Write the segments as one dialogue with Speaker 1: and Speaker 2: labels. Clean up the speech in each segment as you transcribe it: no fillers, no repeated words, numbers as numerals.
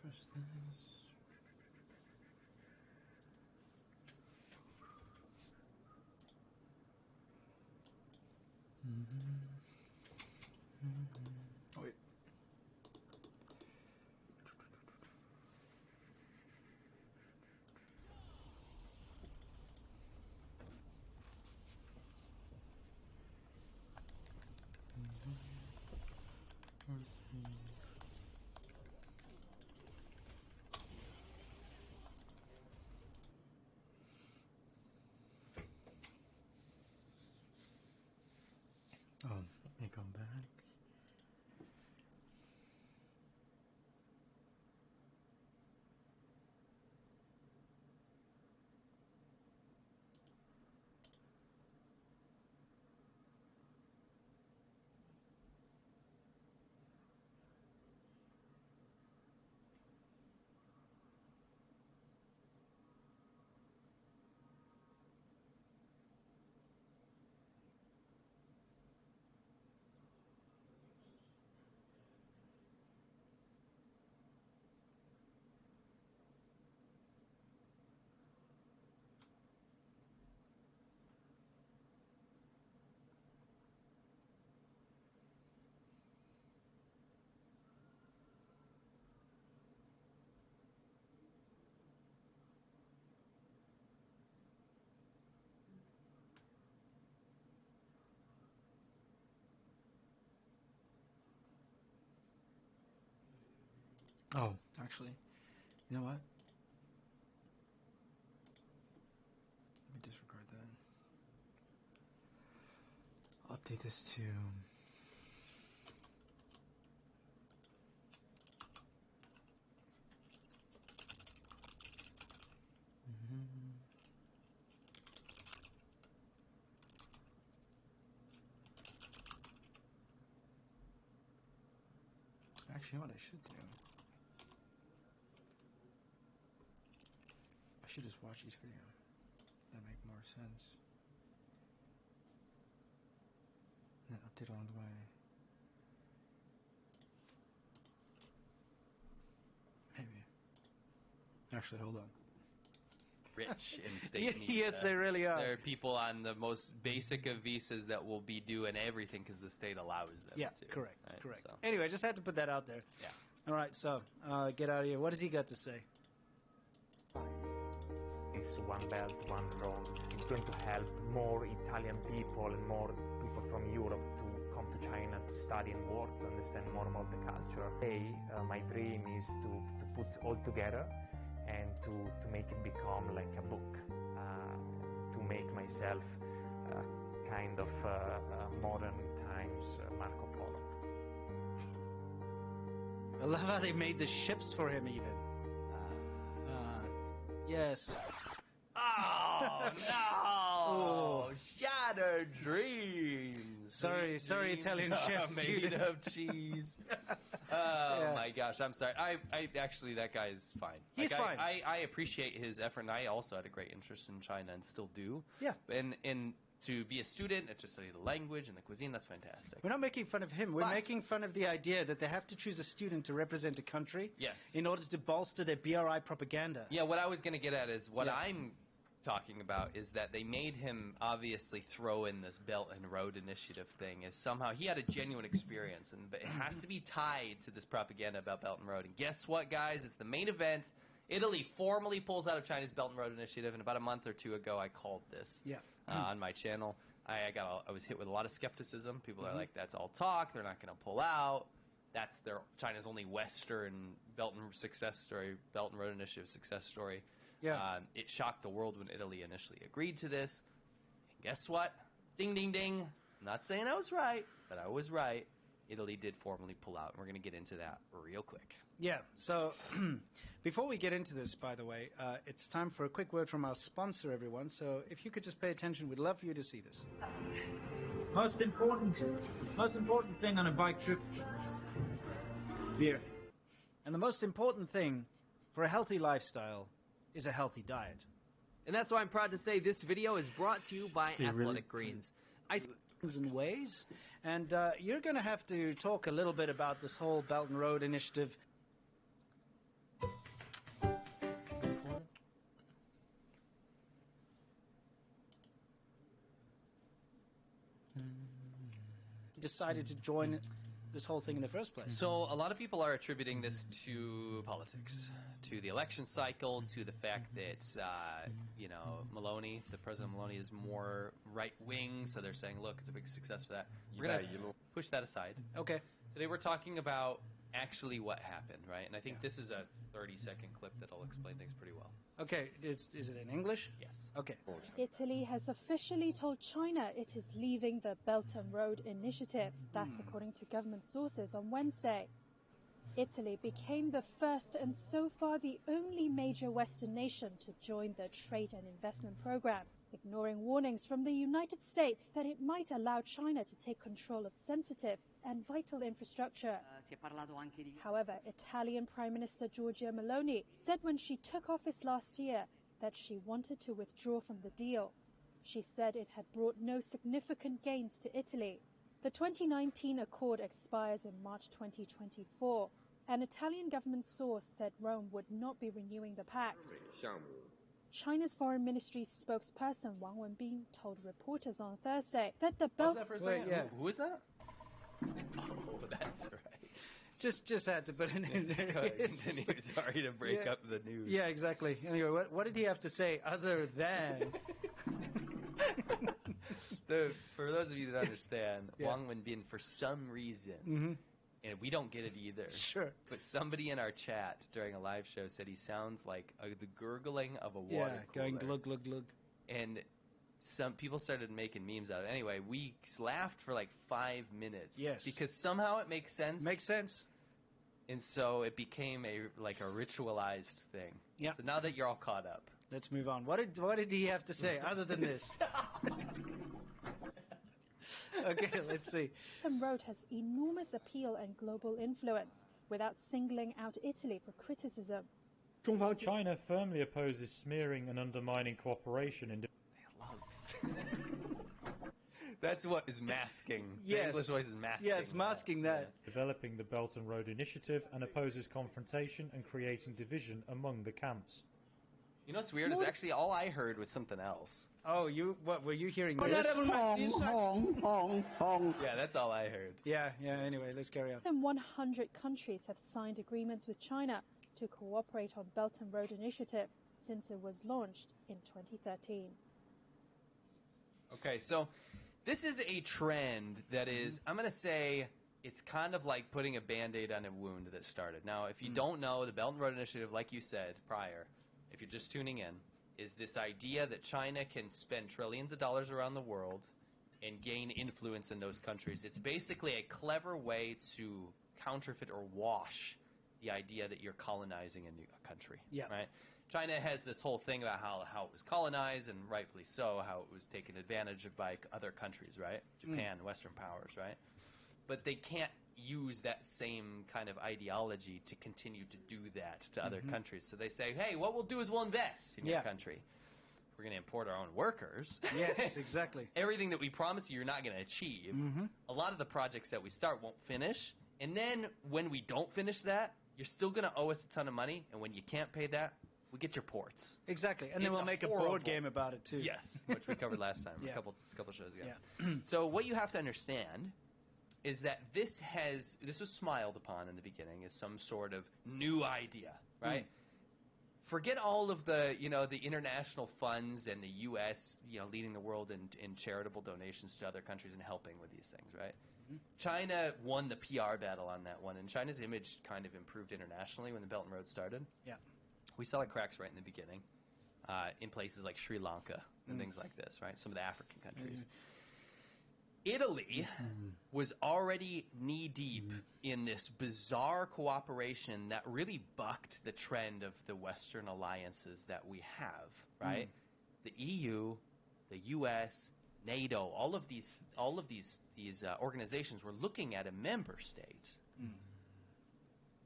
Speaker 1: What's this? Oh wait. Where's the... Oh, let me go back. Oh, actually, you know what? Let me disregard that. I'll update this to... Actually, you know what I should do? I should just watch each video. That make more sense. And then update along the way. Maybe. Actually, hold on.
Speaker 2: Rich in state media.
Speaker 3: Yes, they really are.
Speaker 2: There are people on the most basic of visas that will be doing everything because the state allows them
Speaker 3: Yeah,
Speaker 2: to.
Speaker 3: correct,
Speaker 2: Right?
Speaker 3: correct.
Speaker 2: So,
Speaker 3: Anyway, just had to put that out there.
Speaker 2: yeah.
Speaker 3: All right, so get out of here. What has he got to say?
Speaker 4: This One Belt, One Road is going to help more Italian people and more people from Europe to come to China to study and work, to understand more about the culture. Today, my dream is to put all together and to make it become like a book, to make myself kind of modern times Marco Polo.
Speaker 3: I love how they made the ships for him even. Yes.
Speaker 2: Oh, no! Shattered dreams!
Speaker 3: Sorry, Italian chef
Speaker 2: made
Speaker 3: student.
Speaker 2: of cheese. Oh, my gosh, I'm sorry. I actually, that guy is fine.
Speaker 3: He's fine.
Speaker 2: I appreciate his effort, and I also had a great interest in China and still do.
Speaker 3: Yeah.
Speaker 2: And to be a student and to study the language and the cuisine, that's fantastic.
Speaker 3: We're not making fun of him. We're making fun of the idea that they have to choose a student to represent a country.
Speaker 2: Yes.
Speaker 3: In order to bolster their BRI propaganda.
Speaker 2: Yeah, what I was going to get at is what I'm talking about is that they made him obviously throw in this Belt and Road Initiative thing as somehow he had a genuine experience, but it has to be tied to this propaganda about Belt and Road. And guess what, guys? It's the main event. Italy formally pulls out of China's Belt and Road Initiative, and about a month or two ago, I called this on my channel. I was hit with a lot of skepticism. People are like, "That's all talk. They're not going to pull out. That's China's only Western Belt and Road Initiative success story."
Speaker 3: Yeah.
Speaker 2: It shocked the world when Italy initially agreed to this. And guess what? Ding, ding, ding. I'm not saying I was right, but I was right. Italy did formally pull out, and we're going to get into that real quick.
Speaker 3: Yeah, so before we get into this, by the way, it's time for a quick word from our sponsor, everyone. So if you could just pay attention, we'd love for you to see this.
Speaker 5: Most important thing on a bike trip, beer.
Speaker 3: And the most important thing for a healthy lifestyle is a healthy diet.
Speaker 6: And that's why I'm proud to say this video is brought to you by Athletic Greens.
Speaker 3: And ways, and you're going to have to talk a little bit about this whole Belt and Road Initiative. decided to join this whole thing in the first place?
Speaker 2: So a lot of people are attributing this to politics, to the election cycle, to the fact that, Maloney, the President Maloney, is more right-wing, so they're saying, look, it's a big success for that. We're going to push that aside.
Speaker 3: Okay.
Speaker 2: Today we're talking about actually what happened, right? And I think this is a 30-second clip that'll explain things pretty well.
Speaker 3: Okay, is it in English?
Speaker 2: Yes.
Speaker 3: Okay.
Speaker 7: Italy has officially told China it is leaving the Belt and Road Initiative. That's according to government sources on Wednesday. Italy became the first and so far the only major Western nation to join the trade and investment program, ignoring warnings from the United States that it might allow China to take control of sensitive and vital infrastructure. However, Italian Prime Minister Giorgia Meloni said when she took office last year that she wanted to withdraw from the deal. She said it had brought no significant gains to Italy. The 2019 accord expires in March 2024. An Italian government source said Rome would not be renewing the pact. China's foreign ministry spokesperson Wang Wenbin told reporters on Thursday that the belt...
Speaker 2: Pause that for a second.
Speaker 3: yeah.
Speaker 2: Who is that? Oh, that's right.
Speaker 3: Just had to put it in there.
Speaker 2: Go ahead, continue. Sorry to break up the news.
Speaker 3: Yeah, exactly. Anyway, what did he have to say other than...
Speaker 2: For those of you that understand, Wang Wenbin, for some reason, and we don't get it either.
Speaker 3: Sure.
Speaker 2: But somebody in our chat during a live show said he sounds like the gurgling of a water cooler.
Speaker 3: Going glug, glug, glug.
Speaker 2: And some people started making memes out of it. Anyway, we laughed for like 5 minutes.
Speaker 3: Yes.
Speaker 2: Because somehow it makes sense.
Speaker 3: Makes sense.
Speaker 2: And so it became a ritualized thing.
Speaker 3: Yeah.
Speaker 2: So now that you're all caught up.
Speaker 3: Let's move on. What did he have to say other than this? Okay, let's see.
Speaker 7: Belt and Road has enormous appeal and global influence without singling out Italy for criticism.
Speaker 8: China firmly opposes smearing and undermining cooperation in...
Speaker 2: That's what is masking. The
Speaker 3: Yes.
Speaker 2: English voice is masking.
Speaker 3: Yeah, it's masking that.
Speaker 8: developing the Belt and Road Initiative and opposes confrontation and creating division among the camps.
Speaker 2: You know what's weird is actually all I heard was something else.
Speaker 3: Oh, what were you hearing this?
Speaker 2: Yeah, that's all I heard.
Speaker 3: Yeah, anyway, let's carry on.
Speaker 7: More than 100 countries have signed agreements with China to cooperate on Belt and Road Initiative since it was launched in 2013.
Speaker 2: Okay, so this is a trend that is, I'm going to say, it's kind of like putting a Band-Aid on a wound that started. Now, if you don't know, the Belt and Road Initiative, like you said prior, if you're just tuning in, is this idea that China can spend trillions of dollars around the world and gain influence in those countries. It's basically a clever way to counterfeit or wash the idea that you're colonizing a new country.
Speaker 3: Yeah.
Speaker 2: Right? China has this whole thing about how it was colonized, and rightfully so, how it was taken advantage of by other countries, right? Japan, Western powers, right? But they can't use that same kind of ideology to continue to do that to other countries. So they say, hey, what we'll do is we'll invest in your country. We're going to import our own workers.
Speaker 3: Yes, exactly.
Speaker 2: Everything that we promise you're not going to achieve. A lot of the projects that we start won't finish. And then when we don't finish that, you're still going to owe us a ton of money. And when you can't pay that, we get your ports.
Speaker 3: Exactly. And then
Speaker 2: It's
Speaker 3: we'll make a board game about it, too.
Speaker 2: Yes, which we covered last time,
Speaker 3: Yeah.
Speaker 2: a couple shows ago. So what you have to understand is that this was smiled upon in the beginning as some sort of new idea, right? Forget all of the, the international funds and the U.S., leading the world in charitable donations to other countries and helping with these things, right? China won the PR battle on that one, and China's image kind of improved internationally when the Belt and Road started.
Speaker 3: Yeah.
Speaker 2: We saw it cracks right in the beginning in places like Sri Lanka and things like this, right? Some of the African countries. Italy was already knee-deep in this bizarre cooperation that really bucked the trend of the Western alliances that we have, right? The EU, the US, NATO, all of these organizations were looking at a member state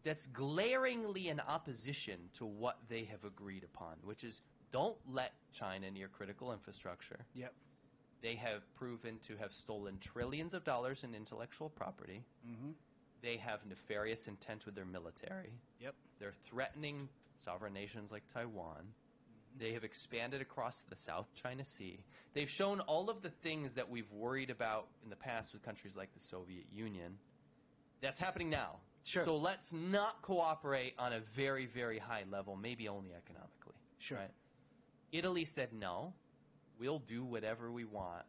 Speaker 2: that's glaringly in opposition to what they have agreed upon, which is don't let China near critical infrastructure.
Speaker 3: Yep.
Speaker 2: They have proven to have stolen trillions of dollars in intellectual property. They have nefarious intent with their military.
Speaker 3: Yep.
Speaker 2: They're threatening sovereign nations like Taiwan. They have expanded across the South China Sea. They've shown all of the things that we've worried about in the past with countries like the Soviet Union. That's happening now.
Speaker 3: Sure.
Speaker 2: So let's not cooperate on a very, very high level, maybe only economically.
Speaker 3: Sure.
Speaker 2: Right? Italy said no. We'll do whatever we want.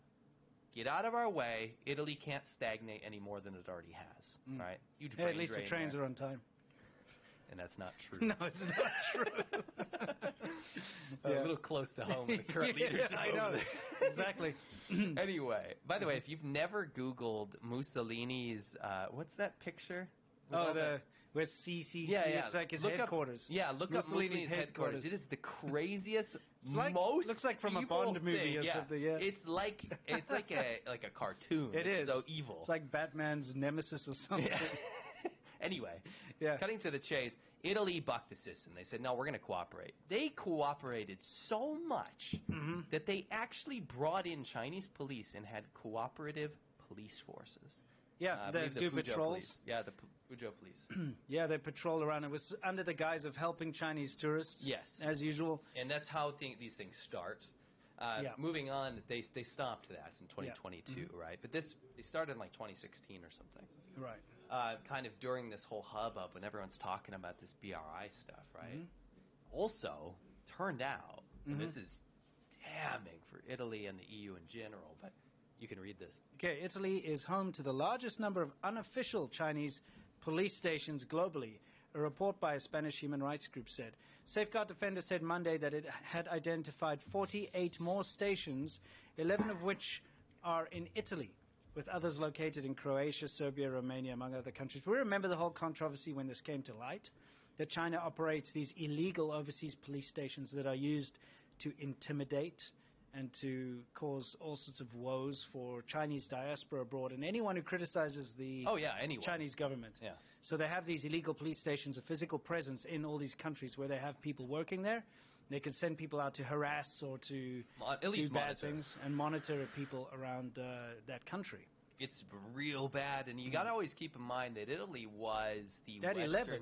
Speaker 2: Get out of our way. Italy can't stagnate any more than it already has. Right? Huge
Speaker 3: Hey, at least the trains are on time.
Speaker 2: And that's not true.
Speaker 3: No, it's not true.
Speaker 2: A little close to home with the current leadership.
Speaker 3: I know.
Speaker 2: over there.
Speaker 3: Exactly.
Speaker 2: Anyway, by the way, if you've never Googled Mussolini's, what's that picture? With all the-
Speaker 3: where's CCC?
Speaker 2: Yeah, yeah.
Speaker 3: It's like his
Speaker 2: Look up-
Speaker 3: headquarters.
Speaker 2: look up Mussolini's headquarters. It is the craziest,
Speaker 3: It's like,
Speaker 2: most
Speaker 3: looks like from a
Speaker 2: evil
Speaker 3: Bond movie
Speaker 2: thing.
Speaker 3: or something. Yeah.
Speaker 2: It's like a cartoon.
Speaker 3: It
Speaker 2: It's
Speaker 3: is.
Speaker 2: so evil.
Speaker 3: It's like Batman's nemesis or something.
Speaker 2: Anyway,
Speaker 3: Yeah.
Speaker 2: cutting to the chase, Italy bucked the system. They said, no, we're going to cooperate. They cooperated so much that they actually brought in Chinese police and had cooperative police forces.
Speaker 3: Yeah,
Speaker 2: I
Speaker 3: they
Speaker 2: believe the
Speaker 3: do
Speaker 2: Fuzhou
Speaker 3: patrols.
Speaker 2: Police. Yeah, the Fuzhou police.
Speaker 3: Yeah, they patrol around. It was under the guise of helping Chinese tourists.
Speaker 2: Yes.
Speaker 3: As usual.
Speaker 2: And that's how these things start. Moving on, they stopped that in 2022, right? But they started in like 2016 or something.
Speaker 3: Right.
Speaker 2: Kind of during this whole hubbub when everyone's talking about this BRI stuff, right? Also, turned out, and this is damning for Italy and the EU in general, but you can read this.
Speaker 3: Okay, Italy is home to the largest number of unofficial Chinese police stations globally, a report by a Spanish human rights group said. Safeguard Defender said Monday that it had identified 48 more stations, 11 of which are in Italy, with others located in Croatia, Serbia, Romania, among other countries. We remember the whole controversy when this came to light, that China operates these illegal overseas police stations that are used to intimidate and to cause all sorts of woes for Chinese diaspora abroad and anyone who criticizes the Chinese government.
Speaker 2: Yeah.
Speaker 3: So they have these illegal police stations, a physical presence in all these countries where they have people working there. They can send people out to harass or to
Speaker 2: At least
Speaker 3: do bad
Speaker 2: monitor.
Speaker 3: things and monitor people around that country.
Speaker 2: It's real bad, and you got to always keep in mind that Italy was the
Speaker 3: That
Speaker 2: Western...
Speaker 3: 11.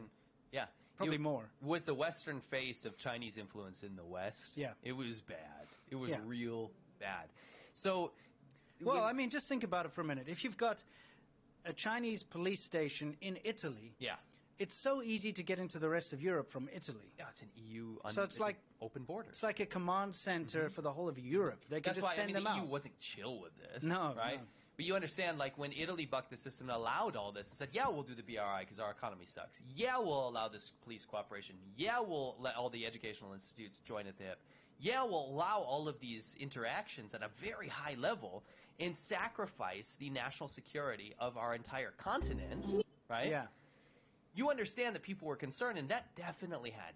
Speaker 2: Yeah.
Speaker 3: Probably
Speaker 2: it
Speaker 3: more.
Speaker 2: Was the Western face of Chinese influence in the West.
Speaker 3: Yeah.
Speaker 2: It was bad. It was
Speaker 3: Yeah.
Speaker 2: real bad. So...
Speaker 3: Well, I mean, just think about it for a minute. If you've got a Chinese police station in Italy,
Speaker 2: Yeah.
Speaker 3: it's so easy to get into the rest of Europe from Italy.
Speaker 2: Yeah, it's an EU...
Speaker 3: So it's like
Speaker 2: an open border.
Speaker 3: It's like a command center for the whole of Europe. They could
Speaker 2: That's
Speaker 3: just
Speaker 2: why
Speaker 3: send
Speaker 2: the
Speaker 3: them
Speaker 2: EU
Speaker 3: out.
Speaker 2: wasn't chill with this.
Speaker 3: No,
Speaker 2: right?
Speaker 3: no.
Speaker 2: But you understand, like, when Italy bucked the system and allowed all this and said, yeah, we'll do the BRI because our economy sucks. Yeah, we'll allow this police cooperation. Yeah, we'll let all the educational institutes join at the hip. Yeah, we'll allow all of these interactions at a very high level and sacrifice the national security of our entire continent, right?
Speaker 3: Yeah.
Speaker 2: You understand that people were concerned, and that definitely had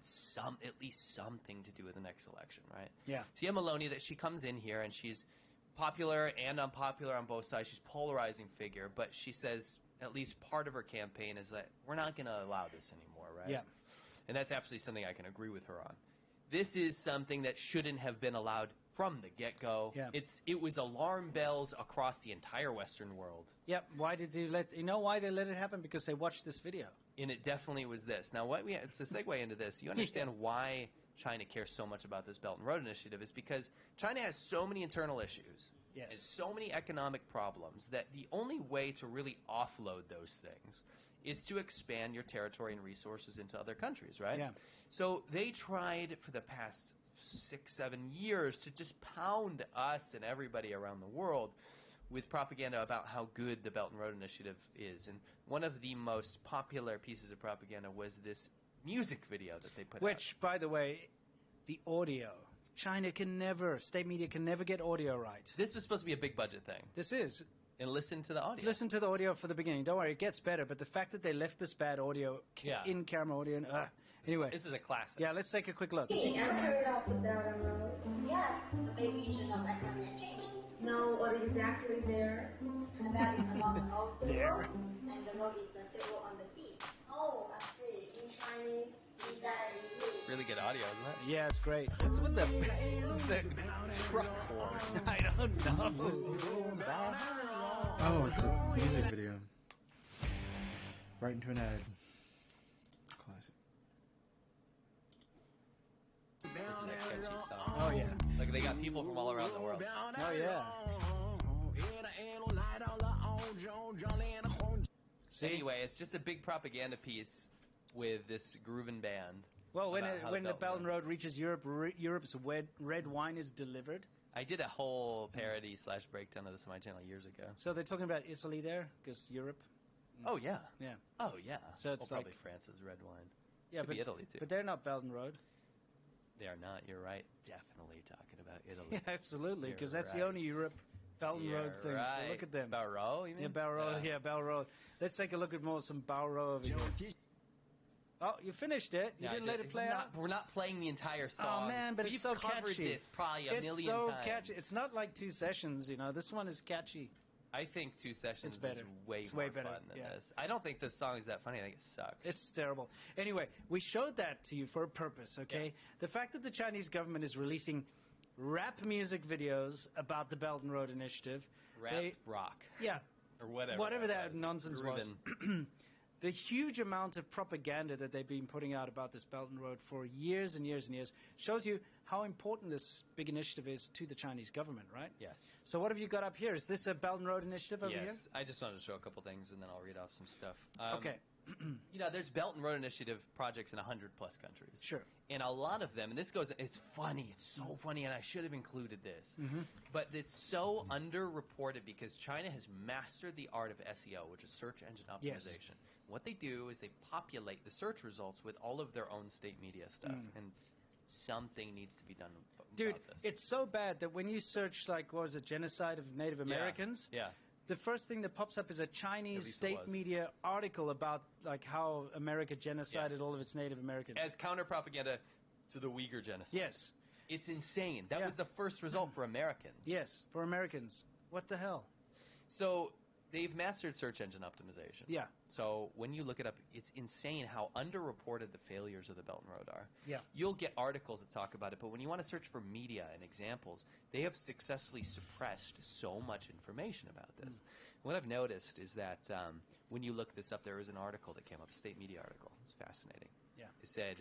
Speaker 2: at least something to do with the next election, right?
Speaker 3: Yeah.
Speaker 2: So you have Meloni, that she comes in here and she's popular and unpopular on both sides. She's a polarizing figure, but she says at least part of her campaign is that we're not going to allow this anymore, right?
Speaker 3: Yeah.
Speaker 2: And that's absolutely something I can agree with her on. This is something that shouldn't have been allowed from the get-go.
Speaker 3: Yeah.
Speaker 2: It was alarm bells across the entire Western world.
Speaker 3: Yep. Why did they you know why they let it happen? Because they watched this video.
Speaker 2: And it definitely was this. Now, it's a segue into this. You understand why China cares so much about this Belt and Road Initiative is because China has so many internal issues
Speaker 3: Yes.
Speaker 2: and so many economic problems that the only way to really offload those things is to expand your territory and resources into other countries, right?
Speaker 3: Yeah.
Speaker 2: So they tried for the past 6-7 years to just pound us and everybody around the world with propaganda about how good the Belt and Road Initiative is. And one of the most popular pieces of propaganda was this music video that they put out.
Speaker 3: Which, by the way, the audio. China can never, state media can never get audio right.
Speaker 2: This was supposed to be a big budget thing.
Speaker 3: This is.
Speaker 2: And listen to the audio.
Speaker 3: Listen to the audio for the beginning. Don't worry, it gets better. But the fact that they left this bad audio in-camera audio. Anyway.
Speaker 2: This is a classic.
Speaker 3: Yeah, let's take a quick look.
Speaker 9: Ever heard of the Belt and Road? Yeah, the big vision of economic change. Know what exactly there? And that is along the North Sea Road, and the road is a zero on the sea. Oh, I see. In Chinese,
Speaker 2: Really good audio, isn't it?
Speaker 3: Yeah, it's great.
Speaker 2: What's with the truck horn?
Speaker 3: I don't know.
Speaker 1: Oh, it's a music video. Right into an ad. Classic.
Speaker 2: This next guy catchy song.
Speaker 3: Oh yeah.
Speaker 2: Like they got people from all around the world.
Speaker 3: Oh yeah. See?
Speaker 2: Anyway, it's just a big propaganda piece with this groovin' band.
Speaker 3: Well, when
Speaker 2: about how
Speaker 3: the Belt and Road reaches Europe, Europe's red wine is delivered.
Speaker 2: I did a whole parody / breakdown of this on my channel years ago.
Speaker 3: So they're talking about Italy there, because Europe.
Speaker 2: Oh yeah.
Speaker 3: Yeah.
Speaker 2: Oh yeah.
Speaker 3: So it's
Speaker 2: probably
Speaker 3: like
Speaker 2: France's red wine.
Speaker 3: Yeah,
Speaker 2: Could
Speaker 3: but
Speaker 2: be Italy too.
Speaker 3: But they're not Belt and Road.
Speaker 2: They are not. You're right. Definitely talking about Italy.
Speaker 3: Yeah, absolutely, because that's
Speaker 2: right.
Speaker 3: the only Europe Belt and Road thing.
Speaker 2: Right.
Speaker 3: So look at them.
Speaker 2: Barrow, you mean?
Speaker 3: Yeah, Barrow. Yeah, Barrow. Let's take a look at some Barrow over here. Oh, you finished it. You didn't let it play out?
Speaker 2: We're not playing the entire song.
Speaker 3: Oh, man, but
Speaker 2: We've
Speaker 3: it's so
Speaker 2: covered
Speaker 3: catchy.
Speaker 2: this probably a million
Speaker 3: times.
Speaker 2: times.
Speaker 3: It's so catchy. It's not like 2 sessions, you know. This one is catchy.
Speaker 2: I think 2 sessions
Speaker 3: It's better.
Speaker 2: is way
Speaker 3: It's
Speaker 2: more
Speaker 3: way better,
Speaker 2: fun than
Speaker 3: yeah.
Speaker 2: this. I don't think this song is that funny. I think it sucks.
Speaker 3: It's terrible. Anyway, we showed that to you for a purpose, okay?
Speaker 2: Yes.
Speaker 3: The fact that the Chinese government is releasing rap music videos about the Belt and Road Initiative.
Speaker 2: Rock.
Speaker 3: Yeah.
Speaker 2: Or whatever.
Speaker 3: Whatever that nonsense was.
Speaker 2: Groovin'.
Speaker 3: The huge amount of propaganda that they've been putting out about this Belt and Road for years and years and years shows you how important this big initiative is to the Chinese government, right?
Speaker 2: Yes.
Speaker 3: So what have you got up here? Is this a Belt and Road Initiative over here?
Speaker 2: Yes. I just wanted to show a couple things, and then I'll read off some stuff.
Speaker 3: Okay.
Speaker 2: You know, there's Belt and Road Initiative projects in 100+ countries.
Speaker 3: Sure.
Speaker 2: And a lot of them, and this goes, it's funny, it's so funny, and I should have included this.
Speaker 3: Mm-hmm.
Speaker 2: But it's so underreported because China has mastered the art of SEO, which is search engine optimization.
Speaker 3: Yes.
Speaker 2: What they do is they populate the search results with all of their own state media stuff, and something needs to be done about
Speaker 3: Dude,
Speaker 2: this.
Speaker 3: it's so bad that when you search, like, what was it, genocide of Native Americans?
Speaker 2: Yeah.
Speaker 3: The first thing that pops up is a Chinese
Speaker 2: least it
Speaker 3: state
Speaker 2: was.
Speaker 3: media article about, like, how America genocided all of its Native Americans.
Speaker 2: As counter-propaganda to the Uyghur genocide.
Speaker 3: Yes.
Speaker 2: It's insane. That
Speaker 3: Yeah.
Speaker 2: was the first result for Americans.
Speaker 3: Yes, for Americans. What the hell?
Speaker 2: So they've mastered search engine optimization.
Speaker 3: Yeah.
Speaker 2: So when you look it up, it's insane how underreported the failures of the Belt and Road are.
Speaker 3: Yeah.
Speaker 2: You'll get articles that talk about it, but when you want to search for media and examples, they have successfully suppressed so much information about this. What I've noticed is that when you look this up, there was an article that came up, a state media article. It's fascinating.
Speaker 3: Yeah.
Speaker 2: It said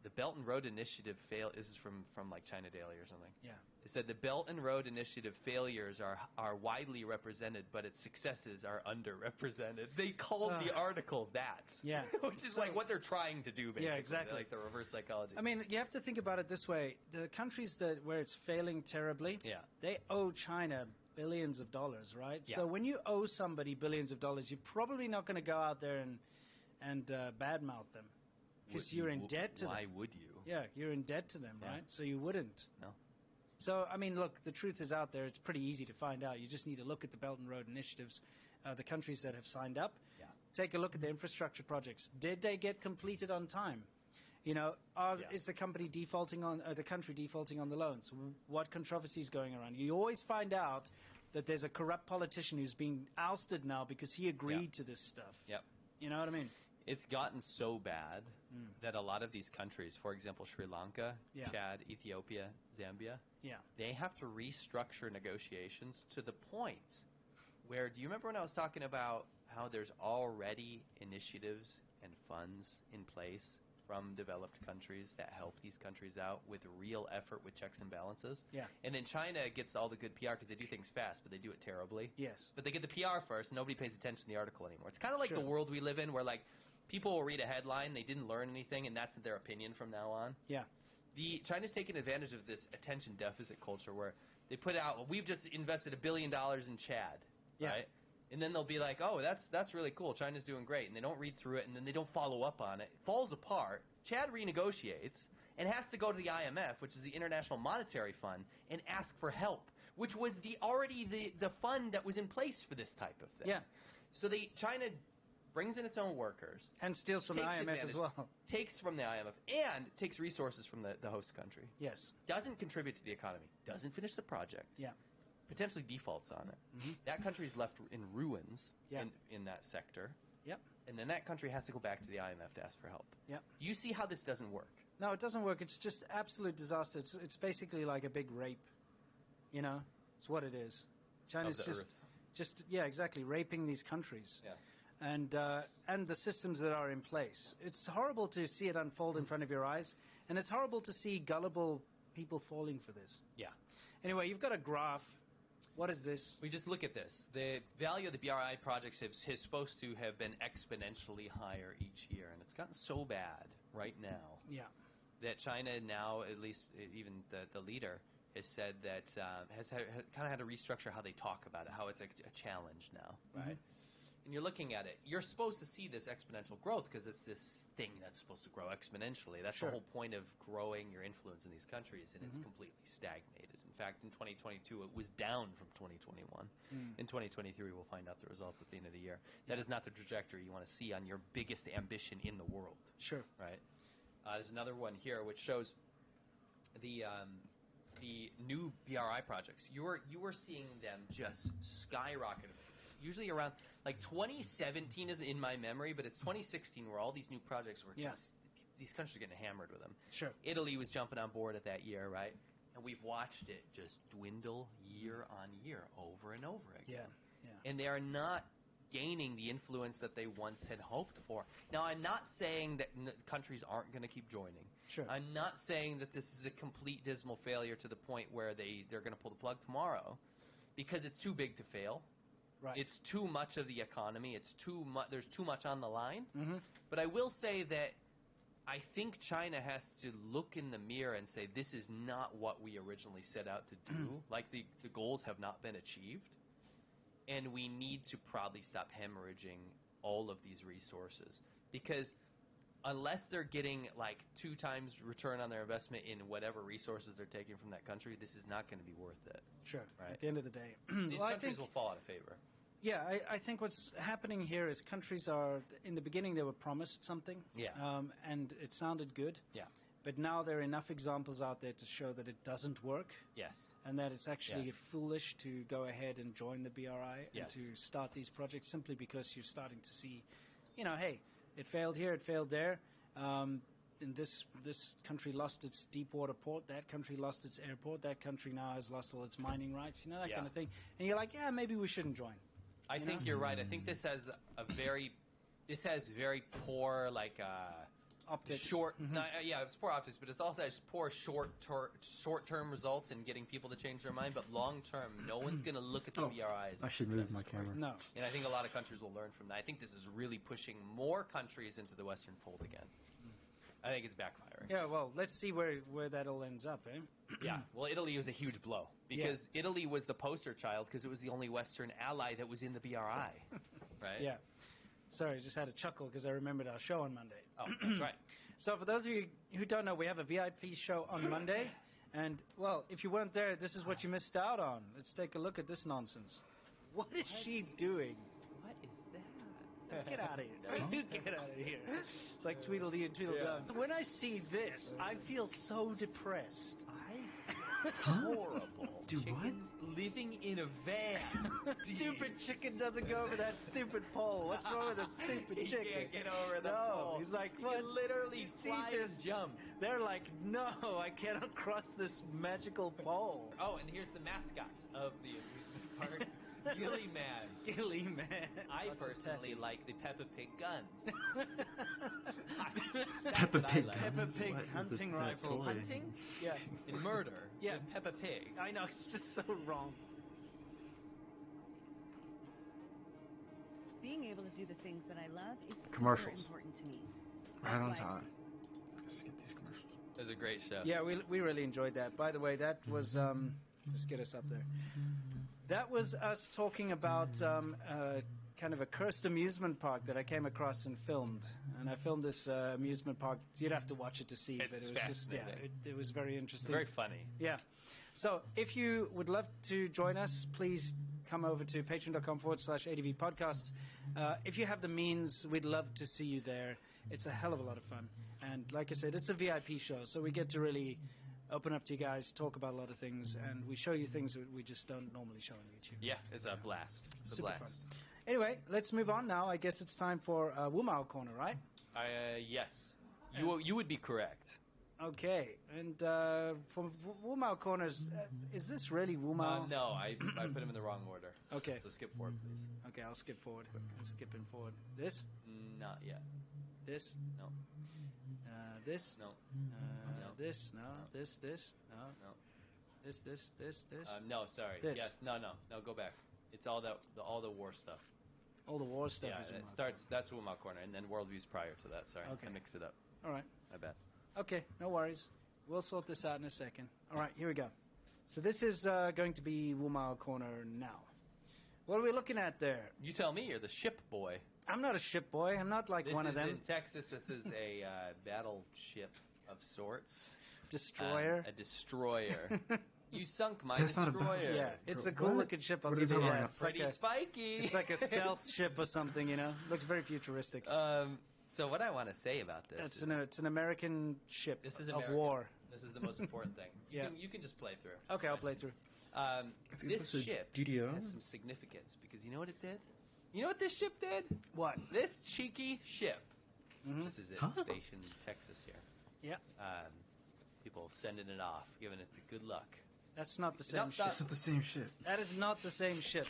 Speaker 2: the Belt and Road Initiative This is from like China Daily or something.
Speaker 3: Yeah.
Speaker 2: It said the Belt and Road Initiative failures are widely represented, but its successes are underrepresented. They called the article that.
Speaker 3: Yeah.
Speaker 2: Which is like what they're trying to do, basically.
Speaker 3: Yeah, exactly.
Speaker 2: Like the reverse psychology.
Speaker 3: I mean, you have to think about it this way. The countries where it's failing terribly,
Speaker 2: Yeah.
Speaker 3: they owe China billions of dollars, right?
Speaker 2: Yeah.
Speaker 3: So when you owe somebody billions of dollars, you're probably not going to go out there and badmouth them. Because you're in debt to them.
Speaker 2: Why would you?
Speaker 3: Yeah, you're in debt to them,
Speaker 2: Yeah.
Speaker 3: right? So you wouldn't.
Speaker 2: No.
Speaker 3: So, I mean, look, the truth is out there. It's pretty easy to find out. You just need to look at the Belt and Road initiatives, the countries that have signed up.
Speaker 2: Yeah.
Speaker 3: Take a look at the infrastructure projects. Did they get completed on time? You know, is the country defaulting on the loans? What controversy is going around? You always find out that there's a corrupt politician who's being ousted now because he agreed to this stuff.
Speaker 2: Yep.
Speaker 3: You know what I mean?
Speaker 2: It's gotten so bad that a lot of these countries, for example, Sri Lanka, Chad, Ethiopia, Zambia, they have to restructure negotiations to the point where, do you remember when I was talking about how there's already initiatives and funds in place from developed countries that help these countries out with real effort with checks and balances?
Speaker 3: Yeah.
Speaker 2: And then China gets all the good PR because they do things fast, but they do it terribly.
Speaker 3: Yes.
Speaker 2: But they get the PR first, and nobody pays attention to the article anymore. It's kind of like
Speaker 3: Sure.
Speaker 2: the world we live in where, like, people will read a headline, they didn't learn anything, and that's their opinion from now on.
Speaker 3: Yeah.
Speaker 2: China's taking advantage of this attention deficit culture where they put out, well, we've just invested $1 billion in Chad, right? And then they'll be like, oh, that's really cool. China's doing great. And they don't read through it, and then they don't follow up on it. It falls apart. Chad renegotiates and has to go to the IMF, which is the International Monetary Fund, and ask for help, which was the fund that was in place for this type of thing.
Speaker 3: Yeah.
Speaker 2: So China brings in its own workers.
Speaker 3: And steals from the IMF as well.
Speaker 2: Takes from the IMF and takes resources from the host country.
Speaker 3: Yes.
Speaker 2: Doesn't contribute to the economy. Doesn't finish the project.
Speaker 3: Yeah.
Speaker 2: Potentially defaults on it.
Speaker 3: Mm-hmm.
Speaker 2: That country is left in ruins in that sector.
Speaker 3: Yep.
Speaker 2: And then that country has to go back to the IMF to ask for help.
Speaker 3: Yep.
Speaker 2: You see how this doesn't work.
Speaker 3: No, it doesn't work. It's just absolute disaster. It's basically like a big rape. You know? It's what it is. China's
Speaker 2: Of the earth.
Speaker 3: exactly, raping these countries.
Speaker 2: Yeah.
Speaker 3: and the systems that are in place. It's horrible to see it unfold in front of your eyes, and it's horrible to see gullible people falling for this.
Speaker 2: Yeah.
Speaker 3: Anyway, you've got a graph. What is this?
Speaker 2: We just look at this. The value of the BRI projects is supposed to have been exponentially higher each year, and it's gotten so bad right now that China now, at least even the leader, has said that has kind of had to restructure how they talk about it, how it's a challenge now, right? And you're looking at it. You're supposed to see this exponential growth because it's this thing that's supposed to grow exponentially. That's the whole point of growing your influence in these countries, and it's completely stagnated. In fact, in 2022, it was down from 2021. In 2023, we'll find out the results at the end of the year. That is not the trajectory you want to see on your biggest ambition in the world.
Speaker 3: Sure.
Speaker 2: Right? There's another one here which shows the new BRI projects. You were seeing them just skyrocket. Usually around, like 2017 is in my memory, but it's 2016 where all these new projects were just, these countries are getting hammered with them.
Speaker 3: Sure.
Speaker 2: Italy was jumping on board at that year, right? And we've watched it just dwindle year on year over and over again.
Speaker 3: Yeah.
Speaker 2: And they are not gaining the influence that they once had hoped for. Now, I'm not saying that countries aren't going to keep joining.
Speaker 3: Sure.
Speaker 2: I'm not saying that this is a complete dismal failure to the point where they're going to pull the plug tomorrow, because it's too big to fail.
Speaker 3: Right.
Speaker 2: It's too much of the economy. It's too much. There's too much on the line. But I will say that I think China has to look in the mirror and say, this is not what we originally set out to do. Like the goals have not been achieved. And we need to probably stop hemorrhaging all of these resources. Because unless they're getting like 2 times return on their investment in whatever resources they're taking from that country, this is not going to be worth it.
Speaker 3: Sure.
Speaker 2: Right?
Speaker 3: At the end of the day.
Speaker 2: These countries will fall out of favor.
Speaker 3: Yeah, I think what's happening here is countries are, in the beginning they were promised something.
Speaker 2: Yeah.
Speaker 3: And it sounded good.
Speaker 2: Yeah.
Speaker 3: But now there are enough examples out there to show that it doesn't work.
Speaker 2: Yes.
Speaker 3: And that it's actually foolish to go ahead and join the BRI and to start these projects simply because you're starting to see, hey, it failed here, it failed there. And this country lost its deep water port, that country lost its airport, that country now has lost all its mining rights, that kind of thing. And you're like, yeah, maybe we shouldn't join.
Speaker 2: I think you're right. I think this has very poor
Speaker 3: optics.
Speaker 2: It's poor optics, but it's also has poor short-term results in getting people to change their mind. But long-term, no one's going to look at the BRI as
Speaker 1: I should move my camera.
Speaker 3: No.
Speaker 2: And I think a lot of countries will learn from that. I think this is really pushing more countries into the Western fold again. I think it's backfiring.
Speaker 3: Yeah, well, let's see where that all ends up, eh?
Speaker 2: Yeah, well, Italy was a huge blow because Italy was the poster child because it was the only Western ally that was in the BRI, right?
Speaker 3: Yeah. Sorry, I just had a chuckle because I remembered our show on Monday.
Speaker 2: Oh, that's right.
Speaker 3: So for those of you who don't know, we have a VIP show on Monday. And, well, if you weren't there, this is what you missed out on. Let's take a look at this nonsense. What is she doing?
Speaker 2: What is that?
Speaker 3: Get out of here. Get out of here. It's like Tweedledee and Tweedledum. Yeah. When I see this, I feel so depressed.
Speaker 2: Horrible.
Speaker 1: Do
Speaker 2: Chickens living in a van.
Speaker 3: Stupid chicken doesn't go over that stupid pole. What's wrong with a stupid chicken?
Speaker 2: He can't get over the pole.
Speaker 3: He's like,
Speaker 2: what? He can literally fly and jump.
Speaker 3: They're like, no, I cannot cross this magical pole.
Speaker 2: Oh, and here's the mascot of the amusement park. Gilly Man.
Speaker 3: Gilly Man.
Speaker 2: I personally like the Peppa Pig guns.
Speaker 1: Peppa Pig
Speaker 2: like.
Speaker 3: Peppa Pig hunting rifle.
Speaker 2: Hunting?
Speaker 3: Yeah.
Speaker 2: In murder.
Speaker 3: Yeah.
Speaker 2: With Peppa Pig.
Speaker 3: I know, it's just so wrong.
Speaker 10: Being able to do the things that I love is super
Speaker 1: Commercials.
Speaker 10: important to me.
Speaker 1: Right on time. Let's get these commercials.
Speaker 2: It was a great show.
Speaker 3: Yeah, we really enjoyed that. By the way, that was let's get us up there. That was us talking about kind of a cursed amusement park that I came across and filmed. And I filmed this amusement park. You'd have to watch it to see.
Speaker 2: It's
Speaker 3: but it was
Speaker 2: fascinating.
Speaker 3: just, it was very interesting.
Speaker 2: It's very funny.
Speaker 3: Yeah. So if you would love to join us, please come over to patreon.com/ADV podcast. If you have the means, we'd love to see you there. It's a hell of a lot of fun. And like I said, it's a VIP show, so we get to really open up to you guys, talk about a lot of things, and we show you things that we just don't normally show on YouTube.
Speaker 2: Yeah, it's a blast. It's
Speaker 3: Super
Speaker 2: a blast.
Speaker 3: fun. Anyway, let's move on now. I guess it's time for Wumao Corner, right?
Speaker 2: Yes. You would be correct.
Speaker 3: Okay, and from Wumao Corners, is this really Wumao?
Speaker 2: No, I put them in the wrong order.
Speaker 3: Okay.
Speaker 2: So skip forward, please.
Speaker 3: Okay, I'll skip forward. I'm skipping forward. This?
Speaker 2: Not yet.
Speaker 3: This?
Speaker 2: No.
Speaker 3: This?
Speaker 2: No.
Speaker 3: No.
Speaker 2: No.
Speaker 3: This? No.
Speaker 2: No.
Speaker 3: This?
Speaker 2: No.
Speaker 3: This?
Speaker 2: No, sorry.
Speaker 3: This.
Speaker 2: Yes. No. Go back. It's all the war stuff.
Speaker 3: All the war stuff
Speaker 2: Yeah,
Speaker 3: is
Speaker 2: it
Speaker 3: Wumao
Speaker 2: starts. That's Wumao Corner, and then Worldviews prior to that. Sorry,
Speaker 3: Okay.
Speaker 2: I mixed it up.
Speaker 3: All right.
Speaker 2: My bad.
Speaker 3: Okay, no worries. We'll sort this out in a second. All right, here we go. So this is going to be Wumao Corner now. What are we looking at there?
Speaker 2: You tell me. You're the ship boy.
Speaker 3: I'm not a ship boy. I'm not like one of them.
Speaker 2: In Texas. This is a battleship of sorts.
Speaker 3: Destroyer.
Speaker 2: A destroyer. You sunk my
Speaker 1: That's not a
Speaker 2: destroyer.
Speaker 1: battleship.
Speaker 3: Yeah, it's a
Speaker 1: What?
Speaker 3: cool looking ship. I'll
Speaker 1: What
Speaker 3: give
Speaker 1: is
Speaker 3: you
Speaker 1: it
Speaker 3: that.
Speaker 1: like?
Speaker 3: It's like
Speaker 2: Pretty spiky.
Speaker 3: It's like a stealth ship or something, you know. Looks very futuristic.
Speaker 2: So what I want to say about this
Speaker 3: It's an American ship
Speaker 2: This is
Speaker 3: of
Speaker 2: American.
Speaker 3: war.
Speaker 2: This is the most important thing. You can just play through.
Speaker 3: Okay, I'll play through.
Speaker 2: This ship
Speaker 1: GDO?
Speaker 2: has some significance because you know what it did? You know what this ship did?
Speaker 3: What?
Speaker 2: This cheeky ship.
Speaker 3: Mm-hmm.
Speaker 2: This is it, stationed in Texas here.
Speaker 3: Yeah.
Speaker 2: People sending it off, giving it to good luck.
Speaker 3: That's not the same ship.
Speaker 1: It's not the same ship.
Speaker 3: That is not the same ship.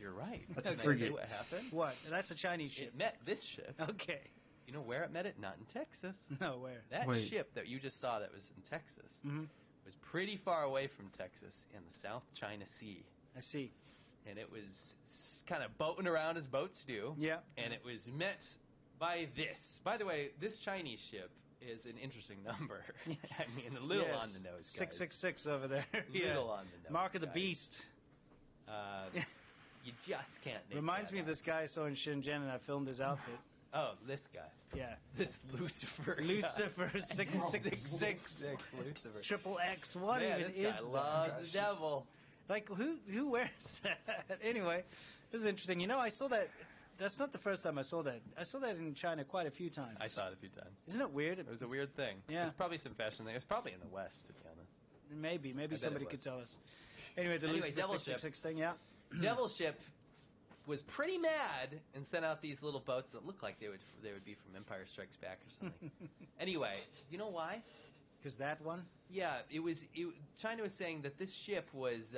Speaker 2: You're right.
Speaker 1: That's a
Speaker 2: Can I
Speaker 1: frigate.
Speaker 2: say what happened?
Speaker 3: What? That's a Chinese ship.
Speaker 2: It met this ship.
Speaker 3: Okay.
Speaker 2: You know where it met it? Not in Texas.
Speaker 3: No, where?
Speaker 2: That
Speaker 1: Wait.
Speaker 2: ship that you just saw that was in Texas
Speaker 3: Mm-hmm.
Speaker 2: was pretty far away from Texas in the South China Sea.
Speaker 3: I see.
Speaker 2: And it was kind of boating around as boats do.
Speaker 3: Yeah.
Speaker 2: And it was met by this. By the way, this Chinese ship is an interesting number. I mean, a little on the nose, guys.
Speaker 3: 666 over there.
Speaker 2: Little on the nose.
Speaker 3: Mark of the
Speaker 2: guys.
Speaker 3: Beast.
Speaker 2: You just can't make
Speaker 3: Reminds
Speaker 2: that
Speaker 3: me of
Speaker 2: up.
Speaker 3: this guy I saw in Shenzhen, and I filmed his outfit.
Speaker 2: Oh, this guy.
Speaker 3: Yeah.
Speaker 2: This Lucifer.
Speaker 3: Lucifer 666.
Speaker 2: Lucifer.
Speaker 3: Triple X. What
Speaker 2: Man,
Speaker 3: even
Speaker 2: this
Speaker 3: is
Speaker 2: guy
Speaker 3: that?
Speaker 2: loves the devil.
Speaker 3: Like, who wears that? Anyway, this is interesting. You know, I saw that. That's not the first time I saw that. I saw that in China quite a few times.
Speaker 2: I saw it a few times.
Speaker 3: Isn't it weird?
Speaker 2: It was a weird thing.
Speaker 3: Yeah.
Speaker 2: There's probably some fashion thing. It was probably in the West, to be honest.
Speaker 3: Maybe
Speaker 2: bet
Speaker 3: somebody
Speaker 2: it
Speaker 3: could
Speaker 2: was.
Speaker 3: tell us. Anyway, the Lucifer
Speaker 2: Devil
Speaker 3: 666 thing, yeah.
Speaker 2: Devil Ship was pretty mad and sent out these little boats that looked like they would be from Empire Strikes Back or something. Anyway, you know why?
Speaker 3: Because that one?
Speaker 2: Yeah, China was saying that this ship was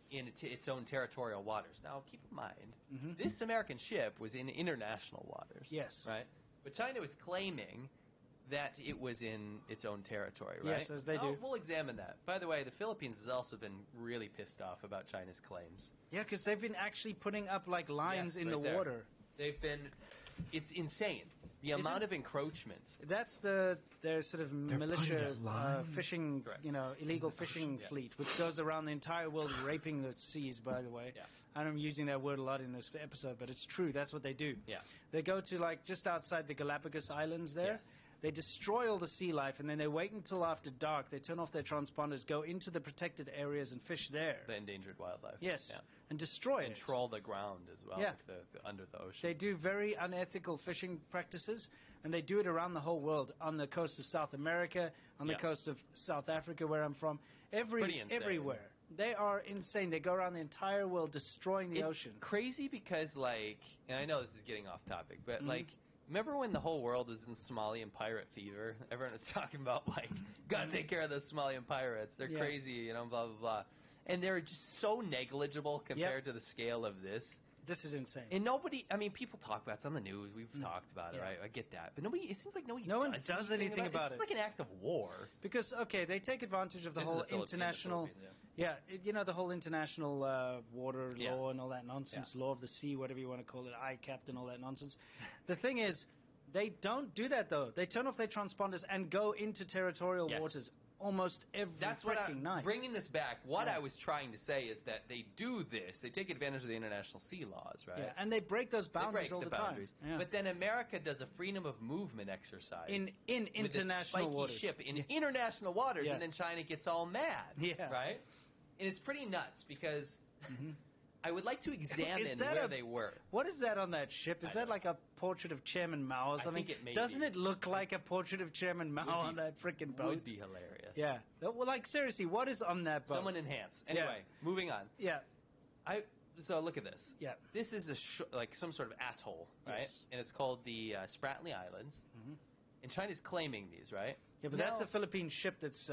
Speaker 2: in its own territorial waters. Now, keep in mind, this American ship was in international waters.
Speaker 3: Yes.
Speaker 2: Right? But China was claiming that it was in its own territory, right?
Speaker 3: Yes, as they do.
Speaker 2: We'll examine that. By the way, the Philippines has also been really pissed off about China's claims.
Speaker 3: Yeah, because they've been actually putting up, like, lines
Speaker 2: Yes,
Speaker 3: in
Speaker 2: right
Speaker 3: the
Speaker 2: there.
Speaker 3: water.
Speaker 2: It's insane. The
Speaker 3: Is
Speaker 2: amount
Speaker 3: it?
Speaker 2: of encroachment.
Speaker 3: Their sort of
Speaker 1: They're
Speaker 3: militia
Speaker 1: putting a line?
Speaker 3: fishing,
Speaker 2: Correct.
Speaker 3: illegal fishing
Speaker 2: Yes.
Speaker 3: fleet, which goes around the entire world raping the seas, by the way.
Speaker 2: Yeah.
Speaker 3: I'm using that word a lot in this episode, but it's true. That's what they do.
Speaker 2: Yeah.
Speaker 3: They go to, like, just outside the Galapagos Islands there.
Speaker 2: Yes.
Speaker 3: They destroy all the sea life, and then they wait until after dark. They turn off their transponders, go into the protected areas, and fish there.
Speaker 2: The endangered wildlife.
Speaker 3: Yes.
Speaker 2: Yeah.
Speaker 3: And destroy it.
Speaker 2: Control the ground as well,
Speaker 3: Yeah.
Speaker 2: like the under the ocean.
Speaker 3: They do very unethical fishing practices, and they do it around the whole world, on the coast of South America, on the
Speaker 2: Yeah.
Speaker 3: coast of South Africa, where I'm from,
Speaker 2: Pretty insane.
Speaker 3: everywhere. They are insane. They go around the entire world destroying the
Speaker 2: It's
Speaker 3: ocean.
Speaker 2: crazy because, like, and I know this is getting off topic, but,
Speaker 3: Mm-hmm.
Speaker 2: like, remember when the whole world was in Somalian pirate fever? Everyone was talking about, like, gotta take care of those Somalian pirates. They're
Speaker 3: Yeah.
Speaker 2: crazy, blah, blah, blah. And they're just so negligible compared to the scale of this.
Speaker 3: This is insane.
Speaker 2: And people talk about it. It's on the news. We've talked about it, right? I get that. But it seems like
Speaker 3: No one does anything about
Speaker 2: It's
Speaker 3: it.
Speaker 2: like an act of war.
Speaker 3: Because, okay, they take advantage of the
Speaker 2: This is
Speaker 3: whole
Speaker 2: the Philippines,
Speaker 3: international... the whole international water
Speaker 2: Yeah.
Speaker 3: law and all that nonsense, law of the sea, whatever you want to call it, ICAPT and all that nonsense. The thing is, they don't do that, though. They turn off their transponders and go into territorial
Speaker 2: Yes.
Speaker 3: waters almost every
Speaker 2: That's what
Speaker 3: freaking night.
Speaker 2: bringing this back. What
Speaker 3: Yeah.
Speaker 2: I was trying to say is that they do this. They take advantage of the international sea laws, right?
Speaker 3: Yeah, and they break those
Speaker 2: They
Speaker 3: boundaries
Speaker 2: break
Speaker 3: all
Speaker 2: the
Speaker 3: the
Speaker 2: boundaries.
Speaker 3: time. Yeah.
Speaker 2: But then America does a freedom of movement exercise
Speaker 3: in
Speaker 2: with this
Speaker 3: international
Speaker 2: spiky
Speaker 3: waters.
Speaker 2: ship in international waters,
Speaker 3: Yeah.
Speaker 2: and then China gets all mad.
Speaker 3: Yeah.
Speaker 2: Right? And it's pretty nuts because I would like to examine
Speaker 3: Is that
Speaker 2: where
Speaker 3: a-
Speaker 2: they were.
Speaker 3: What is that on that ship? Is
Speaker 2: I
Speaker 3: that
Speaker 2: don't
Speaker 3: like a portrait of Chairman Mao or
Speaker 2: I
Speaker 3: something?
Speaker 2: think it may
Speaker 3: Doesn't
Speaker 2: be.
Speaker 3: it look like a portrait of Chairman Mao on that freaking boat?
Speaker 2: Would be hilarious.
Speaker 3: Yeah. Well, like, seriously, what is on that boat?
Speaker 2: Someone enhance. Anyway, moving on.
Speaker 3: Yeah.
Speaker 2: So look at this.
Speaker 3: Yeah.
Speaker 2: This is like some sort of atoll, right?
Speaker 3: Yes.
Speaker 2: And it's called the Spratly Islands.
Speaker 3: Mhm.
Speaker 2: And China's claiming these, right?
Speaker 3: Yeah, but that's a Philippine ship that's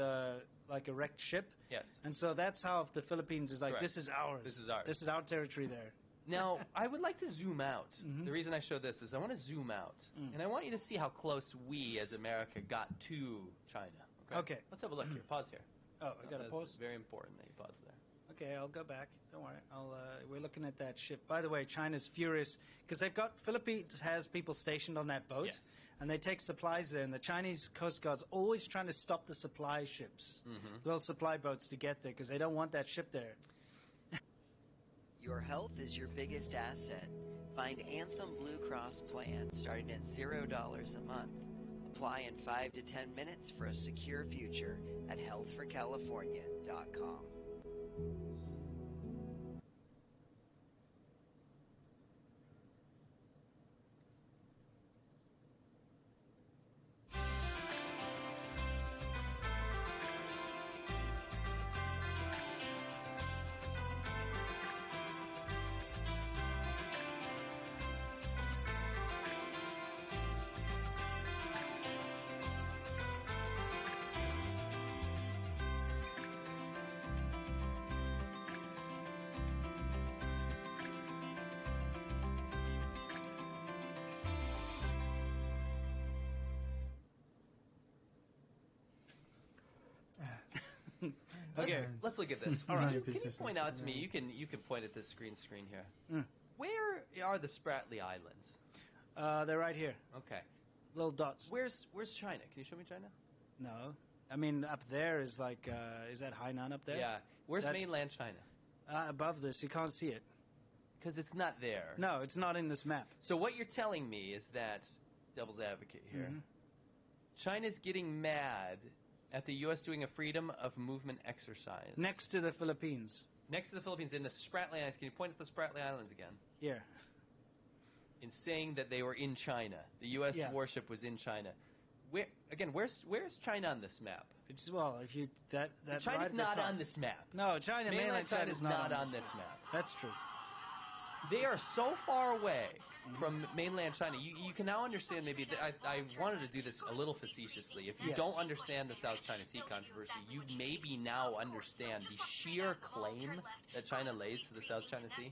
Speaker 3: like a wrecked ship.
Speaker 2: Yes.
Speaker 3: And so that's how the Philippines is like,
Speaker 2: Correct.
Speaker 3: this is ours.
Speaker 2: This is ours.
Speaker 3: This is our territory there.
Speaker 2: Now, I would like to zoom out. The reason I show this is I want to zoom out. And I want you to see how close we as America got to China.
Speaker 3: Okay.
Speaker 2: Let's have a look here. Pause here.
Speaker 3: Oh, I got to pause?
Speaker 2: It's very important that you pause there.
Speaker 3: Okay, I'll go back. Don't worry. We're looking at that ship. By the way, China's furious because Philippines has people stationed on that boat.
Speaker 2: Yes.
Speaker 3: And they take supplies there, and the Chinese Coast Guard's always trying to stop the supply ships, little supply boats to get there, because they don't want that ship there.
Speaker 11: Your health is your biggest asset. Find Anthem Blue Cross plan starting at $0 a month. Apply in 5 to 10 minutes for a secure future at healthforcalifornia.com.
Speaker 3: Okay.
Speaker 2: Let's look at this. All right. Can you point out to me? You can point at this green screen here. Where are the Spratly Islands?
Speaker 3: They're right here.
Speaker 2: Okay.
Speaker 3: Little dots.
Speaker 2: Where's China? Can you show me China?
Speaker 3: No. I mean, up there is like, is that Hainan up there?
Speaker 2: Yeah. Where's mainland China?
Speaker 3: Above this. You can't see it.
Speaker 2: Because it's not there.
Speaker 3: No, it's not in this map.
Speaker 2: So what you're telling me is that, devil's advocate here, China's getting mad at the U.S. doing a freedom of movement exercise.
Speaker 3: Next to the Philippines.
Speaker 2: Next to the Philippines, in the Spratly Islands. Can you point at the Spratly Islands again?
Speaker 3: Here.
Speaker 2: In saying that they were in China. The U.S. warship was in China. Where's China on this map?
Speaker 3: If you
Speaker 2: China's not on this map.
Speaker 3: No,
Speaker 2: mainland China is not on this map.
Speaker 3: That's true.
Speaker 2: They are so far away from mainland China. You can now understand maybe, I wanted to do this a little facetiously. If you don't understand the South China Sea controversy, you maybe now understand the sheer claim that China lays to the South China Sea.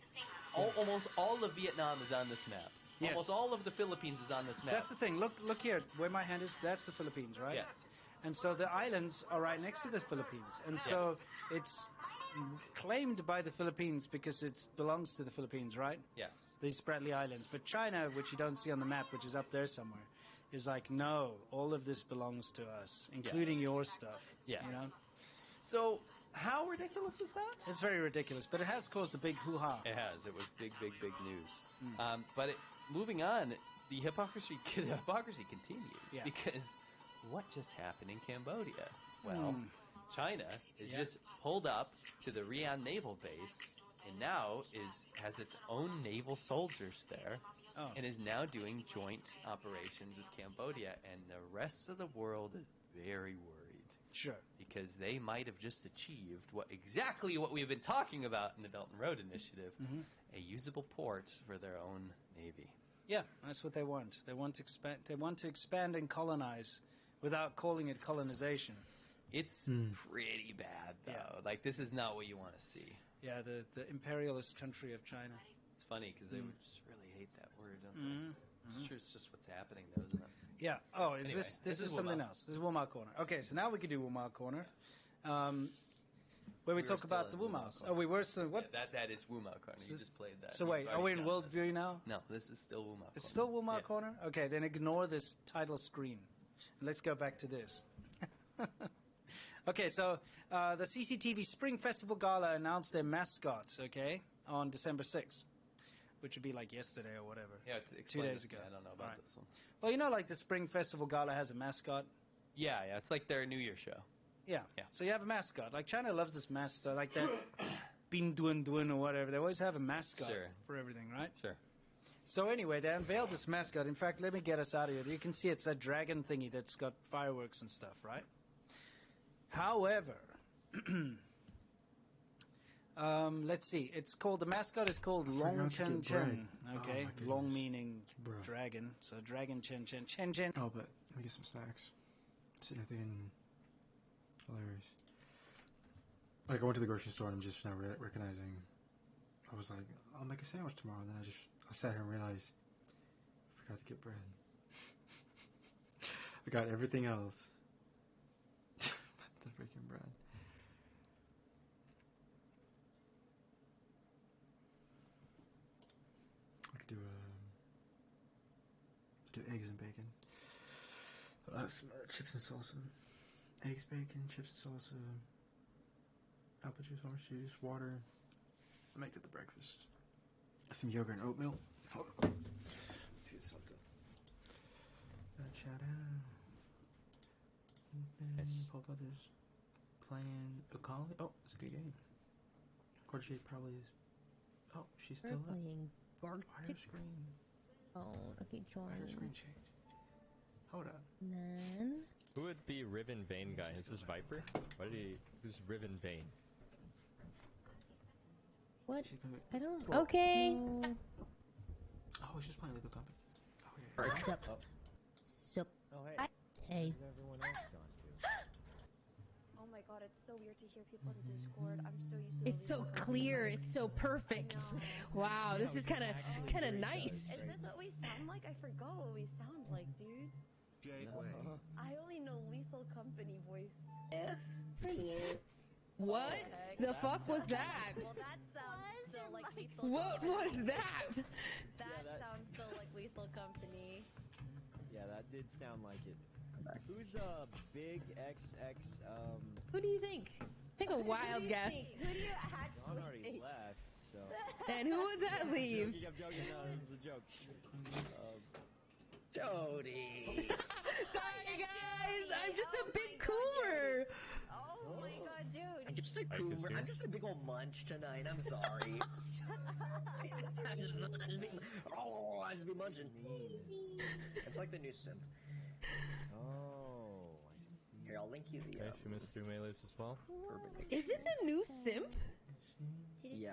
Speaker 2: Almost all of Vietnam is on this map.
Speaker 3: Yes.
Speaker 2: Almost all of the Philippines is on this map.
Speaker 3: That's the thing. Look here. Where my hand is, that's the Philippines, right?
Speaker 2: Yes.
Speaker 3: And so the islands are right next to the Philippines. And so it's claimed by the Philippines because it belongs to the Philippines, right?
Speaker 2: Yes.
Speaker 3: These Spratly Islands. But China, which you don't see on the map, which is up there somewhere, is like, no, all of this belongs to us, including your stuff.
Speaker 2: Yes.
Speaker 3: You know?
Speaker 2: So how ridiculous is that?
Speaker 3: It's very ridiculous, but it has caused a big hoo-ha.
Speaker 2: It has. It was big news. But moving on, the hypocrisy continues because what just happened in Cambodia? Well, China is just pulled up to the Rian Naval Base and now has its own naval soldiers there and is now doing joint operations with Cambodia, and the rest of the world is very worried.
Speaker 3: Sure.
Speaker 2: Because they might have just achieved exactly what we've been talking about in the Belt and Road Initiative, a usable port for their own navy.
Speaker 3: Yeah, that's what they want. They want to expand. They want to expand and colonize without calling it colonization.
Speaker 2: It's pretty bad, though.
Speaker 3: Yeah.
Speaker 2: Like, this is not what you want to see.
Speaker 3: Yeah, the imperialist country of China.
Speaker 2: It's funny because they would just really hate that word, don't they? It's true. It's just what's happening, though, isn't it?
Speaker 3: Yeah. Oh,
Speaker 2: Anyway,
Speaker 3: this is something else. This is Wumao Corner. Okay, so now we can do Wumao Corner, where we talk about the Wumaos. Oh, we were still what?
Speaker 2: Yeah, that is Wumao Corner. You just played that.
Speaker 3: So wait, are we in World View now?
Speaker 2: No, this is still Wumao Corner.
Speaker 3: It's still Wumao Corner? Okay, then ignore this title screen. Let's go back to this. Okay, so the CCTV Spring Festival Gala announced their mascots, okay, on December 6th, which would be like yesterday or whatever.
Speaker 2: Yeah,
Speaker 3: 2 days ago.
Speaker 2: I don't know about this one.
Speaker 3: Well, you know, like the Spring Festival Gala has a mascot?
Speaker 2: Yeah, it's like their New Year show.
Speaker 3: Yeah. So you have a mascot. Like China loves this mascot, like that Bin Duan Duan or whatever. They always have a mascot for everything, right?
Speaker 2: Sure.
Speaker 3: So anyway, they unveiled this mascot. In fact, let me get us out of here. You can see it's that dragon thingy that's got fireworks and stuff, right? However, let's see. The mascot is called Long Chen Chen. Okay, long meaning dragon. So Dragon Chen Chen Chen Chen.
Speaker 1: Oh, but let me get some snacks. Sitting there thinking, hilarious. Like I went to the grocery store and I'm just now recognizing. I was like, I'll make a sandwich tomorrow. And then I sat here and realized I forgot to get bread. I got everything else. The freaking bread. I could do eggs and bacon. Some chips and salsa. Eggs, bacon, chips and salsa. Apple juice, orange juice, water. I make that the breakfast. Some yogurt and oat milk. Hold on. Let's get something. Shout out. Paul Brothers playing Akali. Oh, it's a good game. Jade probably is. Oh, she's still up.
Speaker 12: Playing
Speaker 1: Why her screen?
Speaker 12: Oh, okay,
Speaker 1: Why her
Speaker 12: join.
Speaker 1: screen changed? Hold up.
Speaker 12: Then.
Speaker 13: Who would be Riven Vane guy? Is this Viper? Who's Riven Vane?
Speaker 12: What? I don't. Okay. No.
Speaker 1: Oh, she's playing Lethal Company. Oh
Speaker 12: yeah. Sup. Sup.
Speaker 14: Oh hey.
Speaker 12: Hey.
Speaker 14: Where's everyone else gone to?
Speaker 15: Oh my god, it's so weird to hear people in Discord. I'm so used to.
Speaker 12: It's so clear. It's so perfect. Wow, this is kind of nice.
Speaker 15: Is this what we sound like? I forgot what we sound like, dude.
Speaker 14: Jade
Speaker 15: I only know Lethal Company voice.
Speaker 12: For you. What the fuck was that?
Speaker 15: Well, that sounds so like Lethal
Speaker 12: What
Speaker 15: Company.
Speaker 12: was that?
Speaker 15: That sounds so like Lethal Company.
Speaker 14: Yeah, that did sound like it. Who's big XX
Speaker 12: Who do you think? Take a wild guess.
Speaker 15: Who do you actually
Speaker 14: John already
Speaker 15: think?
Speaker 14: left, so.
Speaker 12: And who would that leave?
Speaker 14: I'm joking. No, this is a joke. Jody.
Speaker 12: Sorry guys, I'm just a bit cooler.
Speaker 15: Oh my god, dude.
Speaker 16: I'm just a coomer. I'm just a big old munch tonight. I'm sorry. I just be munching. It's like the new simp.
Speaker 14: Oh, I see.
Speaker 16: Here, I'll link you the.
Speaker 13: Okay, she missed 2 melees as well.
Speaker 12: Is it the new simp?
Speaker 16: Yeah,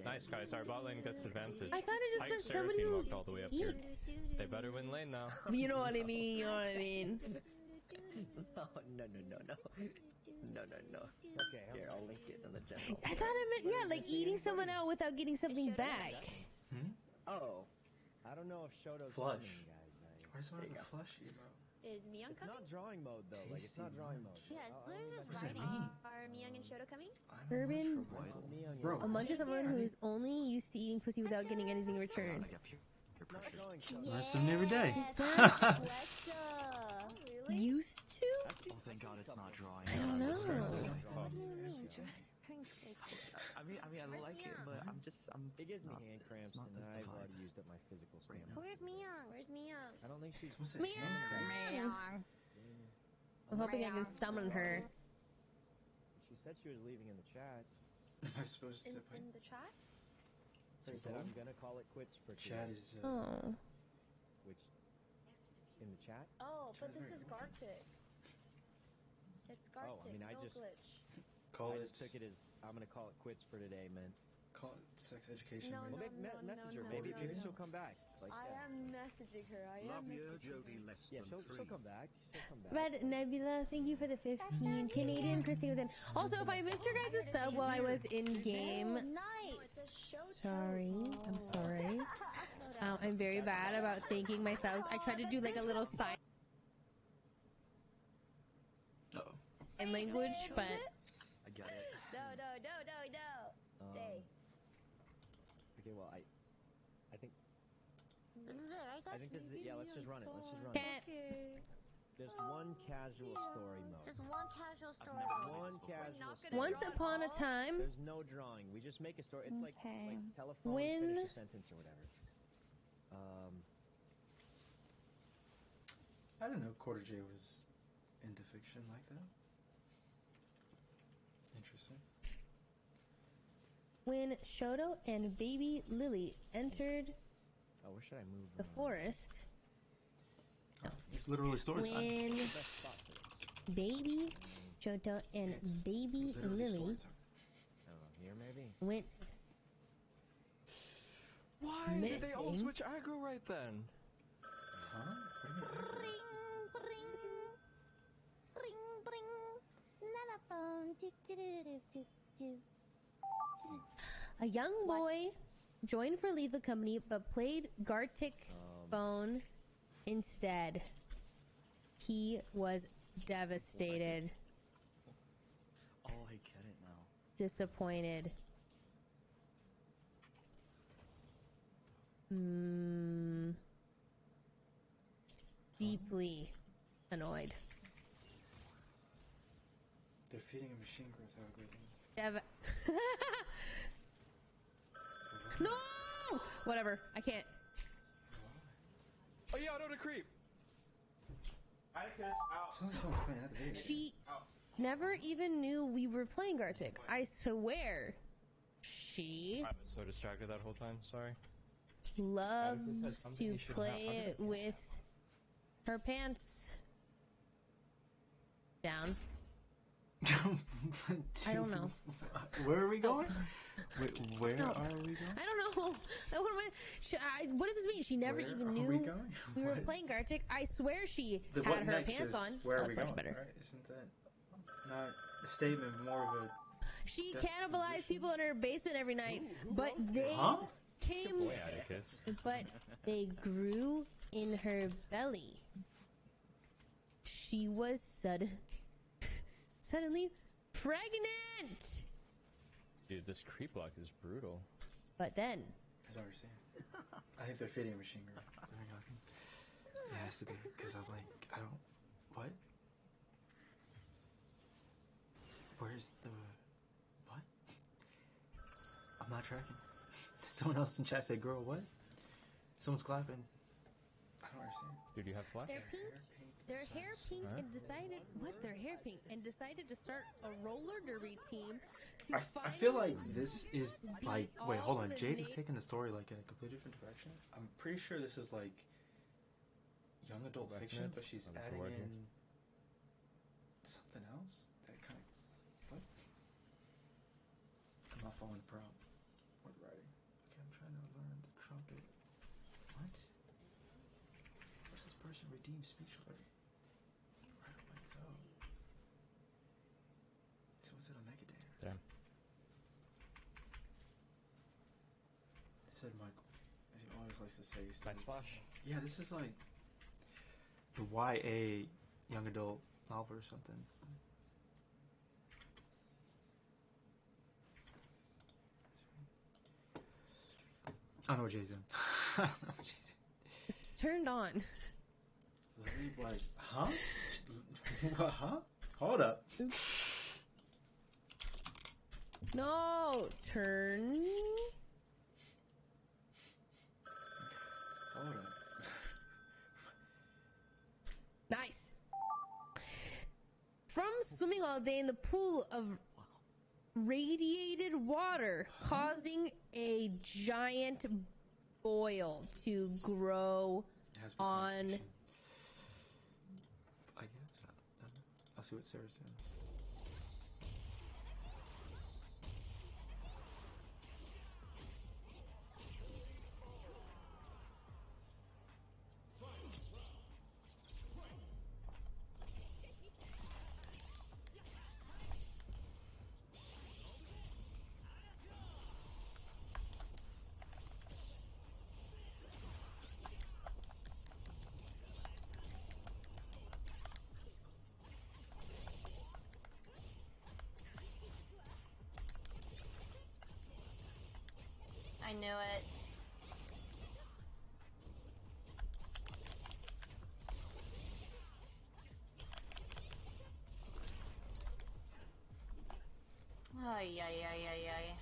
Speaker 13: Nice guys, our bot lane gets advantage.
Speaker 12: I thought it just meant
Speaker 13: Sera
Speaker 12: somebody
Speaker 13: team
Speaker 12: who
Speaker 13: walked all the way up here.
Speaker 12: eats.
Speaker 13: They better win lane now.
Speaker 12: You know what I mean? You know what I mean?
Speaker 16: No. Okay, here, I'll link it in the general.
Speaker 12: I thought it meant, yeah, like eating someone out without getting something back.
Speaker 16: Oh.
Speaker 14: I don't know if Shoto's
Speaker 1: Flush.
Speaker 14: coming, guys.
Speaker 1: Why does someone have a flush emote?
Speaker 15: Is Myung
Speaker 14: It's
Speaker 15: coming?
Speaker 14: not drawing mode though. Like it's not drawing mode.
Speaker 15: Yeah, it's literally just
Speaker 1: What does that
Speaker 15: writing.
Speaker 1: mean?
Speaker 15: Are Myung and Shoto coming?
Speaker 12: Urban,
Speaker 1: Bro.
Speaker 12: a munch is someone who is only used to eating pussy without getting anything in return.
Speaker 1: Learn something every day.
Speaker 12: Used to?
Speaker 17: Oh, thank God it's not drawing.
Speaker 12: I don't know.
Speaker 15: What do you mean?
Speaker 17: I mean, I like it, but
Speaker 14: It gives me hand cramps, and I've already used up my physical stamina.
Speaker 15: Where's Myung? Where's Myung?
Speaker 14: I don't think she's.
Speaker 12: Myung. I'm hoping I can summon her.
Speaker 14: She said she was leaving in the chat.
Speaker 1: Am I supposed to play?
Speaker 15: In the chat?
Speaker 14: She said I'm gonna call it quits for today.
Speaker 1: Chat is.
Speaker 12: Oh.
Speaker 14: Which in the chat?
Speaker 15: Oh, but this is Gartic. It's Gartic.
Speaker 14: Oh, I mean, I
Speaker 15: no
Speaker 14: just
Speaker 15: glitch.
Speaker 1: Call
Speaker 14: I
Speaker 1: it.
Speaker 14: just took it as I'm gonna call it quits for today, man.
Speaker 1: Call it sex education.
Speaker 15: No,
Speaker 1: right?
Speaker 14: Well, message her. Maybe she'll come back. Like
Speaker 15: I
Speaker 14: that.
Speaker 15: am messaging her. I am messaging her.
Speaker 14: Yeah, she'll come back. She'll come back.
Speaker 12: Red Nebula, thank you for the 15. Canadian Christine within. Also, if I missed your guys' sub while I was in game, sorry. I'm sorry. I'm very bad about thanking my subs. I try to do like a little sign in language, but
Speaker 17: I get it.
Speaker 15: No. Stay.
Speaker 14: Okay, well, I think this is it. Yeah, let's just run it.
Speaker 15: Okay.
Speaker 14: Just one casual story mode.
Speaker 15: Just one casual story.
Speaker 14: One casual story.
Speaker 12: once upon a time.
Speaker 14: There's no drawing. We just make a story. It's like telephone,
Speaker 12: When-
Speaker 14: finish a sentence or whatever.
Speaker 1: I don't know if Quarter J was into fiction like that. Interesting.
Speaker 12: When Shoto and baby Lily entered
Speaker 14: Oh, where should I move?
Speaker 12: the forest,
Speaker 1: It's literally story time.
Speaker 12: when baby Shoto and baby Lily
Speaker 14: I don't know, here maybe?
Speaker 12: went
Speaker 13: Why did they all
Speaker 12: missing.
Speaker 13: switch aggro right then?
Speaker 1: Huh? What do you mean?
Speaker 12: A young boy joined for Lethal Company but played Gartic phone instead. He was devastated.
Speaker 17: Oh, I get it now.
Speaker 12: Disappointed. Deeply annoyed.
Speaker 1: They're feeding a machine growth algorithm.
Speaker 12: No! Whatever. I can't.
Speaker 13: Oh yeah, I know the creep.
Speaker 1: Sounds like someone's pointing out the video.
Speaker 12: She never even knew we were playing Gartic. I swear. She
Speaker 13: I was so distracted that whole time. Sorry.
Speaker 12: loves to play it with her pants down. I don't know.
Speaker 1: Where are we going? Where
Speaker 12: No.
Speaker 1: are we going?
Speaker 12: I don't know. What does this mean? She never even knew we were playing Gartic. I swear she had her pants on.
Speaker 1: Where are we
Speaker 12: much
Speaker 1: going?
Speaker 12: better.
Speaker 1: Right? Isn't that not a statement, more of a...
Speaker 12: She cannibalized people in her basement every night, but they came.
Speaker 13: Boy, Atticus.
Speaker 12: But they grew in her belly. She was suddenly pregnant.
Speaker 13: Dude, this creep block is brutal.
Speaker 12: But then,
Speaker 1: I don't understand. I think they're feeding a machine gun. It has to be, because I was like, I don't... What? Where's the... What? I'm not tracking. Someone else in chat said, girl, what? Someone's clapping. I don't understand.
Speaker 13: Dude, you have flash?
Speaker 12: they're pink. Their hair pink and decided their hair pink and decided to start a roller derby team.
Speaker 1: I feel like this is like... Wait, hold on. Jade is taking the story like in a completely different direction. I'm pretty sure this is like young adult fiction, but she's adding in something else that kind of... What? I'm not following the prompt or the writing. Okay, I'm trying to learn the trumpet. What? Where's this person redeem speech already? Right on my toe. Someone said a mega dance.
Speaker 13: Damn.
Speaker 1: Said Michael, as he always likes to say.
Speaker 13: Nice flash.
Speaker 1: Yeah, this is like the YA young adult novel or something. I know what Jay's doing. I know what Jay's doing.
Speaker 12: It's turned on.
Speaker 1: Literally, like, huh? Huh? Hold up.
Speaker 12: No, turn.
Speaker 1: Hold up.
Speaker 12: Nice. From swimming all day in the pool of radiated water, causing a giant boil to grow on.
Speaker 1: I guess. I'll see what Sarah's doing.
Speaker 18: I knew it. Ay, ay, ay, ay, ay.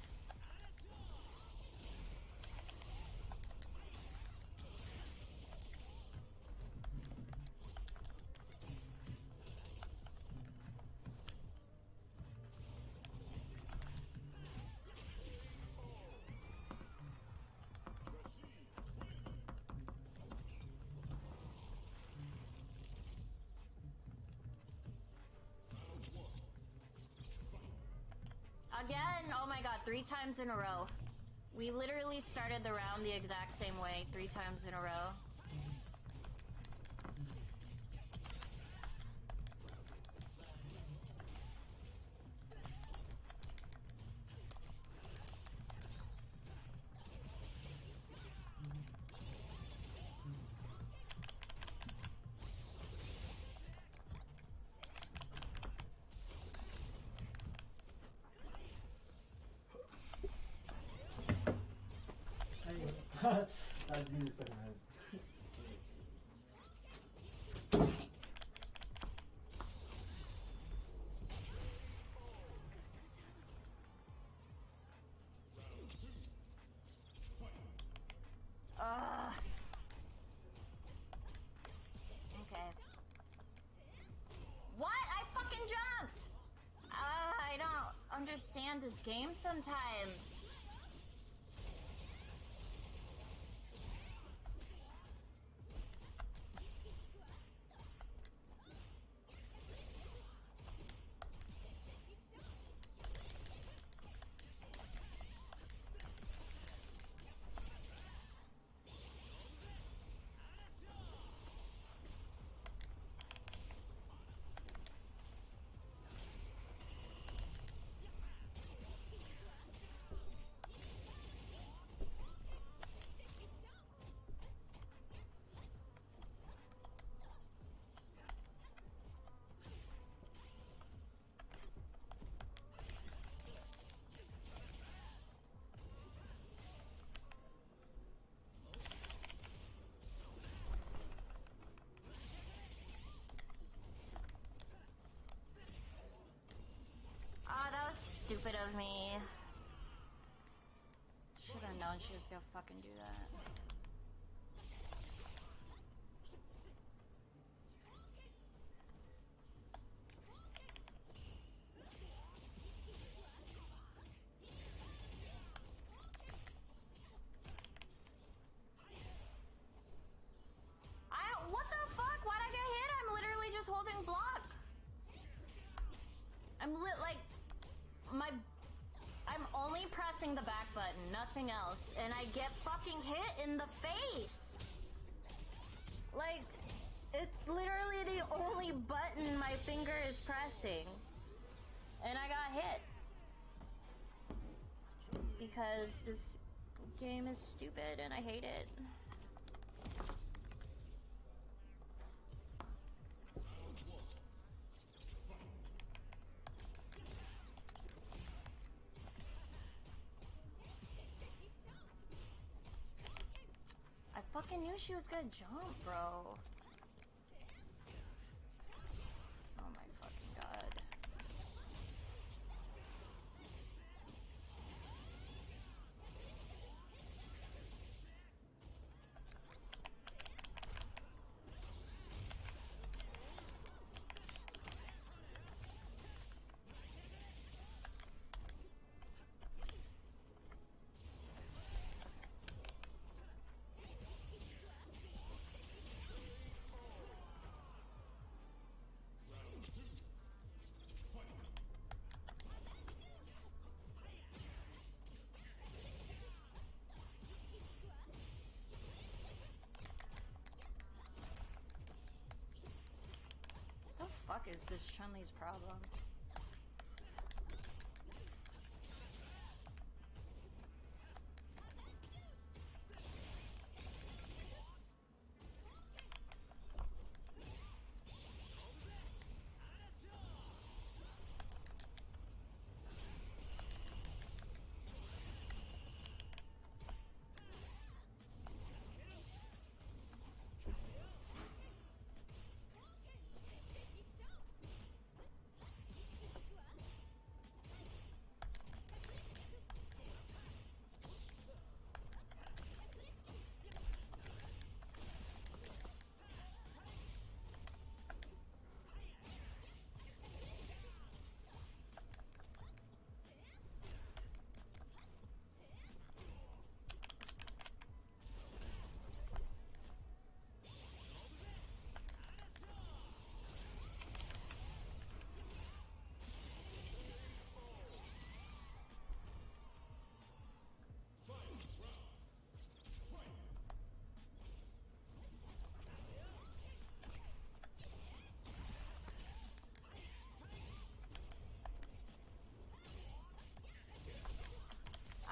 Speaker 18: Again, oh my god, 3 times in a row. We literally started the round the exact same way, 3 times in a row.
Speaker 8: As you stuck in my head.
Speaker 18: Okay. What? I fucking jumped! I don't understand this game sometimes. That was stupid of me. Should have known she was gonna fucking do that. What the fuck? Why'd I get hit? I'm literally just holding block. I'm only pressing the back button, nothing else, and I get fucking hit in the face. Like, it's literally the only button my finger is pressing, and I got hit. Because this game is stupid and I hate it. I fucking knew she was gonna jump, bro. Oh my fucking god. What the fuck is this Chun-Li's problem?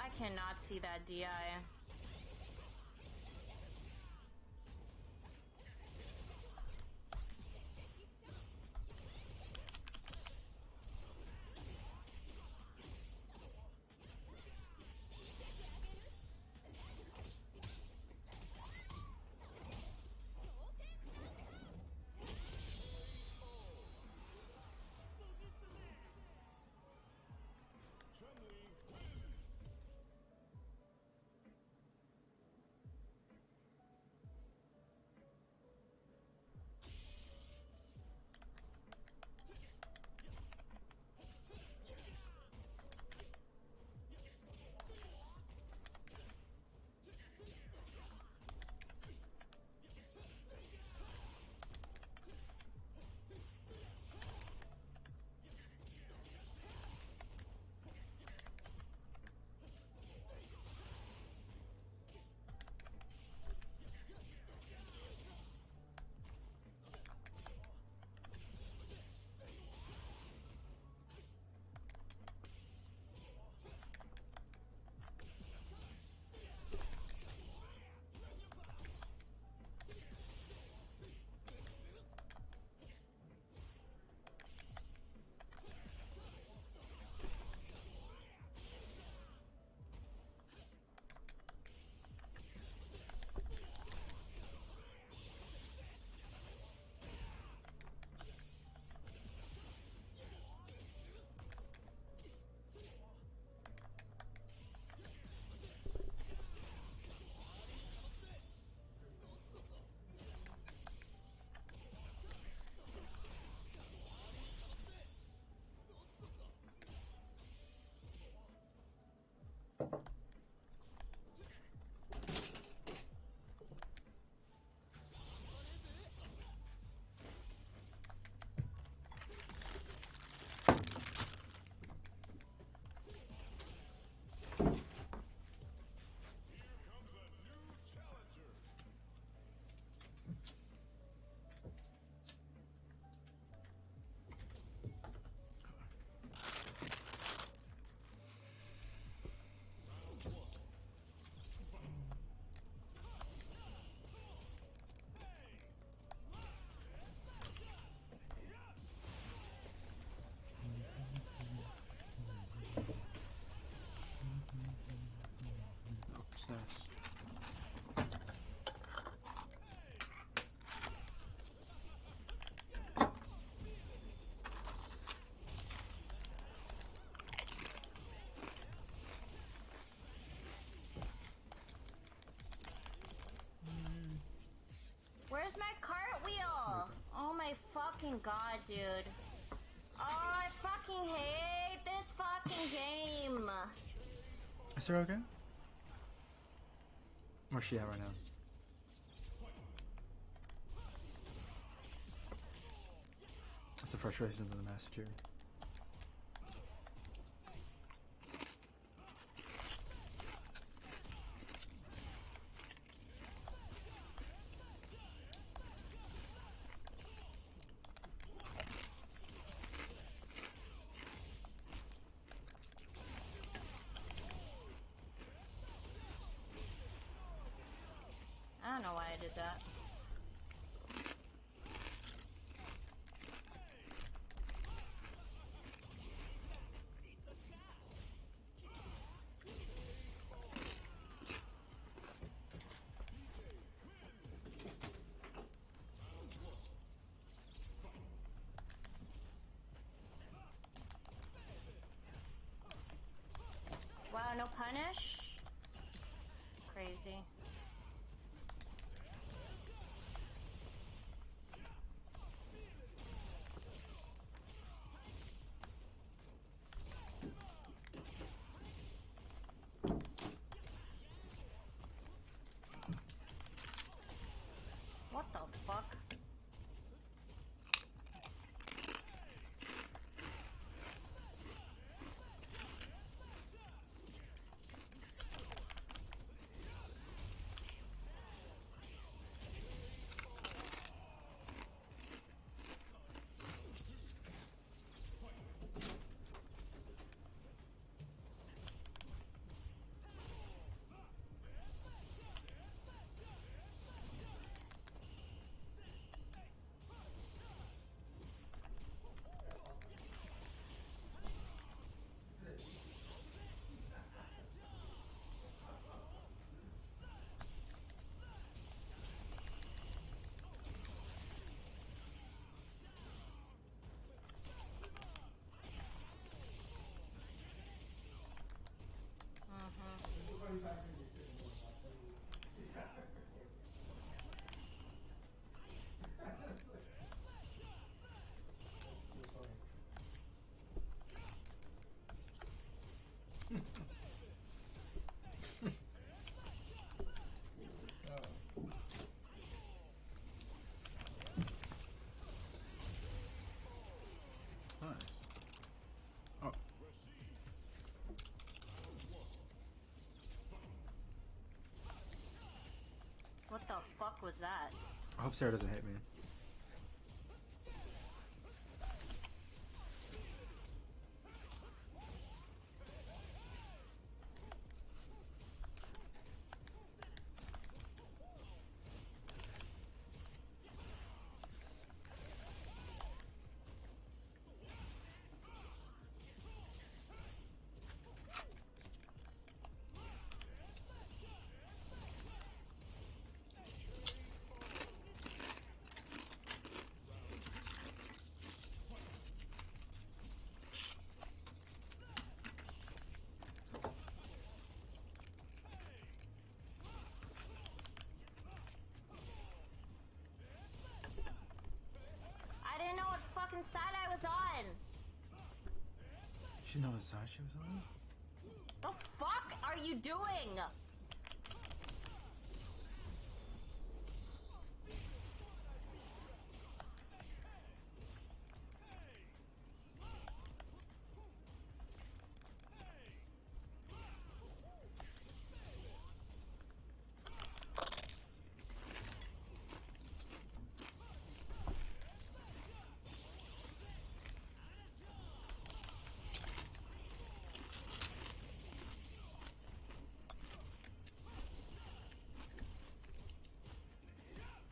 Speaker 18: I cannot see that DI.
Speaker 1: nice.
Speaker 18: Where's my cartwheel? Oh my fucking god, dude. Oh, I fucking hate this fucking game.
Speaker 1: Is Sera okay? Where's she at right now? That's the frustrations of the Master Tier.
Speaker 18: I don't know why I did that. Wow, no punish? Crazy. What the fuck?
Speaker 1: Nice. Oh.
Speaker 18: What the fuck was that?
Speaker 1: I hope Sera doesn't hit me.
Speaker 18: I didn't know what fucking side I was on.
Speaker 1: She knows what side she was on?
Speaker 18: The fuck are you doing?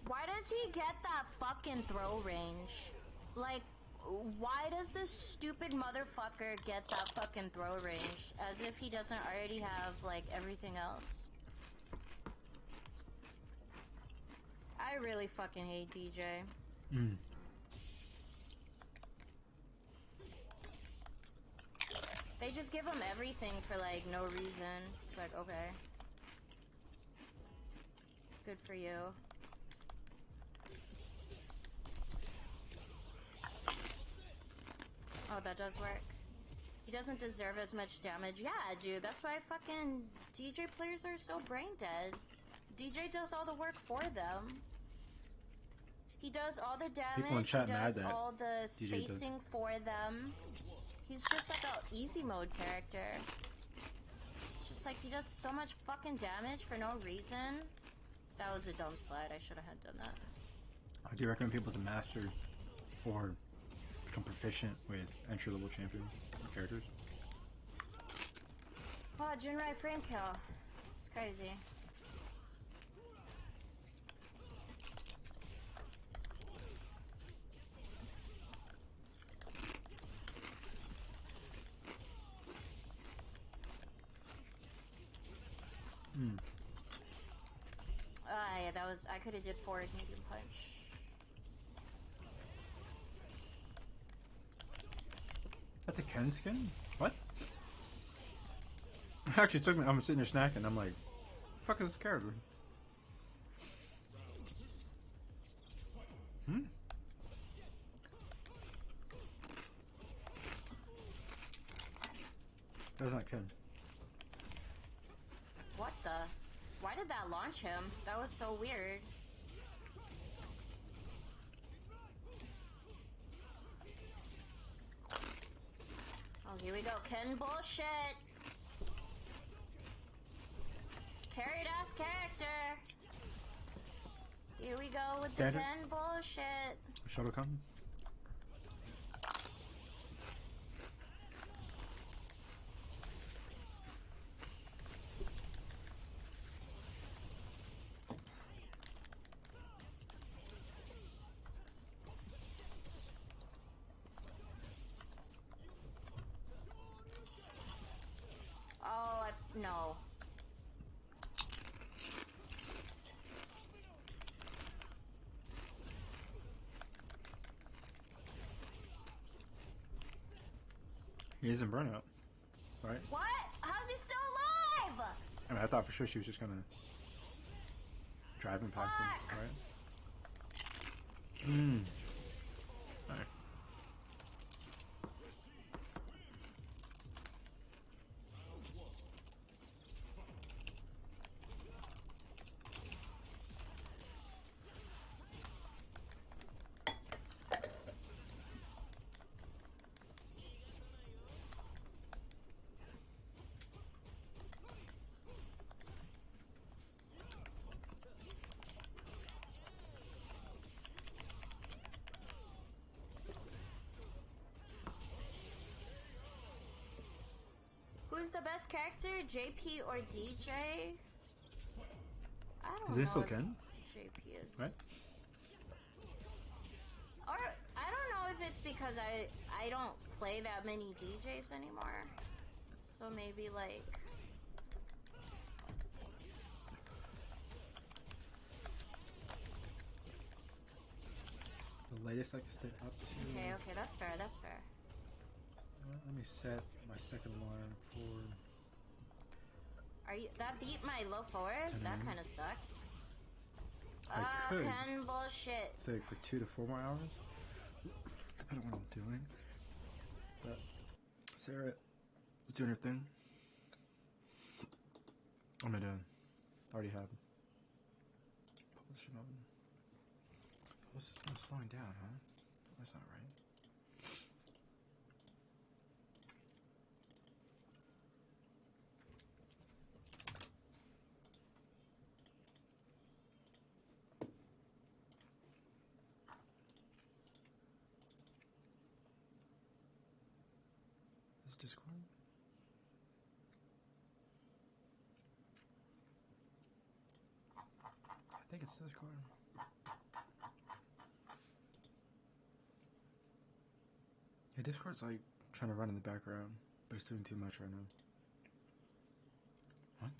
Speaker 18: Why does he get that fucking throw range? Like, why does this stupid motherfucker get that fucking throw range? As if he doesn't already have, like, everything else. I really fucking hate DJ. They just give him everything for like no reason. It's like, okay. Good for you. Oh, that does work. He doesn't deserve as much damage. Yeah, dude, that's why fucking DJ players are so brain dead. DJ does all the work for them. He does all the damage.
Speaker 1: People in chat
Speaker 18: he
Speaker 1: mad
Speaker 18: does
Speaker 1: that
Speaker 18: all the
Speaker 1: DJ
Speaker 18: spacing for them. He's just like an easy mode character. It's just like he does so much fucking damage for no reason. That was a dumb slide. I should have done that.
Speaker 1: I do recommend people to master or become proficient with entry-level champion characters.
Speaker 18: Oh, Jinrai frame kill. It's crazy. Yeah, that was. I could have did forward medium punch.
Speaker 1: That's a Ken skin? What? It actually took me. I'm sitting there snacking. I'm like, fuck is this character? That's not Ken.
Speaker 18: What the? Why did that launch him? That was so weird. Oh, here we go. Ken bullshit. Carried ass character. Here we go with
Speaker 1: Standard.
Speaker 18: the Ken bullshit.
Speaker 1: Shotokan.
Speaker 18: Oh, no.
Speaker 1: He is in burnout, right?
Speaker 18: What? How's he still alive?
Speaker 1: I mean, I thought for sure she was just gonna drive impact him, right? Alright.
Speaker 18: Who's the best character, JP or DJ? I don't know.
Speaker 1: Is this still
Speaker 18: if
Speaker 1: Ken?
Speaker 18: JP is.
Speaker 1: Right?
Speaker 18: Or I don't know if it's because I don't play that many DJs anymore. So maybe like.
Speaker 1: The latest I can stay up to.
Speaker 18: Okay, that's fair. That's fair.
Speaker 1: Let me set my second alarm for.
Speaker 18: Are you? That beat my low forward. That kind of sucks.
Speaker 1: I could
Speaker 18: Ken bullshit.
Speaker 1: say for 2 to 4 more hours, depending on what I'm doing. But Sera is doing her thing. I'm gonna already have publishing on. Oh, this system is slowing down, huh? That's not right. Is it Discord? I think it's Discord. Yeah, Discord's like trying to run in the background, but it's doing too much right now. What?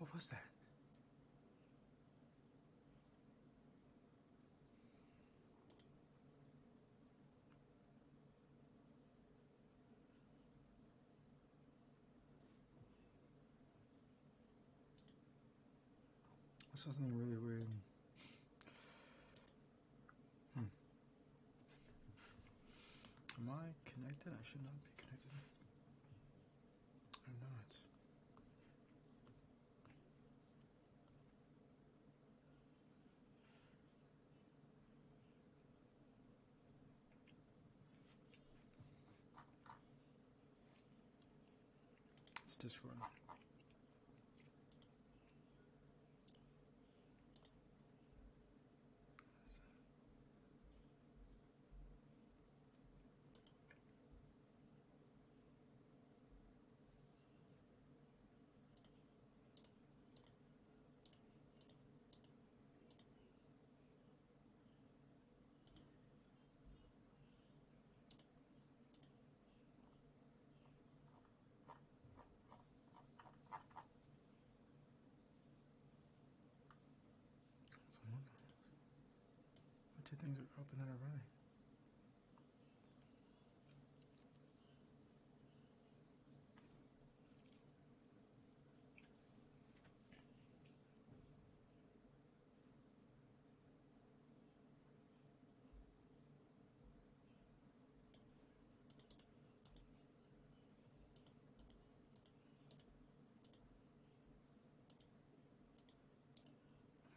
Speaker 1: What was that? I saw something really weird. Am I connected? I should not be connected. I'm not. It's Discord. What two things are open that are running?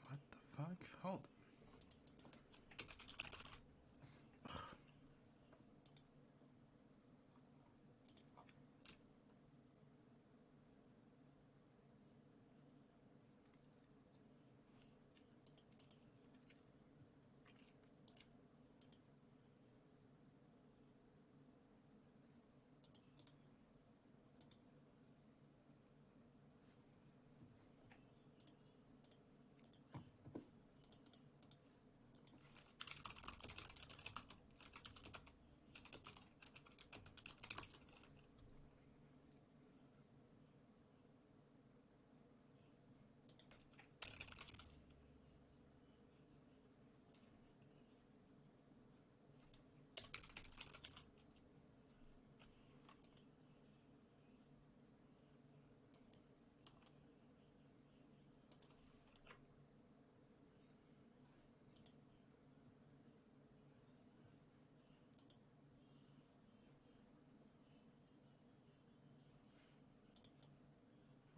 Speaker 1: What the fuck? Hold.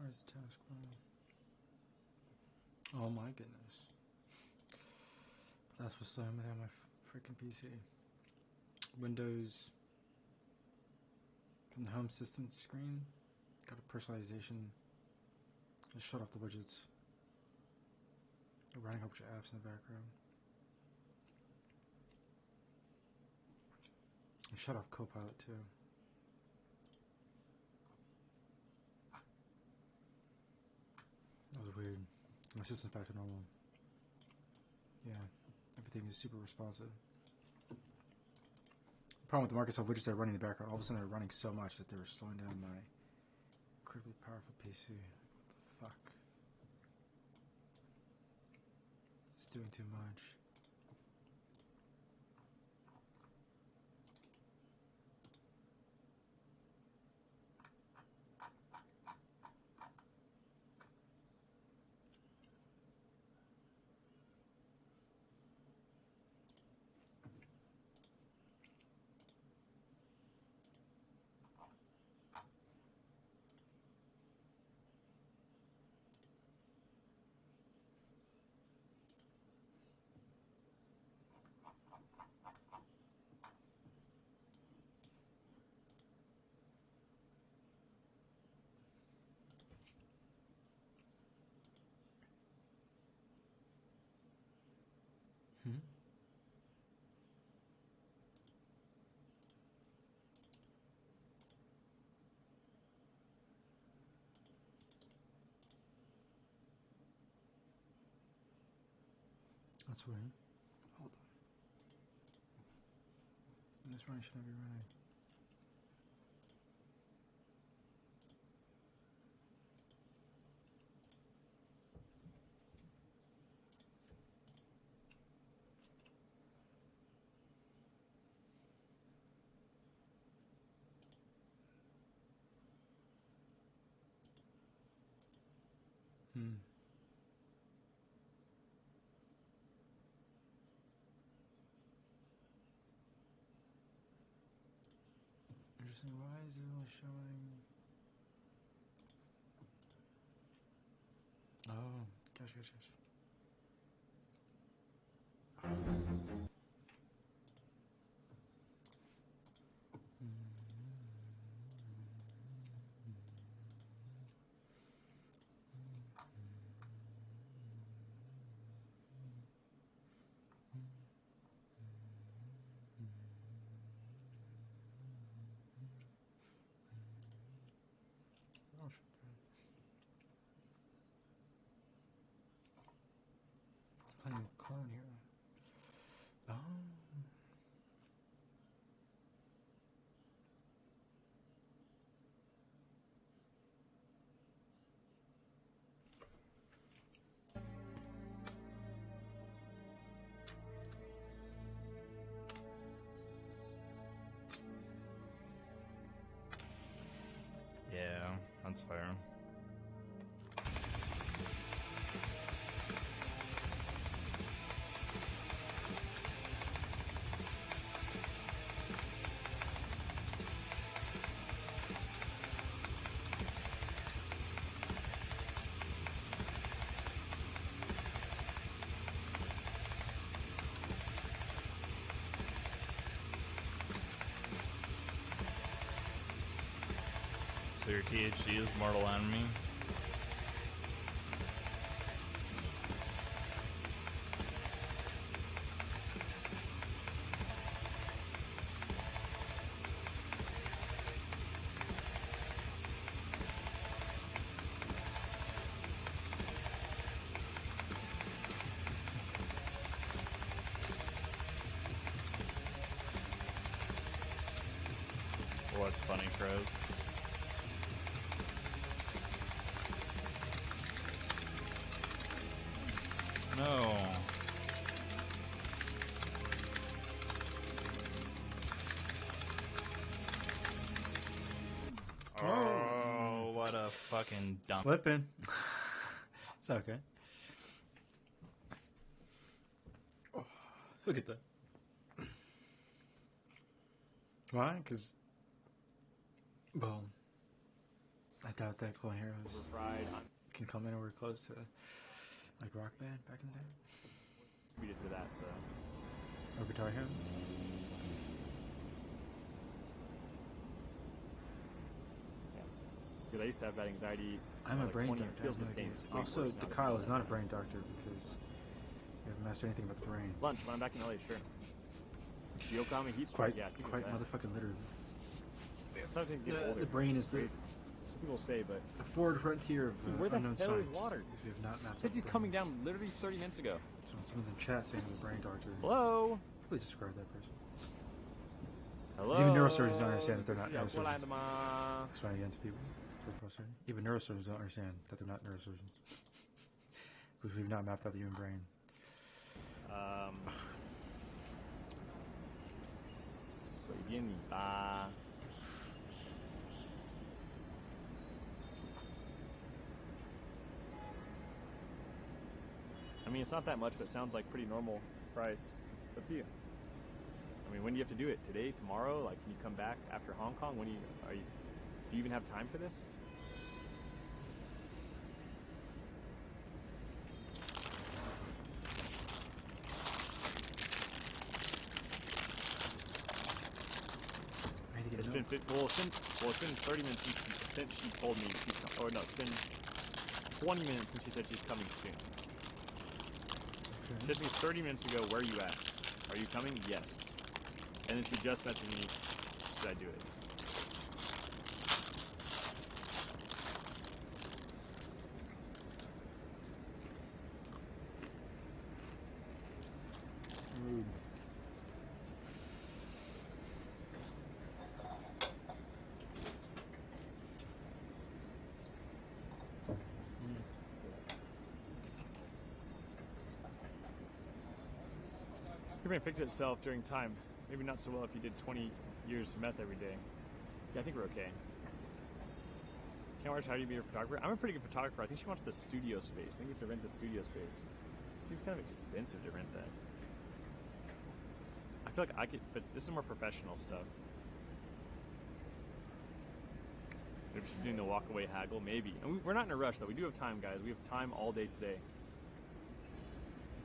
Speaker 1: Where's the taskbar? Oh my goodness. That's what's slowing me down my freaking PC. Windows from the home assistant screen. Got a personalization. Just shut off the widgets. Running a bunch of apps in the background. And shut off Copilot too. That was weird. My system's back to normal. Yeah, everything is super responsive. The problem with the Microsoft widgets that are running in the background, all of a sudden they're running so much that they were slowing down my incredibly powerful PC. What the fuck? It's doing too much. That's weird. Hold on. This running should not be running. Interesting. Why is it only showing? Oh, gosh. Playing clone here. Oh.
Speaker 19: Yeah, that's fair. So your THC is Mortal Enemy? What's funny, Crows? No. Oh, what a fucking dump.
Speaker 1: Slipping. It's okay. Oh, look at that. Why? Because, well, I doubt that Clone Heroes can come anywhere close to like Rock Band back in the day.
Speaker 14: We get to that, so.
Speaker 1: Or Guitar Hero.
Speaker 14: Yeah. Because I used to have that anxiety.
Speaker 1: I'm a
Speaker 14: like
Speaker 1: brain
Speaker 14: 20,
Speaker 1: doctor.
Speaker 14: It feels the same.
Speaker 1: Also, Kyle is not a brain doctor because you haven't mastered anything about the brain.
Speaker 14: Lunch, when I'm back in LA, sure. The Yokohama heat strike, yeah.
Speaker 1: Quite motherfucking literally.
Speaker 14: It's not going to get older.
Speaker 1: The brain is the
Speaker 14: people say, but
Speaker 1: the forward frontier of
Speaker 14: dude, where the
Speaker 1: unknown
Speaker 14: hell
Speaker 1: science.
Speaker 14: is water?
Speaker 1: If you have not mapped
Speaker 14: Since he's coming down literally 30 minutes ago.
Speaker 1: So when someone's in chat saying he's a brain doctor,
Speaker 14: hello.
Speaker 1: Please describe that person.
Speaker 14: Hello.
Speaker 1: Even neurosurgeons don't understand that they're not neurosurgeons.
Speaker 14: Hola,
Speaker 1: Explain again to people. Even neurosurgeons don't understand that they're not neurosurgeons because we've not mapped out the human brain.
Speaker 14: I mean, it's not that much, but it sounds like pretty normal price. It's up to you. I mean, when do you have to do it? Today? Tomorrow? Like, can you come back after Hong Kong? Do you even have time for this? It's been 30 minutes since she told me she's coming. Or no, it's been 20 minutes since she said she's coming soon. She said to me 30 minutes ago, where are you at? Are you coming? Yes. And then she just messaged me, should I do it? Your brain fixes itself during time. Maybe not so well if you did 20 years of meth every day. Yeah, I think we're okay. Can't watch how to be a photographer. I'm a pretty good photographer. I think she wants the studio space. I think you have to rent the studio space. It seems kind of expensive to rent that. I feel like I could, but this is more professional stuff. If she's doing the walk-away haggle, maybe. And we're not in a rush, though. We do have time, guys. We have time all day today.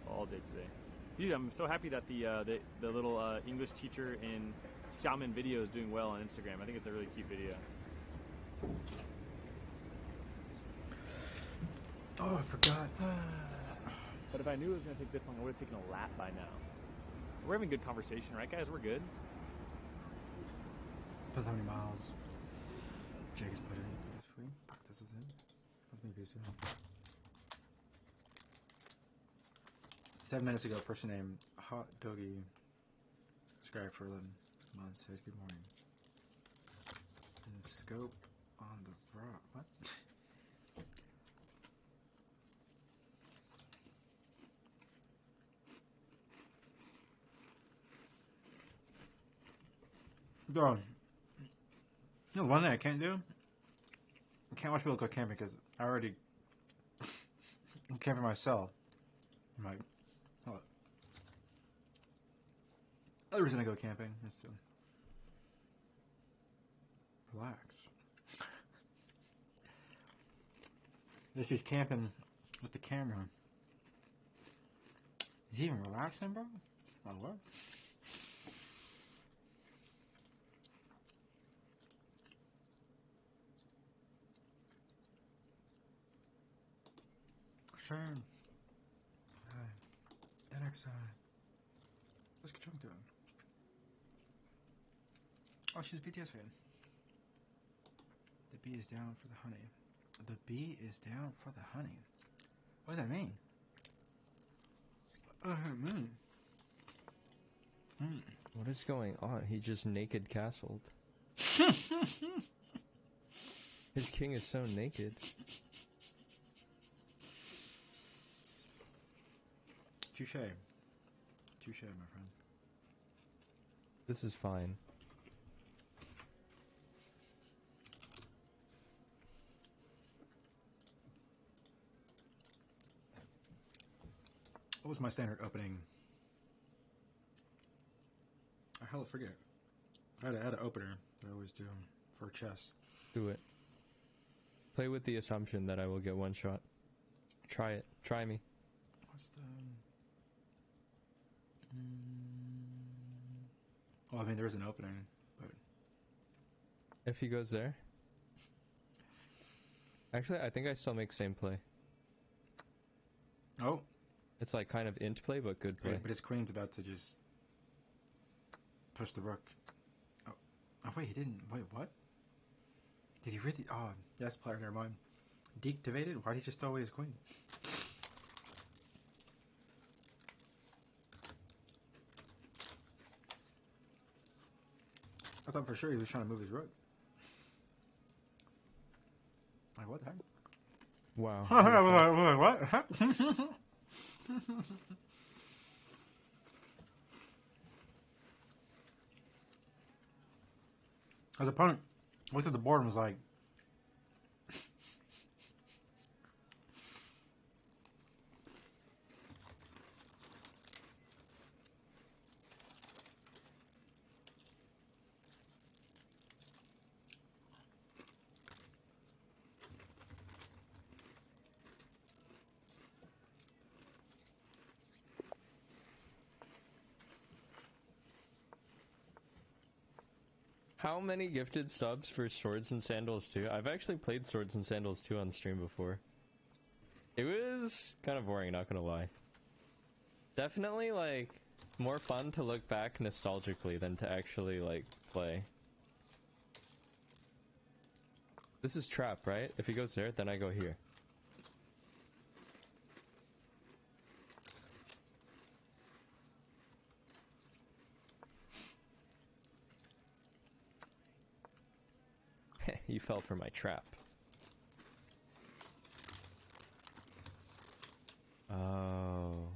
Speaker 14: All day today. Dude, I'm so happy that the little English teacher in Xiamen video is doing well on Instagram. I think it's a really cute video.
Speaker 1: Oh, I forgot.
Speaker 14: But if I knew it was going to take this long, I would have taken a lap by now. We're having good conversation, right, guys? We're good.
Speaker 1: Depends how many miles Jake has put in this week. This is it. That's me busy. 7 minutes ago, a person named Hot Doggy subscribed for 11 months. Said good morning. And scope on the rock. What? Bro, you know one thing I can't do? I can't watch people go camping because I already I'm camping myself. I'm like, what? Other reason I go camping is to relax. This is camping with the camera. Is he even relaxing, bro? Oh, what? Shane. NXI. What's Kachunk doing? Oh, she's a BTS fan. The bee is down for the honey. The bee is down for the honey. What does that mean? What does that mean?
Speaker 13: What is going on? He just naked castled. His king is so naked.
Speaker 1: Touche. Touche, my friend.
Speaker 13: This is fine.
Speaker 1: What was my standard opening? I hella forget. I had an opener that I always do for chess.
Speaker 13: Do it. Play with the assumption that I will get one shot. Try it. Try me.
Speaker 1: What's the... Well, I mean, there is an opening, but...
Speaker 13: If he goes there? Actually, I think I still make same play.
Speaker 1: Oh.
Speaker 13: It's like kind of int play, but good play.
Speaker 1: Wait, but his queen's about to just push the rook. Oh, wait, he didn't. Wait, what? Did he really? Oh, yes, player, never mind. Deactivated? Why did he just throw away his queen? I thought for sure he was trying to move his rook. Like, what the heck?
Speaker 13: Wow.
Speaker 1: What? His opponent looked at the board and was like,
Speaker 13: How many gifted subs for Swords and Sandals 2? I've actually played Swords and Sandals 2 on stream before. It was kind of boring, not gonna lie. Definitely, like, more fun to look back nostalgically than to actually, like, play. This is trap, right? If he goes there, then I go here. You fell for my trap. Oh.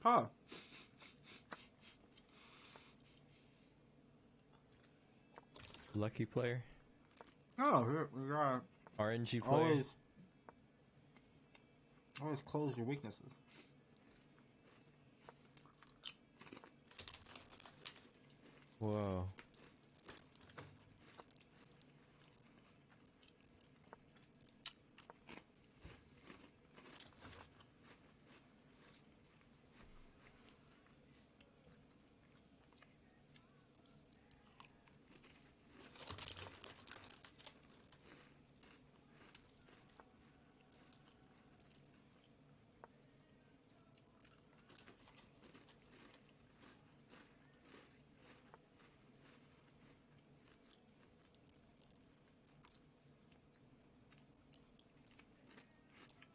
Speaker 1: Huh.
Speaker 13: Lucky player.
Speaker 1: Oh, we got
Speaker 13: RNG player.
Speaker 1: Always close your weaknesses.
Speaker 13: Whoa.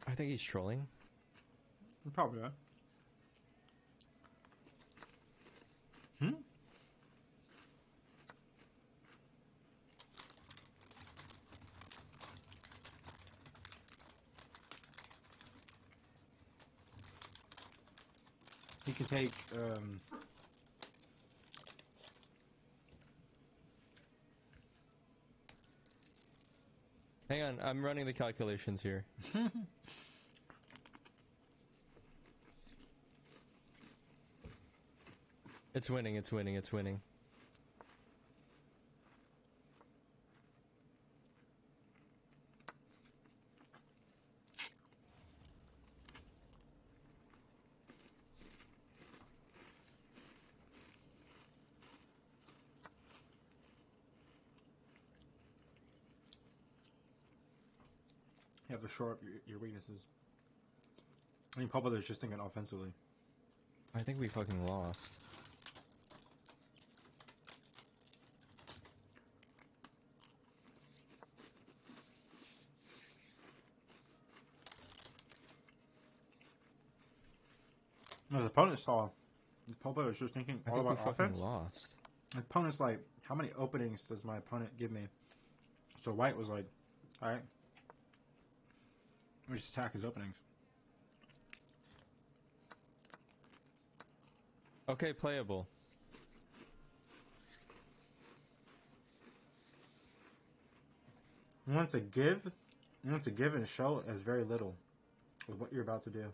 Speaker 13: I think he's trolling.
Speaker 1: Probably, yeah. He can take,
Speaker 13: Hang on, I'm running the calculations here. It's winning, it's winning, it's winning.
Speaker 1: you have to shore up your weaknesses. I mean, Papa is just thinking offensively.
Speaker 13: I think we fucking lost.
Speaker 1: No, the opponent saw. The Papa was just thinking all about offense.
Speaker 13: Lost.
Speaker 1: The opponent's like, how many openings does my opponent give me? So White was like, alright. We just attack his openings.
Speaker 13: Okay, playable.
Speaker 1: You want to give and show as very little with what you're about to do.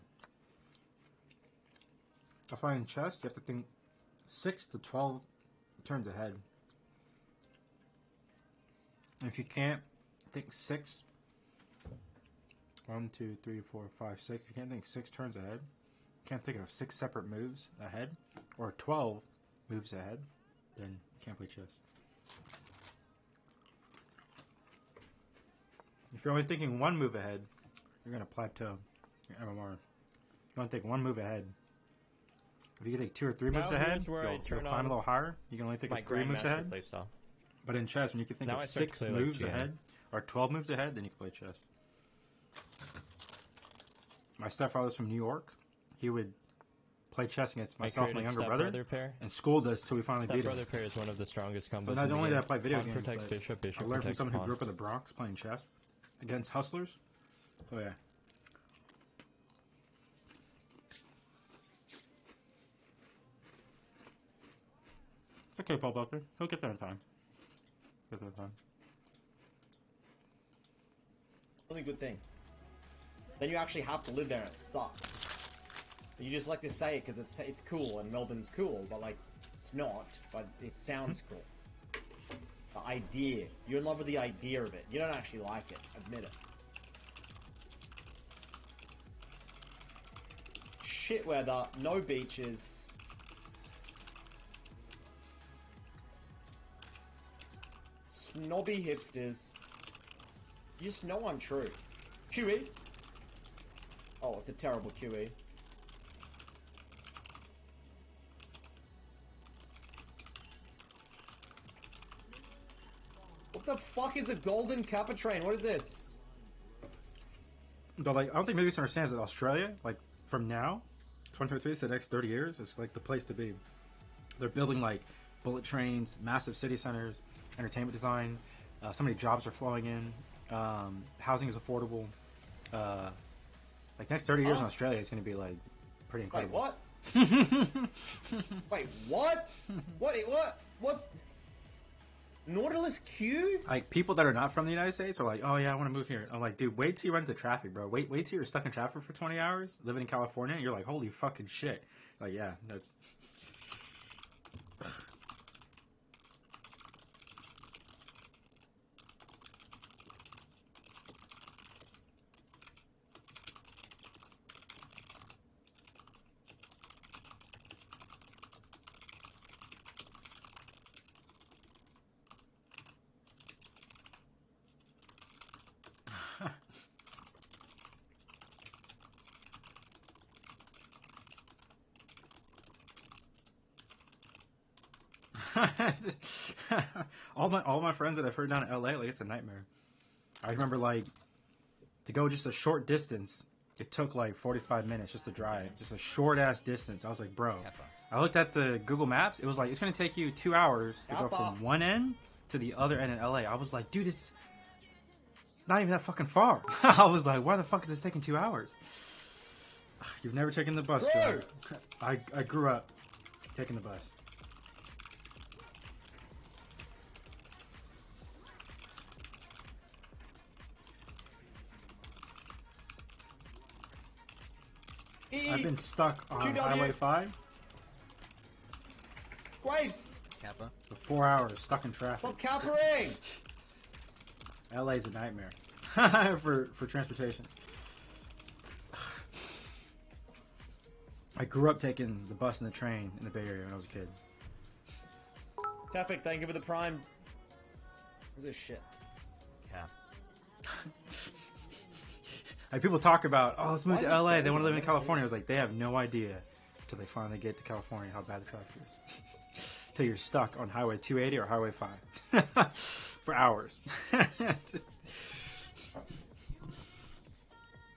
Speaker 1: That's why in chess you have to think 6 to 12 turns ahead. And if you can't think 6, 1, 2, 3, 4, 5, 6, if you can't think 6 turns ahead, you can't think of 6 separate moves ahead, or 12 moves ahead, then you can't play chess. If you're only thinking 1 move ahead, you're going to plateau your MMR. You want to think 1 move ahead. If you can think 2 or 3 moves ahead, you'll climb a little higher. You can only think of 3 moves ahead.
Speaker 13: Playstyle.
Speaker 1: But in chess, when you can think of 6 moves ahead, or 12 moves ahead, then you can play chess. My stepfather's from New York. He would play chess against myself and my younger brother, and schooled us till we finally beat him.
Speaker 13: Stepbrother pair is one of the strongest combos.
Speaker 1: But not only did I play video games,
Speaker 13: protects
Speaker 1: but
Speaker 13: bishop, bishop
Speaker 1: I learned from
Speaker 13: protects
Speaker 1: someone who
Speaker 13: pawn.
Speaker 1: grew up in the Bronx playing chess against hustlers. Oh yeah. Okay, Paul Bucker. He'll get there in time. Get there in time.
Speaker 16: Only good thing. Then you actually have to live there and it sucks. But you just like to say it because it's cool and Melbourne's cool, but like, it's not, but it sounds cool. The idea. You're in love with the idea of it. You don't actually like it. Admit it. Shit weather, no beaches. Snobby hipsters. You just know I'm true. QE? Oh, it's a terrible QE. What the fuck is a golden kappa train? What is this?
Speaker 1: But like, I don't think Midbeast understands that Australia, like, from now, 2023 to the next 30 years, it's like the place to be. They're building like bullet trains, massive city centers, entertainment design. So many jobs are flowing in. Housing is affordable. Like next 30 years in Australia is going to be like pretty incredible.
Speaker 16: Wait, what? Wait, what? What? Nautilus Q?
Speaker 1: Like, people that are not from the United States are like, oh yeah, I want to move here. I'm like, dude, wait till you run into traffic, bro. Wait till you're stuck in traffic for 20 hours, living in California, and you're like, holy fucking shit. Like, yeah, that's... all my friends that I've heard down in LA, like, it's a nightmare. I remember, like, to go just a short distance, it took like 45 minutes just to drive, just a short ass distance. I was like, bro, I looked at the Google Maps, it was like, it's gonna take you 2 hours to go from one end to the other end in LA. I was like, dude, it's not even that fucking far. I was like, why the fuck is this taking 2 hours? You've never taken the bus, Joe. I grew up taking the bus. I've been stuck on Highway 5
Speaker 16: Graves!
Speaker 17: Kappa.
Speaker 1: for 4 hours, stuck in traffic.
Speaker 16: Stop cappering!
Speaker 1: LA's a nightmare for transportation. I grew up taking the bus and the train in the Bay Area when I was a kid.
Speaker 16: Tefik, thank you for the prime. What's this shit?
Speaker 17: Cap.
Speaker 1: Like, people talk about, oh, let's move to LA, they want to live in California. I was like, they have no idea until they finally get to California how bad the traffic is. Till you're stuck on Highway 280 or Highway 5 for hours.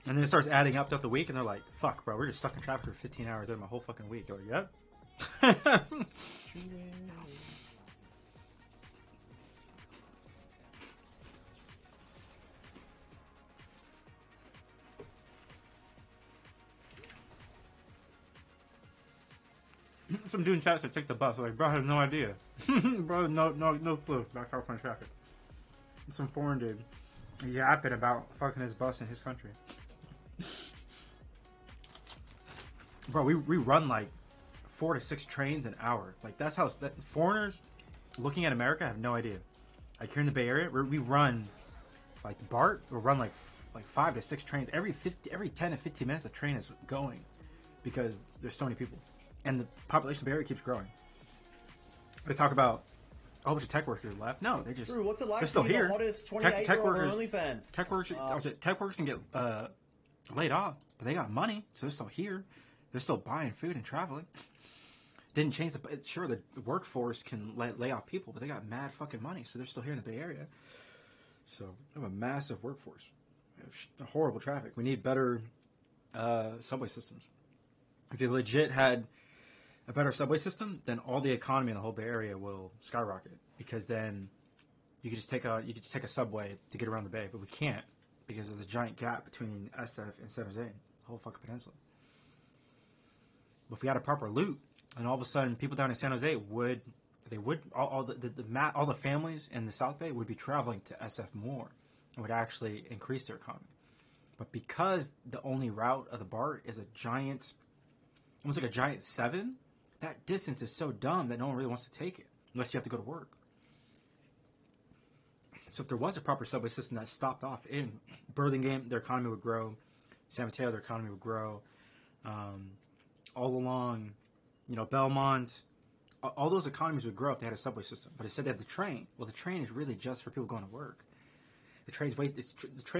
Speaker 1: And then it starts adding up throughout the week, and they're like, fuck, bro, we're just stuck in traffic for 15 hours out of my whole fucking week. You're like, yep. Some dude in chat said, take the bus. I'm like, bro, I have no idea. Bro, no clue about California traffic. Some foreign dude yapping about fucking his bus in his country. Bro, we run like 4 to 6 trains an hour. Like, that's how foreigners looking at America have no idea. Like, here in the Bay Area, we run like BART. We run like 5 to 6 trains every 10 to 15 minutes. A train is going because there's so many people, and the population of the Bay Area keeps growing. They talk about a whole bunch of tech workers left. No, they just
Speaker 16: Drew, what's it like
Speaker 1: they're still
Speaker 16: to be
Speaker 1: here.
Speaker 16: the hottest
Speaker 1: Tech
Speaker 16: 28-year-old
Speaker 1: workers,
Speaker 16: OnlyFans?
Speaker 1: tech workers can get laid off, but they got money, so they're still here. They're still buying food and traveling. Didn't change sure, the workforce can lay off people, but they got mad fucking money, so they're still here in the Bay Area. So we have a massive workforce. We have horrible traffic. We need better subway systems. If you legit had a better subway system, then all the economy in the whole Bay Area will skyrocket, because then you could just take a subway to get around the Bay, but we can't because there's a giant gap between SF and San Jose, the whole fucking peninsula. But if we had a proper loop, and all of a sudden people down in San Jose all the families in the South Bay would be traveling to SF more, and would actually increase their economy. But because the only route of the BART is a giant, almost like a giant 7, that distance is so dumb that no one really wants to take it unless you have to go to work. So if there was a proper subway system that stopped off in Burlingame, their economy would grow. San Mateo, their economy would grow. All along, Belmont, all those economies would grow if they had a subway system. But instead they have the train. Well, the train is really just for people going to work. The train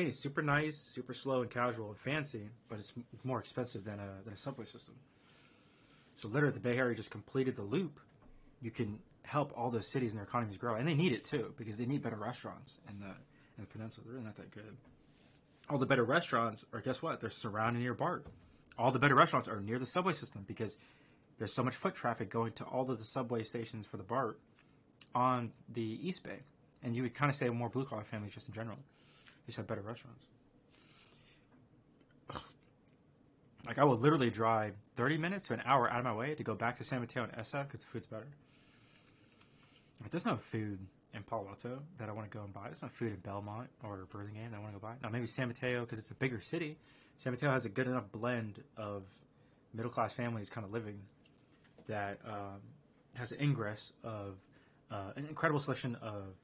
Speaker 1: is super nice, super slow and casual and fancy, but it's more expensive than a subway system. So literally, the Bay Area just completed the loop. You can help all those cities and their economies grow, and they need it too, because they need better restaurants in the peninsula. They're really not that good. All the better restaurants are, guess what? They're surrounded near BART. All the better restaurants are near the subway system because there's so much foot traffic going to all of the subway stations for the BART on the East Bay. And you would kind of say more blue-collar families just in general. They just have better restaurants. Like, I will literally drive 30 minutes to an hour out of my way to go back to San Mateo and SF because the food's better. Like, there's no food in Palo Alto that I want to go and buy. There's no food in Belmont or Burlingame that I want to go buy. Now, maybe San Mateo because it's a bigger city. San Mateo has a good enough blend of middle-class families kind of living that has an ingress of an incredible selection of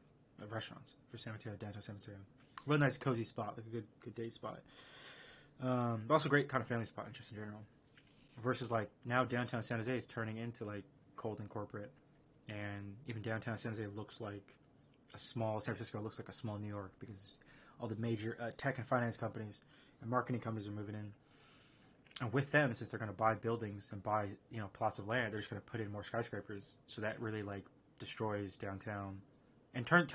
Speaker 1: restaurants for San Mateo, downtown San Mateo. Really nice, cozy spot, like a good date spot. But also great kind of family spot just in general. Versus like now downtown San Jose is turning into like cold and corporate, and even downtown San Jose looks like a small San Francisco looks like a small New York because all the major tech and finance companies and marketing companies are moving in. And with them, since they're going to buy buildings and buy plots of land, they're just going to put in more skyscrapers. So that really like destroys downtown and turns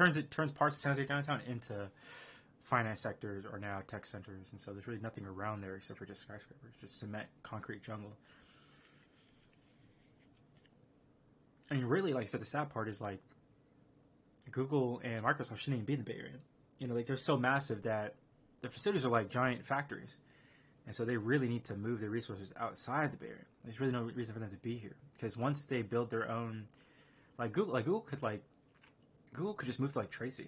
Speaker 1: parts of San Jose downtown into finance sectors or now tech centers, and so there's really nothing around there except for just skyscrapers, just cement, concrete jungle. I mean, really, like I said, the sad part is like Google and Microsoft shouldn't even be in the Bay Area. Like they're so massive that their facilities are like giant factories, and so they really need to move their resources outside the Bay Area. There's really no reason for them to be here because once they build their own, Google could just move to like Tracy.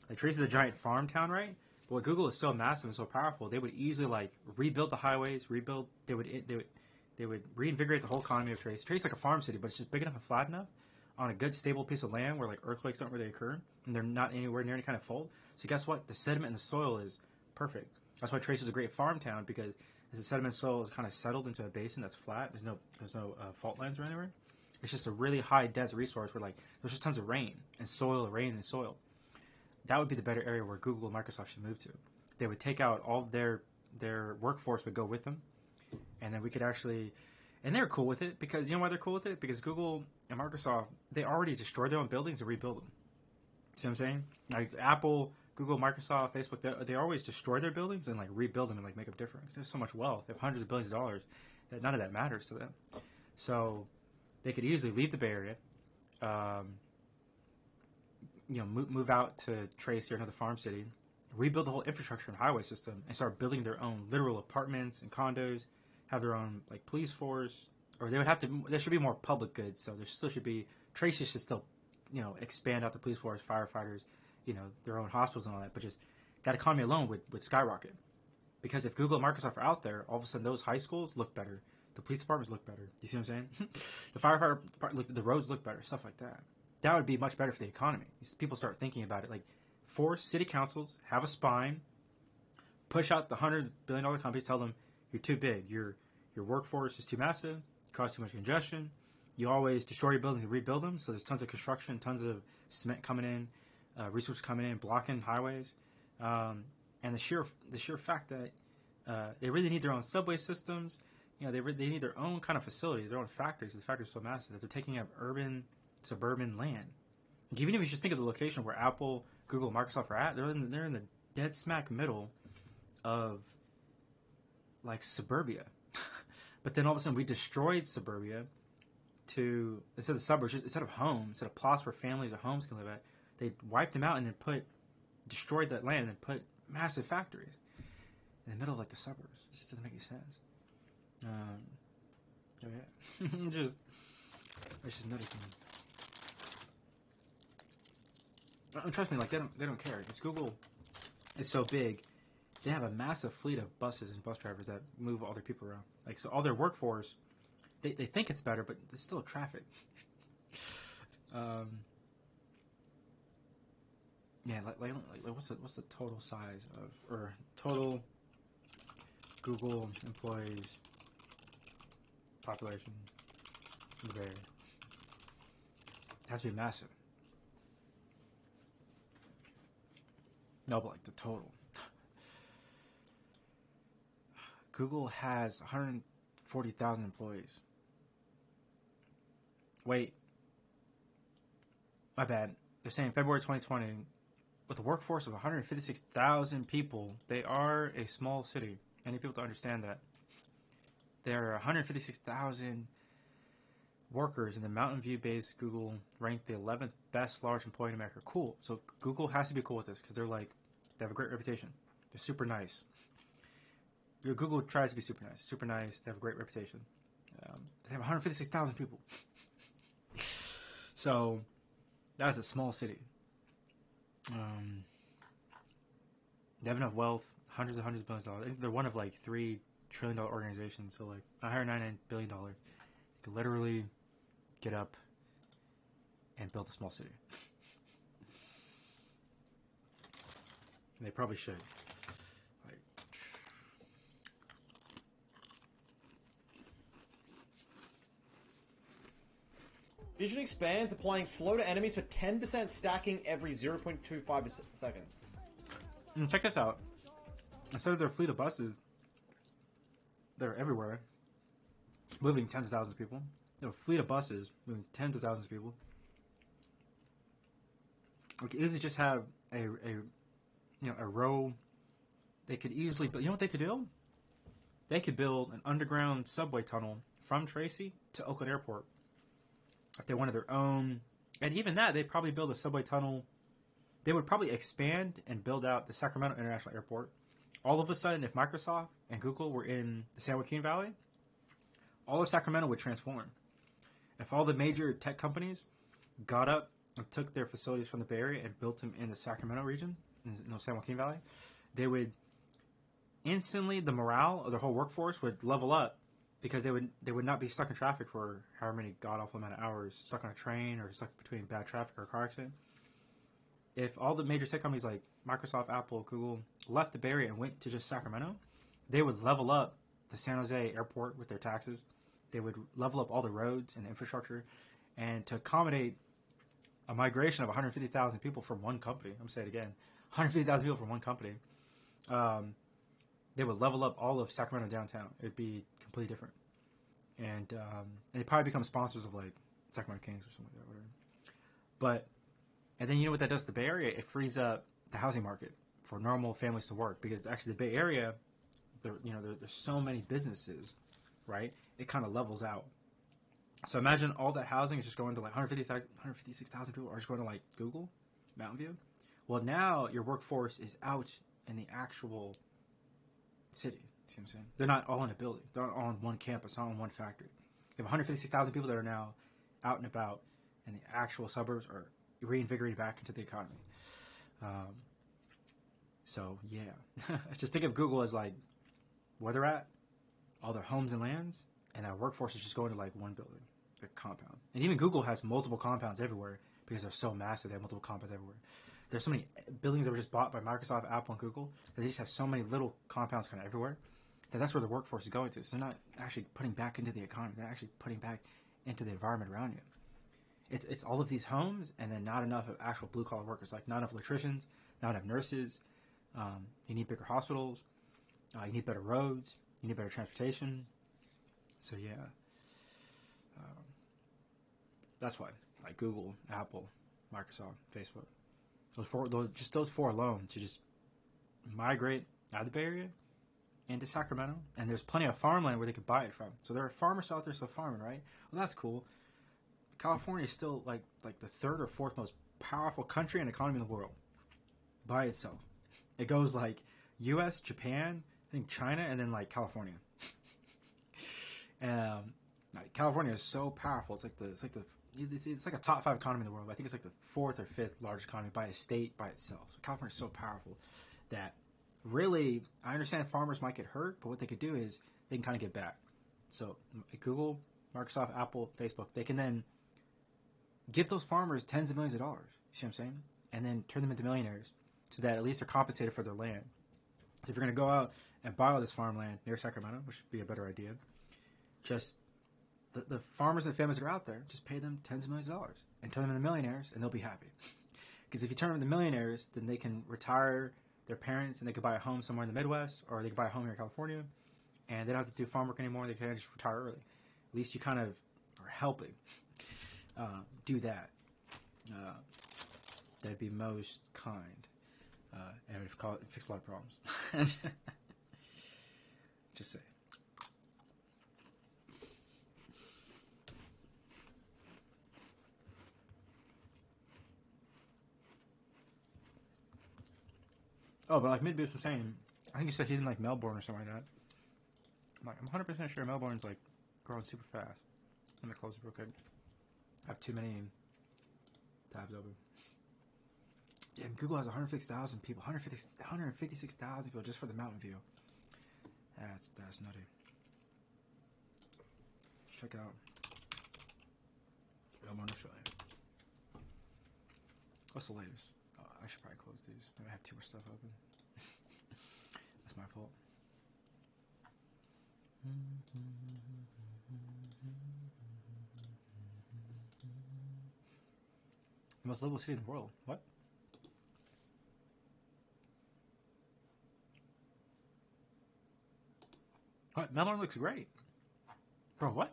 Speaker 1: Like Tracy's a giant farm town, right? But Google is so massive and so powerful, they would easily like rebuild the highways, they would reinvigorate the whole economy of Tracy. Tracy's like a farm city, but it's just big enough and flat enough on a good stable piece of land where like earthquakes don't really occur and they're not anywhere near any kind of fault. So guess what? The sediment in the soil is perfect. That's why Tracy's a great farm town because as the sediment soil is kind of settled into a basin that's flat, there's no fault lines or anywhere. It's just a really high dense resource where like there's just tons of rain and soil. That would be the better area where Google and Microsoft should move to. They would take out all their workforce would go with them, and then we could actually, and they're cool with it because you know why they're cool with it? Because Google and Microsoft, they already destroyed their own buildings and rebuild them. See what I'm saying? Like Apple, Google, Microsoft, Facebook, they always destroy their buildings and like rebuild them and like make up different. There's so much wealth. They have hundreds of billions of dollars that none of that matters to them. So they could easily leave the Bay Area. Move out to Tracy or another farm city, rebuild the whole infrastructure and highway system, and start building their own literal apartments and condos, have their own like police force, or there should be more public goods. So there still should be, Tracy should still, expand out the police force, firefighters, their own hospitals and all that. But just that economy alone would skyrocket. Because if Google and Microsoft are out there, all of a sudden those high schools look better. The police departments look better. You see what I'm saying? The firefighter, the roads look better, stuff like that. That would be much better for the economy. People start thinking about it. Like, force city councils, have a spine, push out the $100 billion companies, tell them, you're too big. Your workforce is too massive, cause too much congestion. You always destroy your buildings and rebuild them, so there's tons of construction, tons of cement coming in, resources coming in, blocking highways. And the sheer fact that they really need their own subway systems. They need their own kind of facilities, their own factories. The factories are so massive that they're taking up suburban land. Like, even if you just think of the location where Apple, Google, Microsoft are at, they're in the dead smack middle of like suburbia. But then all of a sudden we destroyed suburbia to, instead of suburbs, instead of homes, instead of plots where families or homes can live at, they wiped them out and then destroyed that land and put massive factories in the middle of like the suburbs. It just doesn't make any sense. It's just nutty to me. And trust me, like they don't care. Because Google is so big, they have a massive fleet of buses and bus drivers that move all their people around. Like, so all their workforce, they think it's better, but there's still traffic. What's the total size of, or total Google employees population in the Bay Area? It has to be massive. No, but like the total. Google has 140,000 employees. Wait. My bad. They're saying February 2020, with a workforce of 156,000 people, they are a small city. I need people to understand that. There are 156,000 workers in the Mountain View-based Google, ranked the 11th best large employer in America. Cool. So Google has to be cool with this because they have a great reputation. They're super nice. Google tries to be super nice. Super nice. They have a great reputation. They have 156,000 people. So that's a small city. They have enough wealth, hundreds and hundreds of billions of dollars. I think they're one of like $3 trillion organizations. So like $199 billion. You could literally get up and build a small city. And they probably should. Like,
Speaker 16: Vision expands, applying slow to enemies for 10% stacking every 0.25 seconds.
Speaker 1: and check this out. Instead of their fleet of buses, they're everywhere, moving tens of thousands of people. They have a fleet of buses moving tens of thousands of people. We could easily just have a row. They could easily, but you know what they could do? They could build an underground subway tunnel from Tracy to Oakland Airport if they wanted their own. And even that, they'd probably build a subway tunnel. They would probably expand and build out the Sacramento International Airport. All of a sudden, if Microsoft and Google were in the San Joaquin Valley, all of Sacramento would transform. If all the major tech companies got up and took their facilities from the Bay Area and built them in the Sacramento region, in the San Joaquin Valley, they would instantly, the morale of their whole workforce would level up because they would not be stuck in traffic for however many god-awful amount of hours, stuck on a train or stuck between bad traffic or a car accident. If all the major tech companies like Microsoft, Apple, Google left the Bay Area and went to just Sacramento, they would level up the San Jose airport with their taxes. They would level up all the roads and the infrastructure. And to accommodate a migration of 150,000 people from one company, I'm going to say it again, 150,000 people from one company, they would level up all of Sacramento downtown. It would be completely different. And they'd probably become sponsors of like Sacramento Kings or something like that, whatever. But and then you know what that does to the Bay Area? It frees up the housing market for normal families to work because actually the Bay Area, there's so many businesses, right? It kind of levels out. So imagine all that housing is just going to like 156,000 people are just going to like Google, Mountain View. Well, now your workforce is out in the actual city. See what I'm saying? They're not all in a building. They're not all in one campus, not in one factory. You have 156,000 people that are now out and about, and the actual suburbs are reinvigorated back into the economy. So yeah, just think of Google as like where they're at, all their homes and lands, and our workforce is just going to like one building, a compound. And even Google has multiple compounds everywhere because they're so massive. They have multiple compounds everywhere. There's so many buildings that were just bought by Microsoft, Apple, and Google that they just have so many little compounds kind of everywhere that's where the workforce is going to. So they're not actually putting back into the economy. They're actually putting back into the environment around you. It's all of these homes and then not enough of actual blue-collar workers, like not enough electricians, not enough nurses. You need bigger hospitals. You need better roads. You need better transportation. So yeah, that's why, like Google, Apple, Microsoft, Facebook, those four alone to just migrate out of the Bay Area into Sacramento, and there's plenty of farmland where they could buy it from. So there are farmers out there still farming, right? Well, that's cool. California is still like the third or fourth most powerful country and economy in the world by itself. It goes like U.S., Japan, I think China, and then like California. California is so powerful. It's like a top 5 economy in the world. I think it's like the 4th or 5th largest economy by a state by itself. So California is so powerful that really, I understand farmers might get hurt, but what they could do is they can kind of get back. So Google, Microsoft, Apple, Facebook, they can then give those farmers tens of millions of dollars. You see what I'm saying? And then turn them into millionaires so that at least they're compensated for their land. So if you're going to go out and buy all this farmland near Sacramento, which would be a better idea, just the farmers and families that are out there, just pay them tens of millions of dollars and turn them into millionaires, and they'll be happy. Because if you turn them into millionaires, then they can retire their parents, and they could buy a home somewhere in the Midwest, or they could buy a home here in California, and they don't have to do farm work anymore. They can just retire early. At least you kind of are helping do that. That'd be most kind, and it would fix a lot of problems. Just say. Oh, but like Midbeast was saying, I think he said he's in like Melbourne or something like that. I'm 100% sure Melbourne's like growing super fast. I'm gonna close it real quick. I have too many tabs open. Yeah, Google has 156,000 people. 156,000 people just for the Mountain View. That's nutty. Check out Melbourne, Australia. What's the latest? I should probably close these. Maybe I have too much stuff open. That's my fault. The most livable city in the world. What? What? Melbourne looks great. Bro, what?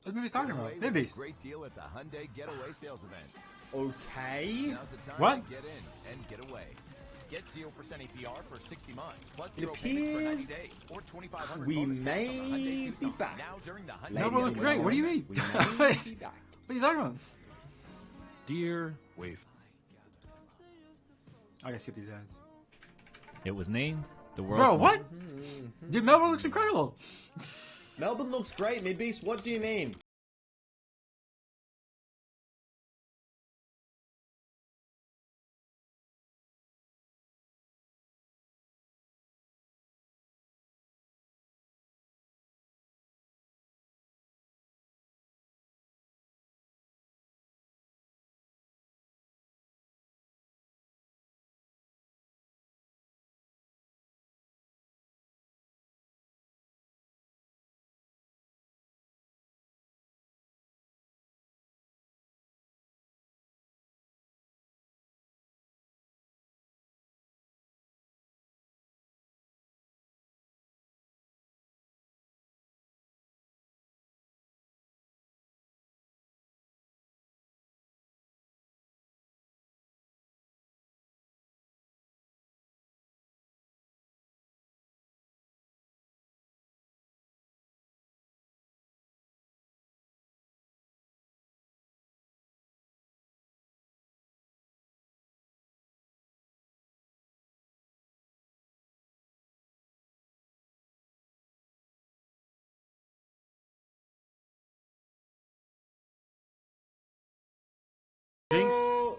Speaker 1: What movie's talking about? Midbeast.
Speaker 20: Great deal at the Hyundai Getaway Sales Event.
Speaker 16: Okay.
Speaker 20: Now's the time
Speaker 1: What?
Speaker 20: to get in and get away. Get 0% APR for 60 months, plus
Speaker 16: It
Speaker 20: 0 payments for 90
Speaker 16: appears
Speaker 20: days, or 2,500
Speaker 16: we
Speaker 20: bonus cash on the
Speaker 16: may
Speaker 20: Hyundai
Speaker 16: be
Speaker 20: Tucson.
Speaker 16: back.
Speaker 20: Now during the Hyundai
Speaker 1: Melbourne looks great. What do you mean?
Speaker 16: We may
Speaker 1: What
Speaker 16: be back.
Speaker 1: are you talking about?
Speaker 19: Dear Wave.
Speaker 1: I gotta skip these ads.
Speaker 19: It was named the world's
Speaker 1: Bro, what?
Speaker 16: Mm-hmm.
Speaker 1: Dude, Melbourne looks incredible.
Speaker 16: Melbourne looks great, Midbeast. What do you mean?
Speaker 1: Jinx.
Speaker 16: Oh,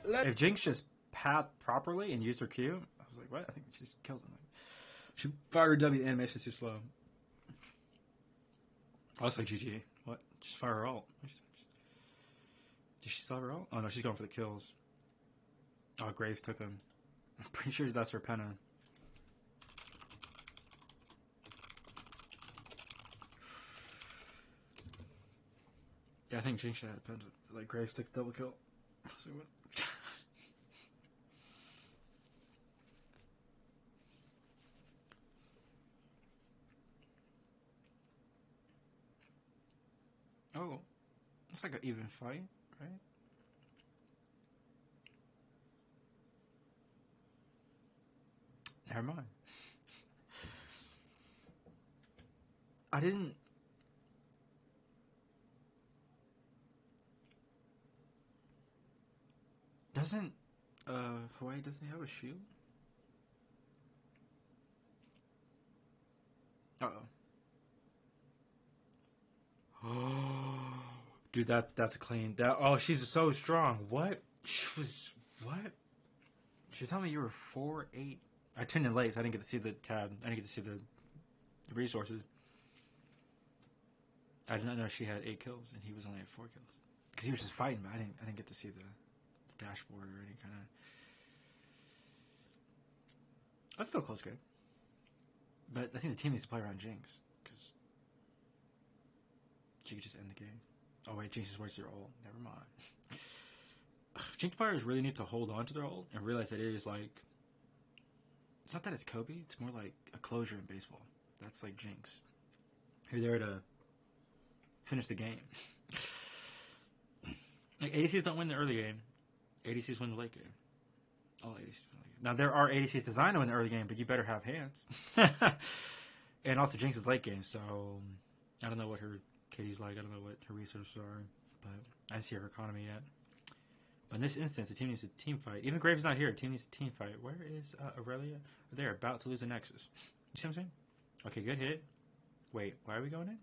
Speaker 1: If Jinx just path properly and used her Q, I was like, what? I think she just kills him. She fired her W, the animation's too slow. I was like, GG. What? Just fire her ult. Did she still have her ult? Oh no, she's going for the kills. Oh, Graves took him. I'm pretty sure that's her penna. Yeah, I think Jinx should have penna. Like, Graves took double kill. I was like, what? Oh, it's like an even fight, right? Never mind. I didn't. Doesn't Hawaii doesn't he have a shield? Oh, dude, that's a clean. Oh, she's so strong. What? She was what? She was telling me you were 4'8". I tuned in late, so I didn't get to see the tab. I didn't get to see the resources. I did not know she had 8 kills and he was only at 4 kills. Because he was just fighting, but I didn't get to see the dashboard or any kind of. That's still a close game. But I think the team needs to play around Jinx because she could just end the game. Oh wait, Jinx just wasted her ult. Never mind. Jinx players really need to hold on to their ult and realize that it is like. It's not that it's Kobe. It's more like a closure in baseball. That's like Jinx. You're there to finish the game. Like ADCs don't win the early game. ADCs win the late game. All ADCs win the late game. Now there are ADCs designed to win the early game, but you better have hands. And also Jinx is late game, so I don't know what her KD's like. I don't know what her resources are, but I didn't see her economy yet. But in this instance, the team needs a team fight. Even Graves not here. The team needs a team fight. Where is Aurelia? They're about to lose the Nexus. You see what I'm saying? Okay, good hit. Wait, why are we going in?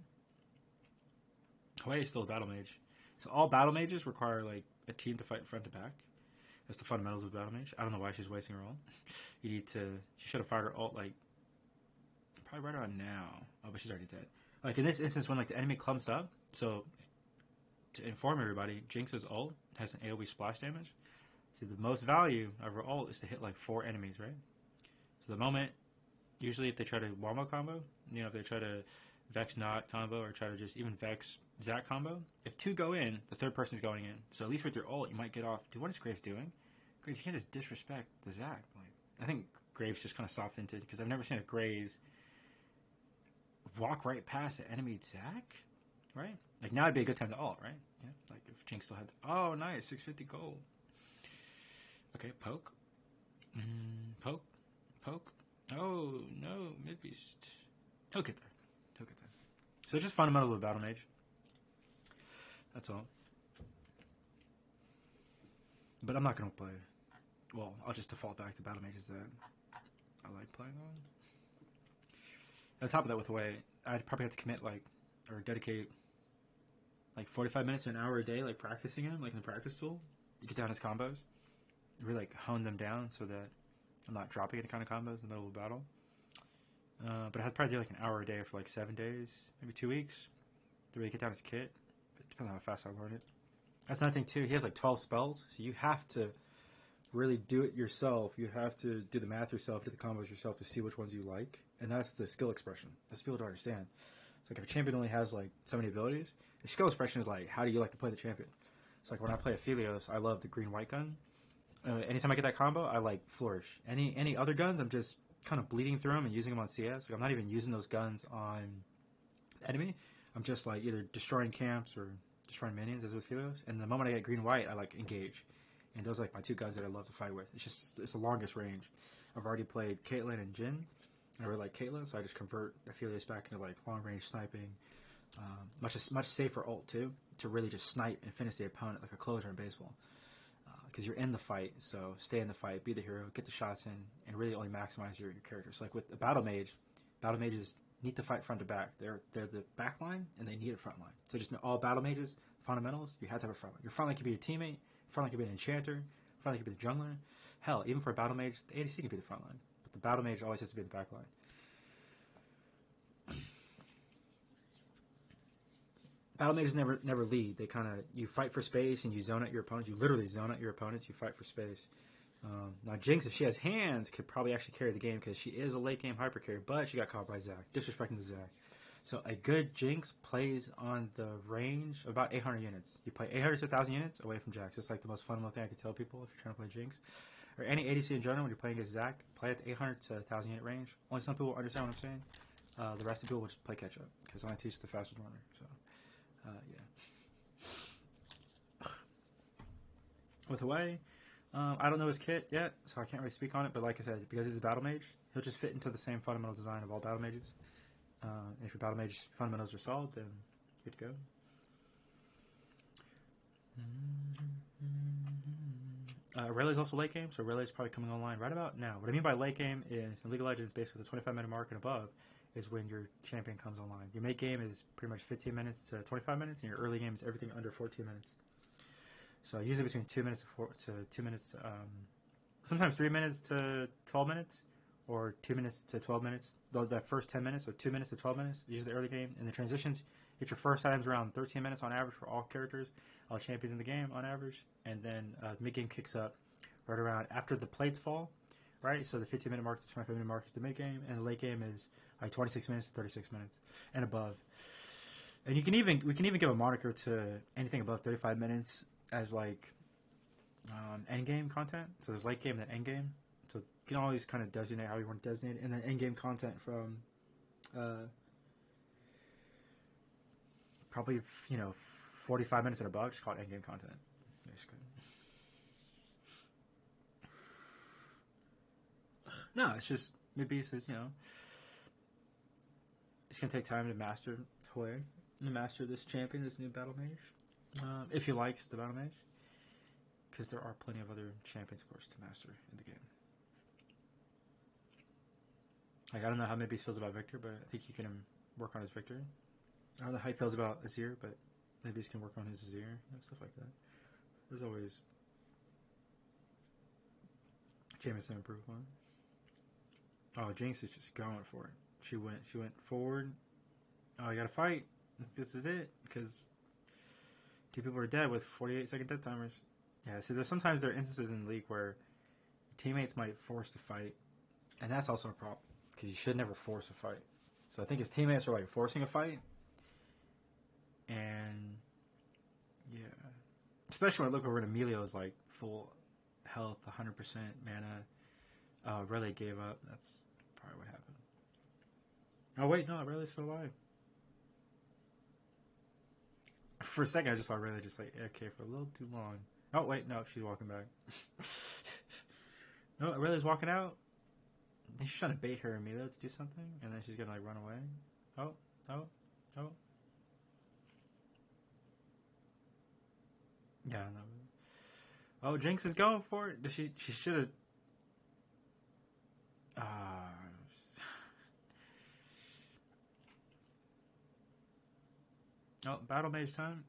Speaker 1: Hwei is still a battle mage. So all battle mages require like a team to fight front to back. That's the fundamentals of battle mage. I don't know why she's wasting her ult. She should have fired her ult like probably right around now. Oh, but she's already dead. Like in this instance when like the enemy clumps up, so to inform everybody, Jinx's ult has an AoE splash damage. So the most value of her ult is to hit like 4 enemies, right? So the moment, usually if they try to Wombo combo, if they try to Vex not combo or try to just even Vex Zac combo, if 2 go in, the third person's going in. So at least with your ult, you might get off. Dude, what is Graves doing? Graves, you can't just disrespect the Zac. Like, I think Graves just kind of soft hinted because I've never seen a Graves walk right past the enemy Zac, right? Like now would be a good time to ult, right? Yeah. Like if Jinx still had. Oh, nice, 650 gold. Okay, poke. Poke. Poke. Oh no, Midbeast. He'll get there. He'll get there. So just fundamentals of battle mage. That's all. But I'm not gonna play. Well, I'll just default back to battle mages that I like playing on. On top of that, with Hwei, I'd probably have to commit or dedicate 45 minutes to an hour a day, practicing him, in the practice tool. You get down his combos, really hone them down so that I'm not dropping any kind of combos in the middle of a battle. But I'd probably do an hour a day for 7 days, maybe 2 weeks, to really get down his kit. But it depends on how fast I learn it. That's another thing too. He has 12 spells, so you have to really do it yourself. You have to do the math yourself, do the combos yourself to see which ones you like, and that's the skill expression. That's people don't understand. It's if a champion only has so many abilities, the skill expression is how do you like to play the champion? It's when I play Aphelios, I love the green white gun. Anytime I get that combo, I like Flourish. Any other guns, I'm just kind of bleeding through them and using them on CS. I'm not even using those guns on enemy. I'm just either destroying camps or destroying minions as with Aphelios. And the moment I get green white, I Engage. And those are my 2 guns that I love to fight with. It's the longest range. I've already played Caitlyn and Jhin. I really like Caitlyn, so I just convert Aphelios back into long range sniping. Much safer ult too, to really just snipe and finish the opponent like a closer in baseball. Because you're in the fight, so stay in the fight, be the hero, get the shots in, and really only maximize your character. So with a battle mages need to fight front to back. They're the back line, and they need a front line. So just know all battle mages, fundamentals, you have to have a front line. Your front line could be your teammate, front line could be an enchanter, front line could be the jungler. Hell, even for a battle mage, the ADC can be the front line. But the battle mage always has to be the back line. Battle mages never lead. They you fight for space and you zone out your opponents. You literally zone out your opponents. You fight for space. Now Jinx, if she has hands, could probably actually carry the game because she is a late game hyper carry, but she got caught by Zac, disrespecting the Zac. So a good Jinx plays on the range of about 800 units. You play 800 to 1,000 units away from Jax. It's the most fundamental thing I can tell people if you're trying to play Jinx. Or any ADC in general, when you're playing against Zac, play at the 800 to 1,000 unit range. Only some people understand what I'm saying. The rest of the people will just play catch up because I only teach the fastest runner. So. Yeah. With Hwei, I don't know his kit yet, so I can't really speak on it. But like I said, because he's a battle mage, he'll just fit into the same fundamental design of all battle mages. If your battle mage fundamentals are solid, then good to go. Rayleigh's also late game, so Rayleigh's probably coming online right about now. What I mean by late game is in League of Legends, basically the 25-minute mark and above is when your champion comes online. Your mid game is pretty much 15 minutes to 25 minutes, and your early game is everything under 14 minutes. So usually between 2 minutes to 2 minutes, sometimes 3 minutes to 12 minutes, or 2 minutes to 12 minutes. That first 10 minutes, so 2 minutes to 12 minutes, usually the early game. And the transitions, get your first items around 13 minutes on average for all characters, all champions in the game on average. And then mid game kicks up right around after the plates fall, right? So the 15-minute mark to 25-minute mark is the mid game, and the late game is 26 minutes to 36 minutes and above. And we can even give a moniker to anything above 35 minutes as end game content. So there's late game and then end game. So you can always kind of designate how you want to designate it. And then end game content from probably 45 minutes and above is called end game content, basically. No, it's just Midbeast is it's gonna take time to master Hwei, to master this champion, this new battle mage. If he likes the battle mage, because there are plenty of other champions, of course, to master in the game. Like, I don't know how Midbeast feels about Victor, but I think he can work on his Victor. I don't know how he feels about Azir, but Midbeast can work on his Azir, stuff like that. There's always Jameson improve on. Oh, Jinx is just going for it. She went forward. Oh, you gotta fight. This is it, because 2 people are dead with 48-second death timers. Yeah, so sometimes there are instances in the league where teammates might force the fight, and that's also a problem, because you should never force a fight. So I think his teammates were like forcing a fight, and yeah, especially when I look over at Emilio's like full health, 100% mana. Rele gave up. That's probably what happened. Oh wait, no, Rele's still alive. For a second, I just saw Rele just like AFK for a little too long. Oh wait, no, she's walking back. No, Rele's walking out. She's trying to bait her Emilio to do something, and then she's gonna like run away. Oh. Yeah, no. Oh, Jinx is going for it. She should have. Oh, battle mage time.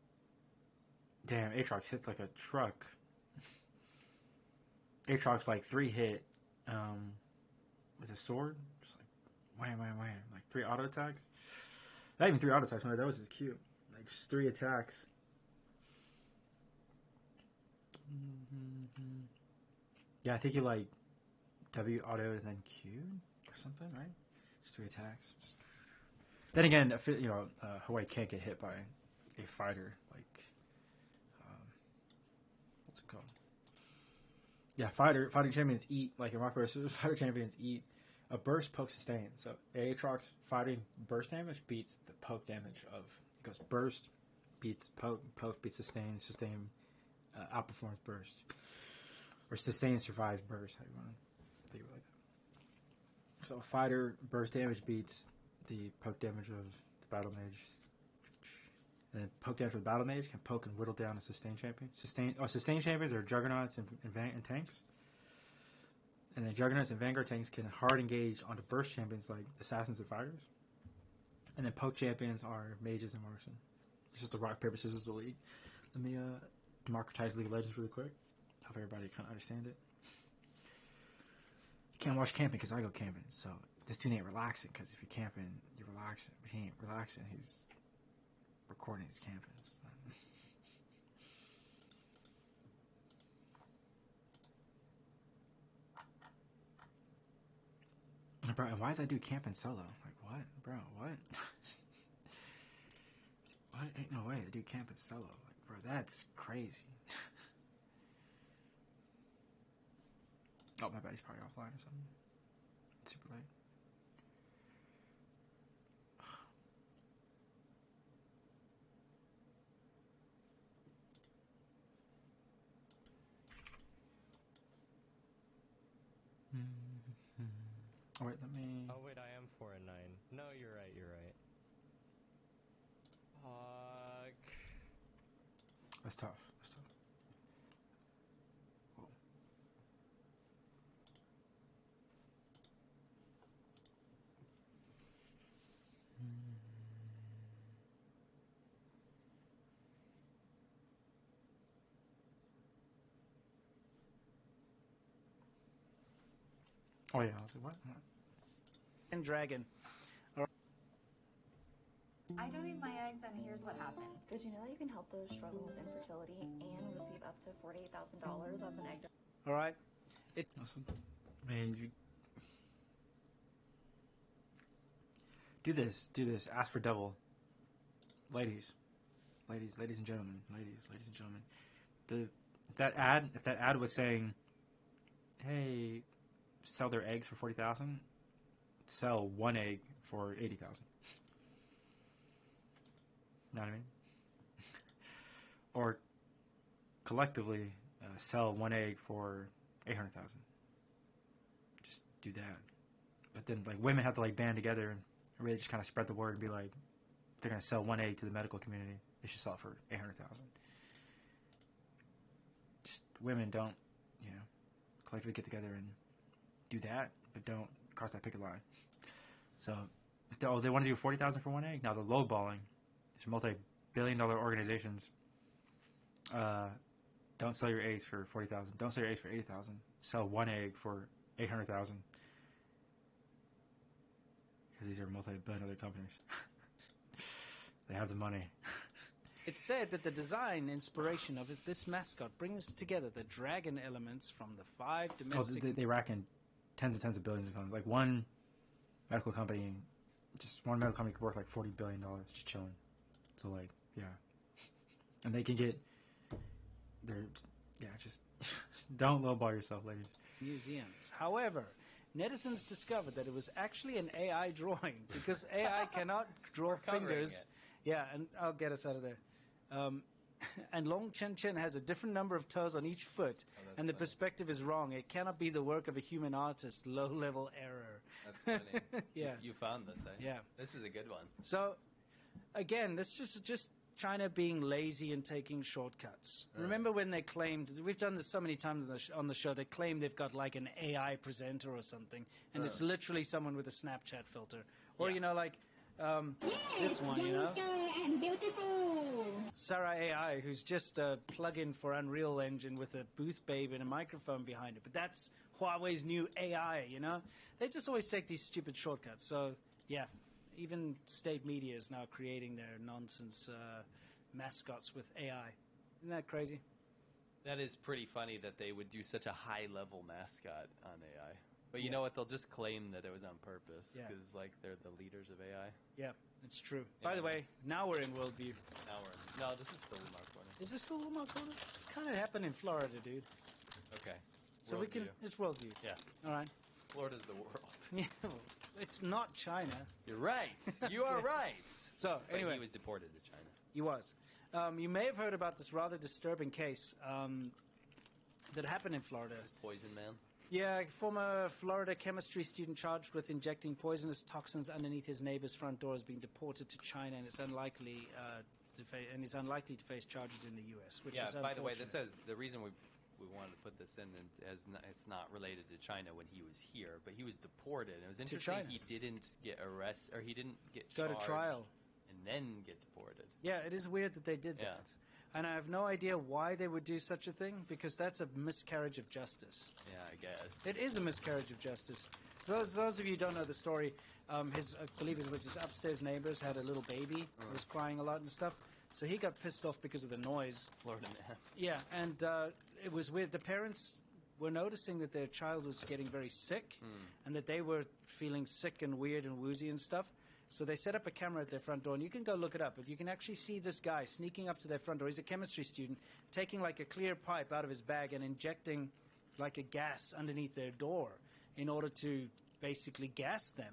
Speaker 1: Damn, Aatrox hits like a truck. Aatrox like 3 hit with a sword. Just like wham. Like 3 auto attacks. Not even 3 auto attacks, no, that was just cute. Like just 3 attacks. Yeah, I think he like W autoed and then Q'd or something, right? Just 3 attacks. Then again, Hawaii can't get hit by a fighter. Like, what's it called? Yeah, fighting champions eat, like in Rock vs. Fighter champions eat a burst, poke, sustain. So Aatrox fighting burst damage beats the poke damage of, because burst beats poke beats sustain outperforms burst. Or sustain survives burst, how you want to think about that. So fighter burst damage beats the poke damage of the battle mage. And then poke damage with battle mage can poke and whittle down a sustain champion. Sustain champions are juggernauts and tanks. And then juggernauts and vanguard tanks can hard engage onto burst champions like assassins and fighters. And then poke champions are mages and marksmen. It's just a rock paper scissors league. Let me democratize League of Legends really quick. Help everybody kind of understand it. You can't watch camping because I go camping. So this dude ain't relaxing, because if you're camping, you're relaxing. But he ain't relaxing. He's recording his camping. Bro, and why is that dude camping solo? Like, what? Bro, what? What? Ain't no way that dude camping solo. Like, bro, that's crazy. Oh, my bad, he's probably offline or something. It's super late. Oh, wait, let me...
Speaker 13: Oh, wait, I am 4-9. No, you're right. Fuck.
Speaker 1: That's tough. Whoa. Oh, yeah, I was like, what?
Speaker 3: And dragon.
Speaker 21: I donate my eggs, and here's what happens. Did you know that you can help those struggling with infertility and receive up to $48,000 as an egg donor?
Speaker 3: All right.
Speaker 1: Awesome. Man, you do this. Ask for double. Ladies and gentlemen. If that ad was saying, hey, sell their eggs for 40,000, sell 1 egg for 80,000. Know what I mean? Or collectively sell 1 egg for 800,000. Just do that. But then like women have to like band together and really just kind of spread the word and be like, if they're gonna sell 1 egg to the medical community, they should sell it for 800,000. Just women don't, collectively get together and do that, but don't cross that picket line. So, they want to do 40,000 for one egg. Now they're lowballing. These are multi-billion-dollar organizations. Don't sell your eggs for 40,000. Don't sell your eggs for 80,000. Sell one egg for 800,000. Because these are multi-billion-dollar companies. They have the money.
Speaker 3: It's said that the design inspiration of this mascot brings together the dragon elements from the 5 domestic...
Speaker 1: They rack in tens and tens of billions of dollars. Like one medical company could worth like $40 billion just chilling. So like, yeah. And they can get... just don't lowball yourself, ladies.
Speaker 3: Museums. However, netizens discovered that it was actually an AI drawing because AI cannot draw fingers.
Speaker 2: It.
Speaker 3: Yeah, and I'll get us out of there. And Long Chen Chen has a different number of toes on each foot, and the perspective is wrong. It cannot be the work of a human artist. Low-level error.
Speaker 2: That's funny.
Speaker 3: Yeah.
Speaker 2: You found this, eh?
Speaker 3: Yeah.
Speaker 2: This is a good one.
Speaker 3: So, again, this is just China being lazy and taking shortcuts. Remember when they claimed, we've done this so many times on the show, they claim they've got like an AI presenter or something, and it's literally someone with a Snapchat filter. Or, this one, Sera AI, who's just a plug-in for Unreal Engine with a booth babe and a microphone behind it. But that's Huawei's new AI, They just always take these stupid shortcuts. So, yeah, even state media is now creating their nonsense mascots with AI. Isn't that crazy?
Speaker 2: That is pretty funny that they would do such a high-level mascot on AI. But you know what? They'll just claim that it was on purpose because, they're the leaders of AI.
Speaker 3: Yeah, it's true. By the way, now we're in Worldview.
Speaker 2: No, this is still Wilmar Corner.
Speaker 3: Is this still Wilmar Corner? It's kind of happened in Florida, dude.
Speaker 2: Okay.
Speaker 3: So we can... It's Worldview.
Speaker 2: Yeah.
Speaker 3: All right.
Speaker 2: Florida's the world.
Speaker 3: Yeah, it's not China.
Speaker 2: You're right. You are right.
Speaker 3: So, anyway.
Speaker 2: But he was deported to China.
Speaker 3: He was. You may have heard about this rather disturbing case that happened in Florida.
Speaker 2: This Poison Man?
Speaker 3: Yeah, former Florida chemistry student charged with injecting poisonous toxins underneath his neighbor's front door is being deported to China, and it's unlikely to face charges in the U.S. Which is
Speaker 2: by the way, this says the reason we wanted to put this in it's not related to China when he was here, but he was deported. It was interesting he didn't get arrested, or he didn't get
Speaker 3: charged, go to trial,
Speaker 2: and then get deported.
Speaker 3: Yeah, it is weird that they did that. And I have no idea why they would do such a thing, because that's a miscarriage of justice.
Speaker 2: Yeah, I guess.
Speaker 3: It is a miscarriage of justice. Those of you who don't know the story, I believe it was his upstairs neighbors had a little baby who was crying a lot and stuff. So he got pissed off because of the noise.
Speaker 2: Florida man.
Speaker 3: Yeah, and it was weird. The parents were noticing that their child was getting very sick and that they were feeling sick and weird and woozy and stuff. So they set up a camera at their front door, and you can go look it up, but you can actually see this guy sneaking up to their front door. He's a chemistry student, taking like a clear pipe out of his bag and injecting like a gas underneath their door in order to basically gas them.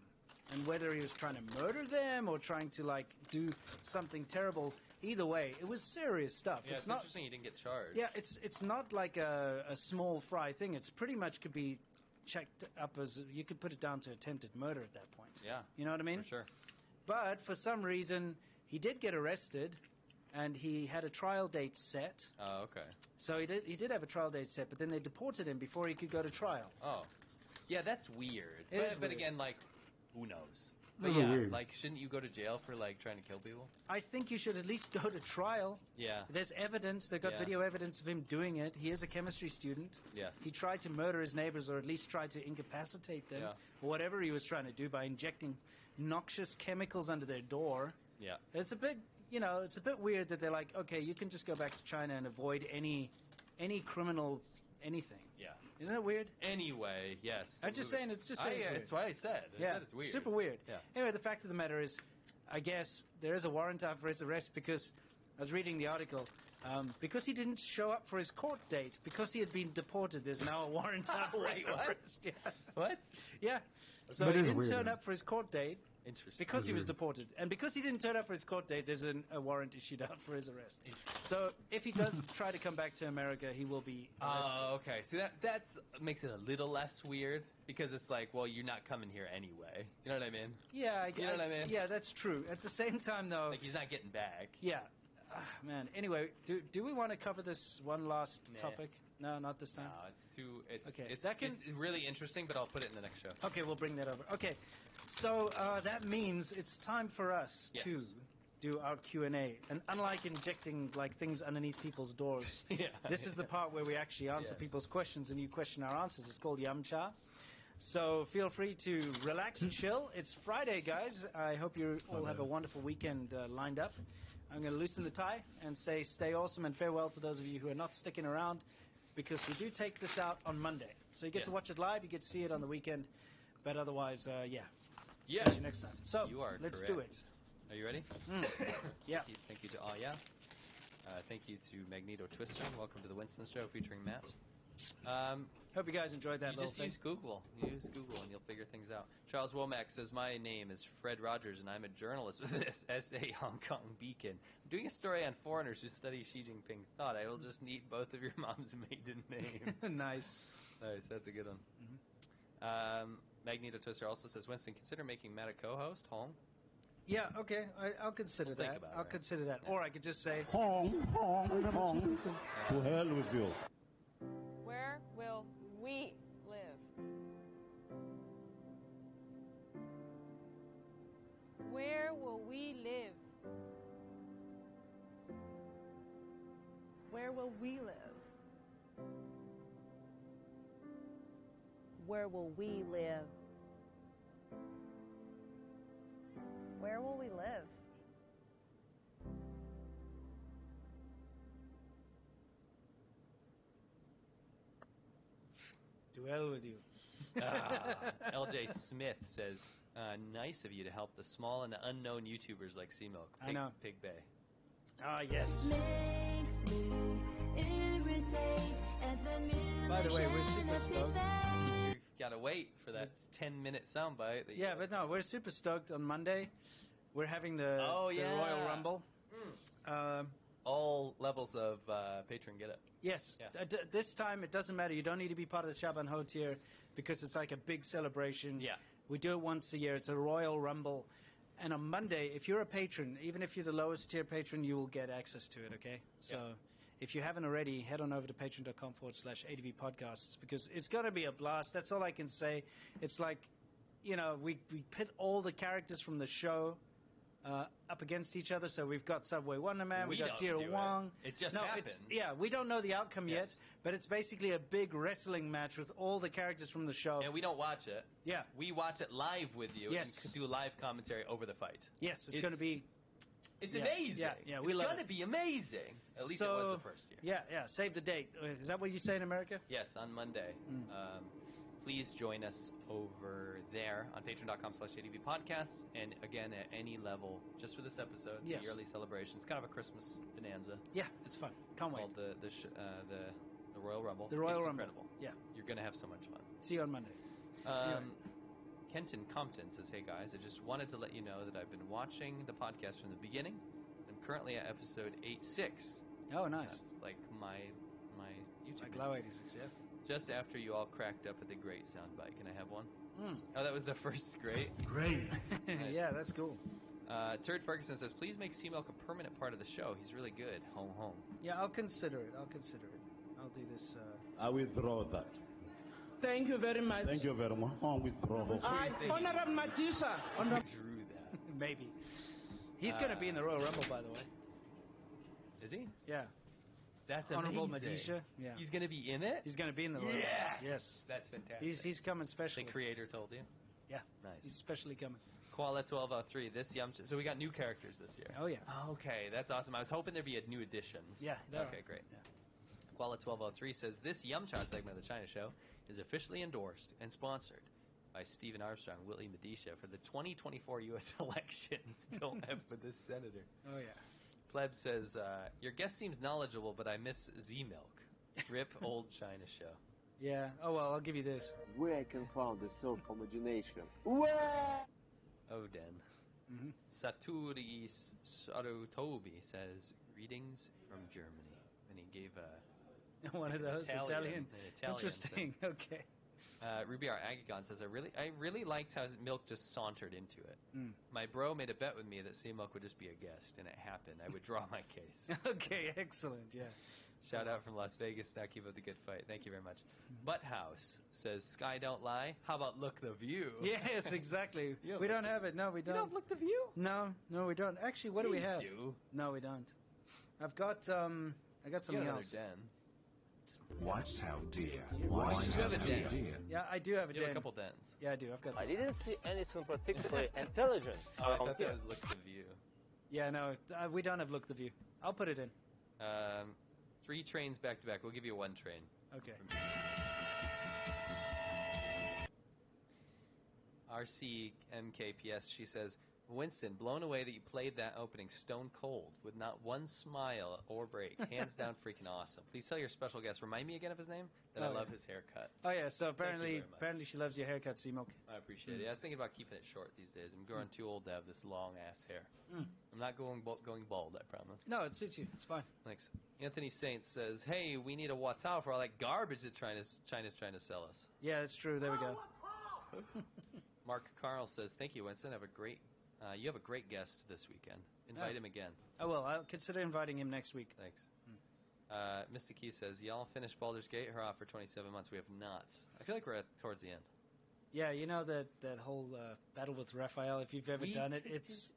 Speaker 3: And whether he was trying to murder them or trying to like do something terrible, either way, it was serious stuff.
Speaker 2: Yeah, it's not interesting he didn't get charged.
Speaker 3: Yeah, it's not like a small fry thing. It's pretty much could be checked up as, you could put it down to attempted murder at that point.
Speaker 2: Yeah.
Speaker 3: You know what I mean?
Speaker 2: For sure.
Speaker 3: But for some reason, he did get arrested, and he had a trial date set.
Speaker 2: Oh, okay.
Speaker 3: So he did have a trial date set, but then they deported him before he could go to trial.
Speaker 2: Oh. Yeah, that's weird. But again, like, who knows? But
Speaker 1: weird.
Speaker 2: Like, shouldn't you go to jail for, like, trying to kill people?
Speaker 3: I think you should at least go to trial.
Speaker 2: Yeah.
Speaker 3: There's evidence. They've got video evidence of him doing it. He is a chemistry student.
Speaker 2: Yes.
Speaker 3: He tried to murder his neighbors, or at least tried to incapacitate them, or whatever he was trying to do by injecting noxious chemicals under their door.
Speaker 2: Yeah.
Speaker 3: It's a bit, it's a bit weird that they're like, okay, you can just go back to China and avoid any criminal anything.
Speaker 2: Yeah.
Speaker 3: Isn't it weird?
Speaker 2: Anyway, yes.
Speaker 3: I'm just saying, it's just weird.
Speaker 2: That's what I said. I said it's weird.
Speaker 3: Super weird.
Speaker 2: Yeah.
Speaker 3: Anyway, the fact of the matter is, I guess there is a warrant out for his arrest because I was reading the article. Because he didn't show up for his court date, because he had been deported, there's now a warrant out for his arrest. Yeah.
Speaker 2: What?
Speaker 3: Yeah. So he didn't turn up for his court date.
Speaker 2: Interesting.
Speaker 3: Because he was deported. And because he didn't turn up for his court date, there's a warrant issued out for his arrest. So if he does try to come back to America, he will be arrested.
Speaker 2: Oh, okay. See, that makes it a little less weird, because it's like, well, you're not coming here anyway. You know what I mean?
Speaker 3: Yeah,
Speaker 2: you know what I mean?
Speaker 3: Yeah, that's true. At the same time, though...
Speaker 2: Like, he's not getting back.
Speaker 3: Yeah. Man, anyway, do we want to cover this one last topic? No, not this time.
Speaker 2: No, it's too. It's
Speaker 3: Okay,
Speaker 2: It's,
Speaker 3: that can-
Speaker 2: it's really interesting, but I'll put it in the next show.
Speaker 3: Okay, we'll bring that over. Okay, so that means it's time for us to do our Q&A. And unlike injecting like things underneath people's doors, this is the part where we actually answer people's questions and you question our answers. It's called Yum Cha. So feel free to relax and chill. It's Friday, guys. I hope you all have a wonderful weekend lined up. I'm going to loosen the tie and say stay awesome and farewell to those of you who are not sticking around, because we do take this out on Monday. So you get to watch it live, you get to see it on the weekend, but otherwise,
Speaker 2: Yes.
Speaker 3: Catch you next time. So
Speaker 2: you are
Speaker 3: let's
Speaker 2: correct.
Speaker 3: do it.
Speaker 2: Are you ready?
Speaker 3: Yeah.
Speaker 2: Thank you to Aya. Thank you to Magneto Twister. Welcome to the Winston Show featuring Matt.
Speaker 3: Hope you guys enjoyed that
Speaker 2: you
Speaker 3: little
Speaker 2: just
Speaker 3: thing.
Speaker 2: use Google. Use Google and you'll figure things out. Charles Womack says, my name is Fred Rogers and I'm a journalist with this SA Hong Kong Beacon. I'm doing a story on foreigners who study Xi Jinping thought. I will just need both of your mom's maiden names.
Speaker 3: Nice.
Speaker 2: Nice, that's a good one. Magneto Twister also says, Winston, consider making Matt a co-host. Hong?
Speaker 3: Yeah, okay. I'll consider
Speaker 2: Think
Speaker 3: that.
Speaker 2: about it,
Speaker 3: I'll
Speaker 2: right?
Speaker 3: consider that. Or I could just say,
Speaker 4: Hong. To hell with you.
Speaker 22: Where will we live? Where will we live?
Speaker 10: Where will we live? Where will we live? Where will we live?
Speaker 3: to hell with you.
Speaker 2: LJ Smith says, nice of you to help the small and unknown YouTubers like Seamilk.
Speaker 3: I know.
Speaker 2: Pig Bay.
Speaker 3: Ah, yes.
Speaker 23: Makes me irritate at the
Speaker 3: By the way, we're super stoked.
Speaker 2: You've got to wait for that 10-minute soundbite.
Speaker 3: Yeah, but no, we're super stoked on Monday. We're having the Royal Rumble.
Speaker 2: All levels of patron get it.
Speaker 3: Yes.
Speaker 2: Yeah.
Speaker 3: This time, it doesn't matter. You don't need to be part of the Shaban Ho tier because it's like a big celebration.
Speaker 2: Yeah.
Speaker 3: We do it once a year. It's a Royal Rumble. And on Monday, if you're a patron, even if you're the lowest tier patron, you will get access to it, okay? So if you haven't already, head on over to patreon.com/ADV podcasts because it's going to be a blast. That's all I can say. It's like, you know, we pit all the characters from the show up against each other. So we've got Subway Wonder Man, we got Dear Wong.
Speaker 2: It just
Speaker 3: no,
Speaker 2: happens.
Speaker 3: We don't know the outcome yet, but it's basically a big wrestling match with all the characters from the show.
Speaker 2: And we don't watch it.
Speaker 3: Yeah.
Speaker 2: We watch it live with you
Speaker 3: Yes.
Speaker 2: and do live commentary over the fight.
Speaker 3: Yes, it's going to be...
Speaker 2: It's amazing.
Speaker 3: Yeah, we love it.
Speaker 2: It's going to be amazing. At least it was the first year.
Speaker 3: Yeah, save the date. Is that what you say in America?
Speaker 2: Yes, on Monday. Please join us over there on patreon.com/ADV podcasts. And again, at any level, just for this episode, the yearly celebration. It's kind of a Christmas bonanza.
Speaker 3: Yeah, it's fun. Can't wait.
Speaker 2: Called the Royal Rumble.
Speaker 3: The Royal
Speaker 2: it's
Speaker 3: Rumble.
Speaker 2: Incredible.
Speaker 3: Yeah.
Speaker 2: You're going to have so much fun.
Speaker 3: See you on Monday. Anyway.
Speaker 2: Kenton Compton says, hey guys, I just wanted to let you know that I've been watching the podcast from the beginning. I'm currently at episode 86.
Speaker 3: Oh, nice.
Speaker 2: That's like my YouTube.
Speaker 3: Like Low 86, yeah.
Speaker 2: Just after you all cracked up at the great soundbite. Can I have one? Oh, that was the first great?
Speaker 3: Great.
Speaker 2: Nice.
Speaker 3: Yeah, that's cool.
Speaker 2: Turd Ferguson says, please make Seamilk a permanent part of the show. He's really good. Home.
Speaker 3: Yeah, I'll consider it. I'll do this.
Speaker 4: I withdraw that.
Speaker 24: Thank you very much.
Speaker 4: Thank you very much. I withdraw.
Speaker 24: Honorable Matisha.
Speaker 2: Drew that.
Speaker 3: Maybe. He's going to be in the Royal Rumble, by the way.
Speaker 2: Is he?
Speaker 3: Yeah.
Speaker 2: That's
Speaker 3: Honorable
Speaker 2: amazing.
Speaker 3: Madisha. Yeah.
Speaker 2: He's going to be in it?
Speaker 3: He's going to be in the Royal Rumble. Yes.
Speaker 2: That's fantastic.
Speaker 3: He's coming specially.
Speaker 2: The creator told you?
Speaker 3: Yeah.
Speaker 2: Nice.
Speaker 3: He's specially coming.
Speaker 2: Koala 1203. This Yamcha. So we got new characters this year.
Speaker 3: Oh, yeah.
Speaker 2: Okay, that's awesome. I was hoping there'd be a new additions.
Speaker 3: Yeah.
Speaker 2: Okay, great. Yeah. Koala 1203 says, this Yamcha segment of the China Show is officially endorsed and sponsored by Stephen Armstrong, Willie Medisha for the 2024 U.S. elections. Don't F with this senator.
Speaker 3: Oh, yeah.
Speaker 2: Pleb says, your guest seems knowledgeable, but I miss Z-Milk. Rip old China Show.
Speaker 3: Yeah. Oh, well, I'll give you this.
Speaker 25: Where I can find the self-imagination.
Speaker 2: Where? Odin. Saturi Sarutobi says, greetings from Germany. And he gave
Speaker 3: one of those Italian.
Speaker 2: An Italian
Speaker 3: Interesting.
Speaker 2: thing.
Speaker 3: Okay.
Speaker 2: Ruby R. Agagon says, I really liked how Milk just sauntered into it. My bro made a bet with me that C-Milk would just be a guest, and it happened. I would draw my case.
Speaker 3: Okay, excellent, yeah.
Speaker 2: Shout out from Las Vegas. Now keep up the good fight. Thank you very much. Butt House says, Sky don't lie. How about Look the View?
Speaker 3: Yes, exactly. We don't have it. No, we don't.
Speaker 2: You don't Look the View?
Speaker 3: No, we don't. Actually, what do we have?
Speaker 2: Do.
Speaker 3: No, we don't. I've got I got something else.
Speaker 2: Den.
Speaker 5: Watch how dear.
Speaker 2: Watch how dear.
Speaker 3: Yeah, I do have a
Speaker 2: You
Speaker 3: den.
Speaker 2: have a couple dens.
Speaker 3: Yeah, I do. I've got
Speaker 25: I
Speaker 3: this.
Speaker 25: didn't see anything particularly intelligent.
Speaker 2: I thought that was Look the View.
Speaker 3: Yeah, no, we don't have Look the View. I'll put it in.
Speaker 2: 3 trains back to back. We'll give you 1 train.
Speaker 3: Okay.
Speaker 2: RCMKPS, she says, Winston, blown away that you played that opening stone cold with not one smile or break. Hands down freaking awesome. Please tell your special guest, remind me again of his name, that I love his haircut.
Speaker 3: Oh, yeah, so apparently
Speaker 2: very much.
Speaker 3: she loves your haircut, C-Milk.
Speaker 2: I appreciate it. I was thinking about keeping it short these days. I'm growing too old to have this long-ass hair. I'm not going bald, I promise.
Speaker 3: No, it suits you. It's fine.
Speaker 2: Thanks. Anthony Saint says, hey, we need a what's out for all that garbage that China's trying to sell us.
Speaker 3: Yeah, that's true. There we go.
Speaker 2: Mark Carl says, thank you, Winston. You have a great guest this weekend. Invite him again.
Speaker 3: I will. I'll consider inviting him next week.
Speaker 2: Thanks. Mr. Key says, y'all finished Baldur's Gate? Hurrah for 27 months. We have not. I feel like we're towards the end.
Speaker 3: Yeah, you know that whole battle with Raphael, if you've ever done it, it's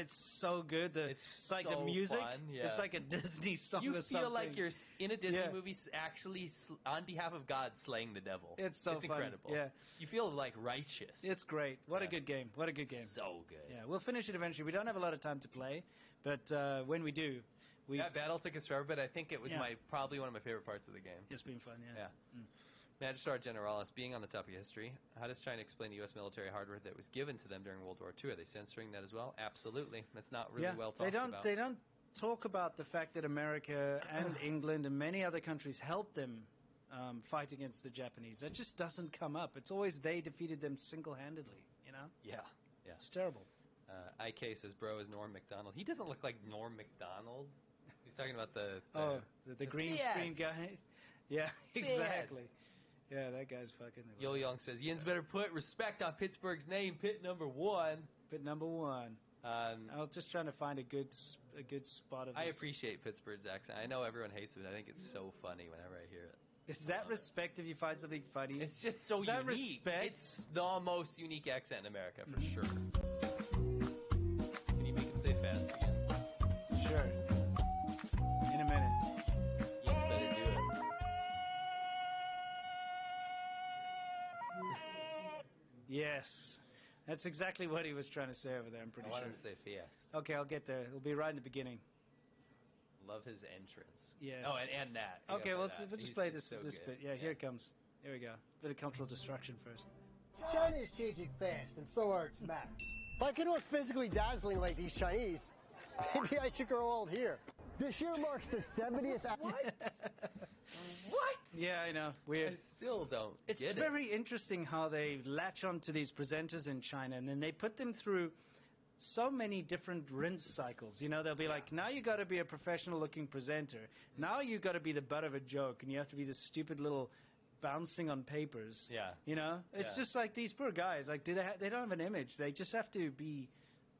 Speaker 3: so good. It's like
Speaker 2: so
Speaker 3: the music.
Speaker 2: Fun, yeah.
Speaker 3: It's like a Disney song
Speaker 2: you
Speaker 3: or something.
Speaker 2: feel like you're in a Disney movie actually on behalf of God slaying the devil.
Speaker 3: It's so fun.
Speaker 2: Incredible.
Speaker 3: Yeah.
Speaker 2: You feel like righteous.
Speaker 3: It's great. What a good game. What a good game.
Speaker 2: So good.
Speaker 3: Yeah, we'll finish it eventually. We don't have a lot of time to play, but when we do,
Speaker 2: that battle took us forever, but I think it was probably one of my favorite parts of the game.
Speaker 3: It's been fun, yeah.
Speaker 2: Magistrar Generalis, being on the topic of history, how does China explain the U.S. military hardware that was given to them during World War II? Are they censoring that as well? Absolutely. That's not really well talked about.
Speaker 3: They don't talk about the fact that America and England and many other countries helped them fight against the Japanese. That just doesn't come up. It's always they defeated them single-handedly, you know?
Speaker 2: Yeah.
Speaker 3: It's terrible.
Speaker 2: IK says, bro, is Norm MacDonald. He doesn't look like Norm MacDonald. He's talking about the
Speaker 3: green screen guy. Yeah, exactly. Yeah, that guy's fucking.
Speaker 2: Yo Young says, Yin's better put respect on Pittsburgh's name, pit number 1.
Speaker 3: Pit number 1. I was just trying to find a good spot of this.
Speaker 2: I appreciate Pittsburgh's accent. I know everyone hates it. I think it's so funny whenever I hear it.
Speaker 3: Is that respect if you find something funny?
Speaker 2: It's just so unique.
Speaker 3: Respect?
Speaker 2: It's the most unique accent in America, for sure. Can you make him say fast again?
Speaker 3: Sure. In a minute.
Speaker 2: Yin's better do it.
Speaker 3: Yes. That's exactly what he was trying to say over there, I'm pretty sure.
Speaker 2: I want him to say fiest.
Speaker 3: Okay, I'll get there. It'll be right in the beginning.
Speaker 2: Love his entrance.
Speaker 3: Yes.
Speaker 2: Oh, and that.
Speaker 3: Okay, we'll just play this
Speaker 2: so
Speaker 3: bit.
Speaker 2: good.
Speaker 3: Yeah, here it comes. Here we go. Bit of cultural destruction first.
Speaker 6: China is changing fast, and so are its maps. If I could look physically dazzling like these Chinese, maybe I should grow old here. This year marks the 70th...
Speaker 2: What?
Speaker 3: Yeah, I know. Weird.
Speaker 2: I still don't
Speaker 3: It's
Speaker 2: get
Speaker 3: very interesting how they latch onto these presenters in China, and then they put them through so many different rinse cycles. You know, they'll be like, now you got to be a professional-looking presenter. Now you got to be the butt of a joke, and you have to be this stupid little bouncing on papers.
Speaker 2: Yeah.
Speaker 3: You know, it's just like these poor guys. Like, they don't have an image. They just have to be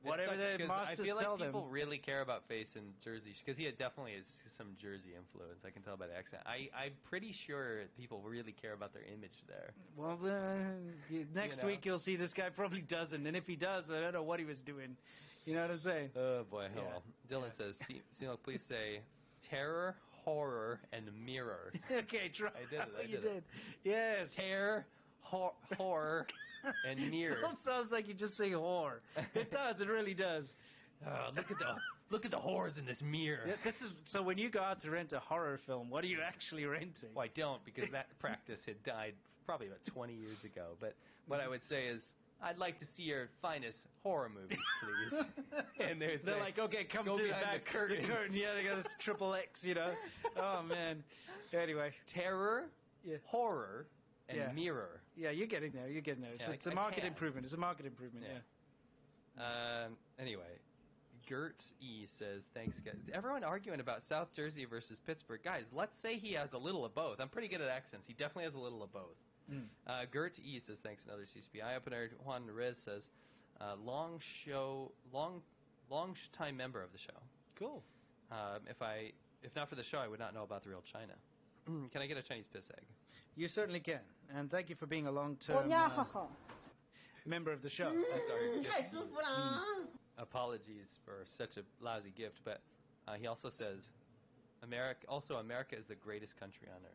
Speaker 3: whatever the masters
Speaker 2: I feel
Speaker 3: tell
Speaker 2: like
Speaker 3: them.
Speaker 2: people really care about face in Jersey because he definitely is some Jersey influence. I can tell by the accent. I'm pretty sure people really care about their image there.
Speaker 3: Well, next week you'll see this guy probably doesn't, and if he does, I don't know what he was doing. You know what I'm saying?
Speaker 2: Oh boy, well. Dylan says, "Sino, please say terror, horror, and mirror."
Speaker 3: Okay, try.
Speaker 2: I did it.
Speaker 3: You did. Yes.
Speaker 2: Terror, horror, and mirror.
Speaker 3: Still sounds like you just say whore. It does. It really does.
Speaker 2: Look at the whores in this mirror.
Speaker 3: Yeah, this is so. When you go out to rent a horror film, what are you actually renting?
Speaker 2: Well, I don't, because that practice had died probably about 20 years ago. But what I would say is, I'd like to see your finest horror movies, please. And
Speaker 3: they're like, okay, come to the back.
Speaker 2: The curtain.
Speaker 3: Yeah, they got this triple X, you know. Oh man. Anyway,
Speaker 2: terror, horror, and mirror.
Speaker 3: Yeah, you're getting there. You're getting there. It's a market improvement. It's a market improvement. Yeah.
Speaker 2: Anyway, Gert E says, thanks, guys. Everyone arguing about South Jersey versus Pittsburgh. Guys, let's say he has a little of both. I'm pretty good at accents. He definitely has a little of both. Gert E says, thanks, another CCP eye opener. Juan Rez says, long time member of the show.
Speaker 3: Cool.
Speaker 2: If I If not for the show, I would not know about the real China. Can I get a Chinese piss egg?
Speaker 3: You certainly can. And thank you for being a long-term member of the show.
Speaker 2: That's our gift. Apologies for such a lousy gift, but he also says, America is the greatest country on earth.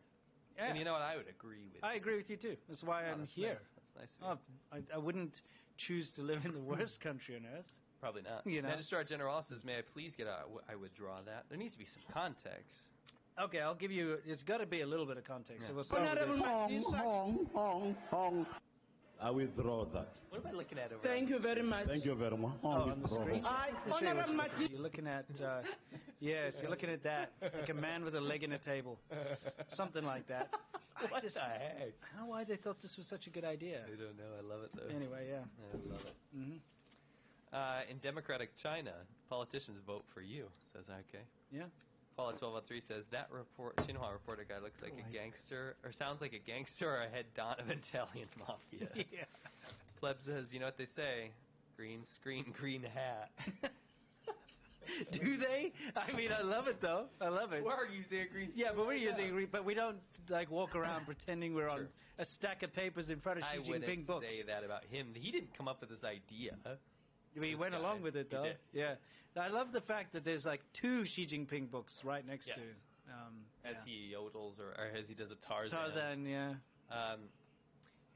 Speaker 3: Yeah.
Speaker 2: And you know what? I would agree with you.
Speaker 3: I agree with you too. That's why I'm
Speaker 2: that's
Speaker 3: here.
Speaker 2: Nice. That's nice of you.
Speaker 3: I wouldn't choose to live in the worst country on earth.
Speaker 2: Probably not.
Speaker 3: You know?
Speaker 2: Registrar General says, may I please get I withdraw that. There needs to be some context.
Speaker 3: Okay, I'll give you, it's got to be a little bit of context.
Speaker 2: Yeah.
Speaker 3: So we'll start with this.
Speaker 4: I withdraw that.
Speaker 2: What am I looking at over
Speaker 24: Thank you very much.
Speaker 4: Thank you very much.
Speaker 3: On the screen.
Speaker 24: Honorable
Speaker 3: You're looking at, yes, you're looking at that, like a man with a leg in a table. Something like that.
Speaker 2: What the heck?
Speaker 3: I don't know why they thought this was such a good idea.
Speaker 2: I don't know. I love it, though.
Speaker 3: Anyway, yeah.
Speaker 2: I love it. In democratic China, politicians vote for you, says IK.
Speaker 3: Yeah.
Speaker 2: Paula 1203 says, that Xinhua reporter guy looks like a gangster, or sounds like a gangster or a head don of Italian mafia.
Speaker 3: Yeah.
Speaker 2: Pleb says, you know what they say, green screen, green hat.
Speaker 3: Do they? I mean, I love it, though. I love it.
Speaker 2: We're using a green screen.
Speaker 3: Yeah, but we're using a green, but we don't, like, walk around pretending we're on a stack of papers in front of Xi Jinping books.
Speaker 2: I wouldn't say that about him. He didn't come up with this idea.
Speaker 3: He went along with it, though.
Speaker 2: He did.
Speaker 3: Yeah. I love the fact that there's, like, 2 Xi Jinping books right next to
Speaker 2: as he yodels or as he does a Tarzan.
Speaker 3: Tarzan, yeah.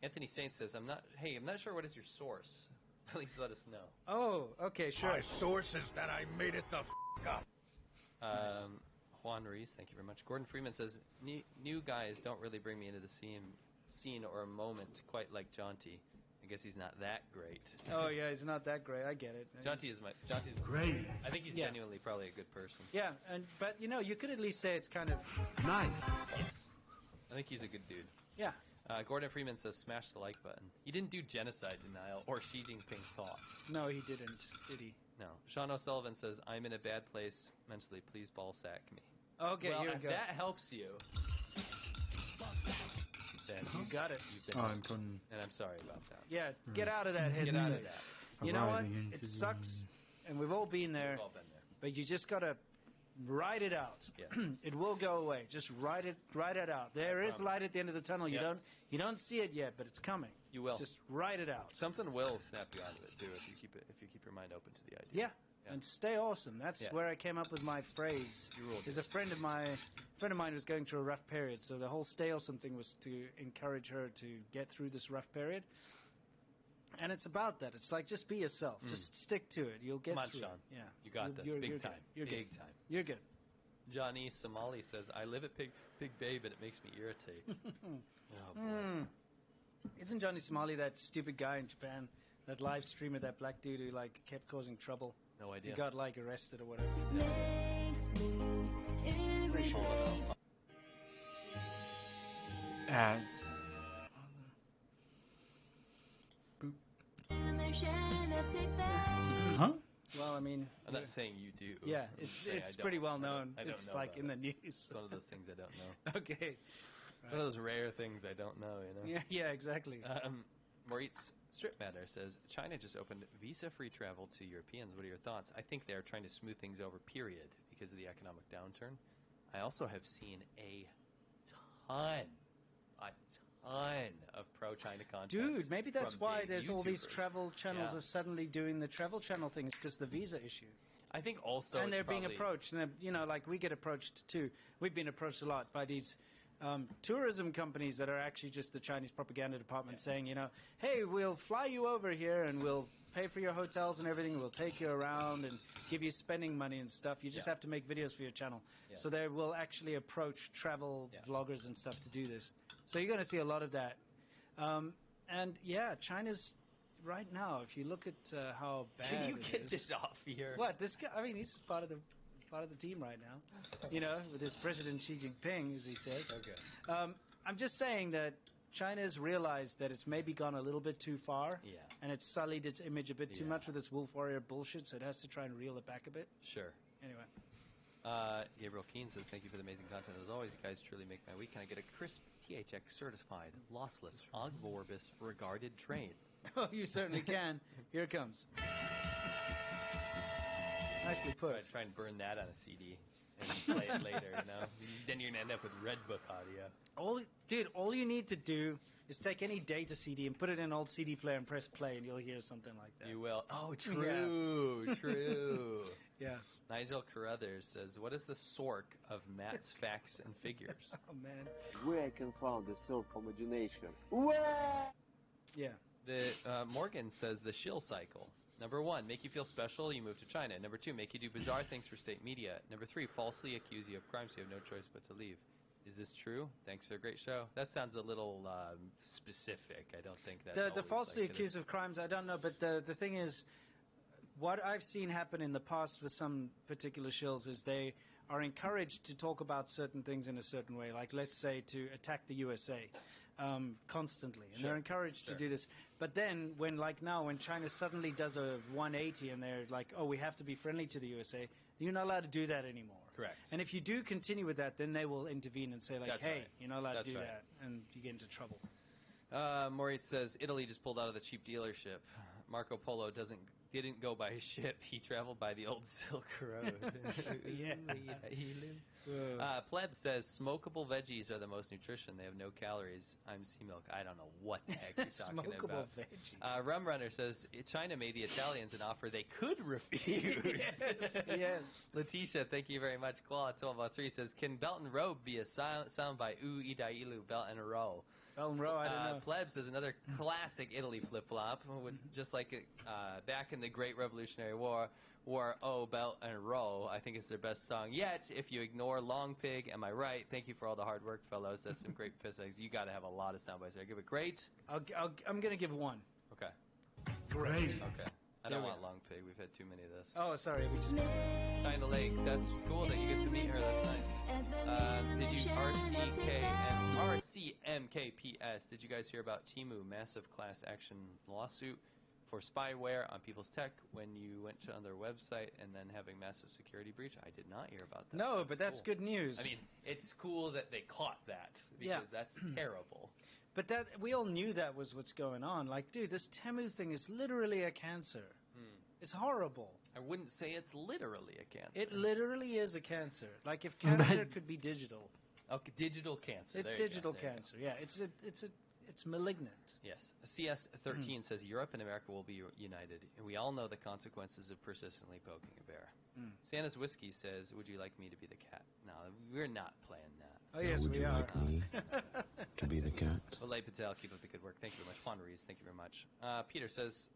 Speaker 2: Anthony Saint says, I'm not sure what is your source. Please let us know.
Speaker 3: Oh, okay, sure.
Speaker 7: My source is that I made it the up.
Speaker 2: Nice. Juan Ruiz, thank you very much. Gordon Freeman says, new guys don't really bring me into the scene or a moment quite like Jaunty. I guess he's not that great.
Speaker 3: Oh yeah, he's not that great. I get it.
Speaker 2: Jaunty's
Speaker 4: great.
Speaker 2: I think he's genuinely probably a good person.
Speaker 3: Yeah, but you know, you could at least say it's kind of
Speaker 4: nice.
Speaker 2: Yes, I think he's a good dude.
Speaker 3: Yeah.
Speaker 2: Gordon Freeman says, smash the like button. He didn't do genocide denial or Xi Jinping thought.
Speaker 3: No, he didn't. Did he?
Speaker 2: No. Sean O'Sullivan says, I'm in a bad place mentally. Please ball sack me.
Speaker 3: Okay,
Speaker 2: well,
Speaker 3: here we
Speaker 2: if
Speaker 3: go.
Speaker 2: that helps you, then
Speaker 3: you got it.
Speaker 2: You've been and I'm sorry about that.
Speaker 3: Yeah, get out of that headspace.
Speaker 2: Get out of that.
Speaker 3: You know what? It sucks, and we've all been there.
Speaker 2: We've all been there.
Speaker 3: But you just gotta ride it out.
Speaker 2: Yes.
Speaker 3: It will go away. Just ride it out. There is light at the end of the tunnel.
Speaker 2: Yep.
Speaker 3: You don't see it yet, but it's coming.
Speaker 2: You will.
Speaker 3: Just ride it out.
Speaker 2: Something will snap you out of it too if you keep your mind open to the idea.
Speaker 3: Yeah. And stay awesome. That's where I came up with my phrase. There's a friend of mine was going through a rough period, so the whole stay awesome thing was to encourage her to get through this rough period. And it's about that. It's like, just be yourself. Just stick to it. You'll get through
Speaker 2: Sean.
Speaker 3: it. Yeah.
Speaker 2: You got this. Big time.
Speaker 3: You're
Speaker 2: big
Speaker 3: good.
Speaker 2: time.
Speaker 3: You're good.
Speaker 2: Johnny Somali says, I live at Big Bay, but it makes me irritate. Oh, boy.
Speaker 3: Isn't Johnny Somali that stupid guy in Japan? That live streamer, that black dude who, like, kept causing trouble?
Speaker 2: No idea.
Speaker 3: He got, like, arrested or whatever.
Speaker 23: Makes me
Speaker 3: Pretty sure.
Speaker 1: Ads. Huh?
Speaker 3: Well, I mean,
Speaker 2: I'm not saying you do.
Speaker 3: Yeah, it's pretty well known. It's like in the news.
Speaker 2: It's one of those things I don't know.
Speaker 3: Okay.
Speaker 2: It's one of those rare things I don't know, you know?
Speaker 3: Yeah, exactly.
Speaker 2: Moritz Strip Matter says, China just opened visa-free travel to Europeans. What are your thoughts? I think they're trying to smooth things over, period, because of the economic downturn. I also have seen a ton of pro-China content.
Speaker 3: Dude, maybe that's
Speaker 2: from
Speaker 3: why
Speaker 2: big
Speaker 3: there's all these
Speaker 2: YouTubers.
Speaker 3: travel channels are suddenly doing the travel channel things, because the visa issue.
Speaker 2: I think also
Speaker 3: and
Speaker 2: it's
Speaker 3: they're being
Speaker 2: probably-
Speaker 3: approached, and you know, like we get approached too. We've been approached a lot by these tourism companies that are actually just the Chinese propaganda department saying, you know, hey, we'll fly you over here and we'll pay for your hotels and everything. We'll take you around and give you spending money and stuff. You just have to make videos for your channel.
Speaker 2: Yes.
Speaker 3: So they will actually approach travel vloggers and stuff to do this. So you're going to see a lot of that. And yeah, China's right now, if you look at how bad
Speaker 2: Can you
Speaker 3: it
Speaker 2: get
Speaker 3: is-
Speaker 2: this off here?
Speaker 3: What, this guy, I mean, he's part of the team right now, you know, with his President Xi Jinping, as he says.
Speaker 2: Okay.
Speaker 3: I'm just saying that China's realized that it's maybe gone a little bit too far, and it's sullied its image a bit too much with its wolf warrior bullshit, so it has to try and reel it back a bit.
Speaker 2: Sure.
Speaker 3: Anyway.
Speaker 2: Gabriel Keane says, thank you for the amazing content. As always, you guys truly make my week. Can I get a crisp THX certified, lossless, Ogvorbis regarded train?
Speaker 3: Oh, you certainly can. Here it comes. Nicely put.
Speaker 2: Try and burn that on a CD. and play it later. You know, then you're gonna end up with Red Book audio.
Speaker 3: All you need to do is take any data CD and put it in an old CD player and press play, and you'll hear something like that.
Speaker 2: You will. Oh, true, true.
Speaker 3: Yeah.
Speaker 2: Nigel Carruthers says, "What is the sork of Matt's facts and figures?"
Speaker 3: Oh man.
Speaker 25: Where I can find the sork imagination?
Speaker 3: Yeah.
Speaker 2: Morgan says the shill cycle. Number 1, make you feel special, you move to China. Number 2, make you do bizarre things for state media. Number 3, falsely accuse you of crimes, so you have no choice but to leave. Is this true? Thanks for a great show. That sounds a little specific. I don't think that's
Speaker 3: the falsely
Speaker 2: like
Speaker 3: accused of crimes, I don't know, but the thing is, what I've seen happen in the past with some particular shills is they are encouraged to talk about certain things in a certain way, like let's say to attack the USA constantly, and they're encouraged to do this. But then when China suddenly does a 180 and they're like, oh, we have to be friendly to the USA, you're not allowed to do that anymore.
Speaker 2: Correct.
Speaker 3: And if you do continue with that, then they will intervene and say like,
Speaker 2: That's
Speaker 3: hey,
Speaker 2: right.
Speaker 3: you're not allowed
Speaker 2: That's
Speaker 3: to do
Speaker 2: right.
Speaker 3: that, and you get into trouble.
Speaker 2: Moritz says Italy just pulled out of the cheap dealership. Marco Polo didn't go by ship. He traveled by the old Silk Road. Pleb says smokable veggies are the most nutrition. They have no calories. I'm sea milk. I don't know what the heck you're talking
Speaker 3: Smokable
Speaker 2: about.
Speaker 3: veggies.
Speaker 2: Rum Runner says China made the Italians an offer they could refuse.
Speaker 3: Yes.
Speaker 2: Letitia, thank you very much. Claw 1203 says, can belt and robe be a sound by U Idailu belt and row?
Speaker 3: Belt and row, I don't know.
Speaker 2: Plebs says another classic Italy flip-flop, just like back in the Great Revolutionary War, belt and row. I think it's their best song yet. If you ignore Long Pig, am I right? Thank you for all the hard work, fellows. That's some great piss eggs. You got to have a lot of sound bites there. Give it great.
Speaker 3: I'm going to give 1.
Speaker 2: Okay.
Speaker 3: Great.
Speaker 2: Okay. I don't want Long Pig. We've had too many of this.
Speaker 3: Oh, sorry. We just
Speaker 2: China Lake. That's cool that you get to meet her. That's nice. Did you RCMKPS? Did you guys hear about Temu massive class action lawsuit for spyware on people's tech when you went on their website and then having massive security breach? I did not hear about that.
Speaker 3: No, but that's
Speaker 2: cool.
Speaker 3: good news.
Speaker 2: I mean, it's cool that they caught that because that's terrible.
Speaker 3: But that we all knew that was what's going on. Like, dude, this Temu thing is literally a cancer. It's horrible.
Speaker 2: I wouldn't say it's literally a cancer.
Speaker 3: It literally is a cancer. Like if cancer could be digital.
Speaker 2: Okay, digital cancer.
Speaker 3: It's digital cancer. Yeah, it's malignant.
Speaker 2: Yes. CS13 says Europe and America will be united. And we all know the consequences of persistently poking a bear. Santa's Whiskey says, would you like me to be the cat? No, we're not playing that.
Speaker 3: Oh, yes,
Speaker 8: would
Speaker 3: we
Speaker 8: you
Speaker 3: are.
Speaker 8: like me to be the cat?
Speaker 2: Olay Patel, keep up the good work. Thank you very much. Juan Ruiz, thank you very much. Peter says,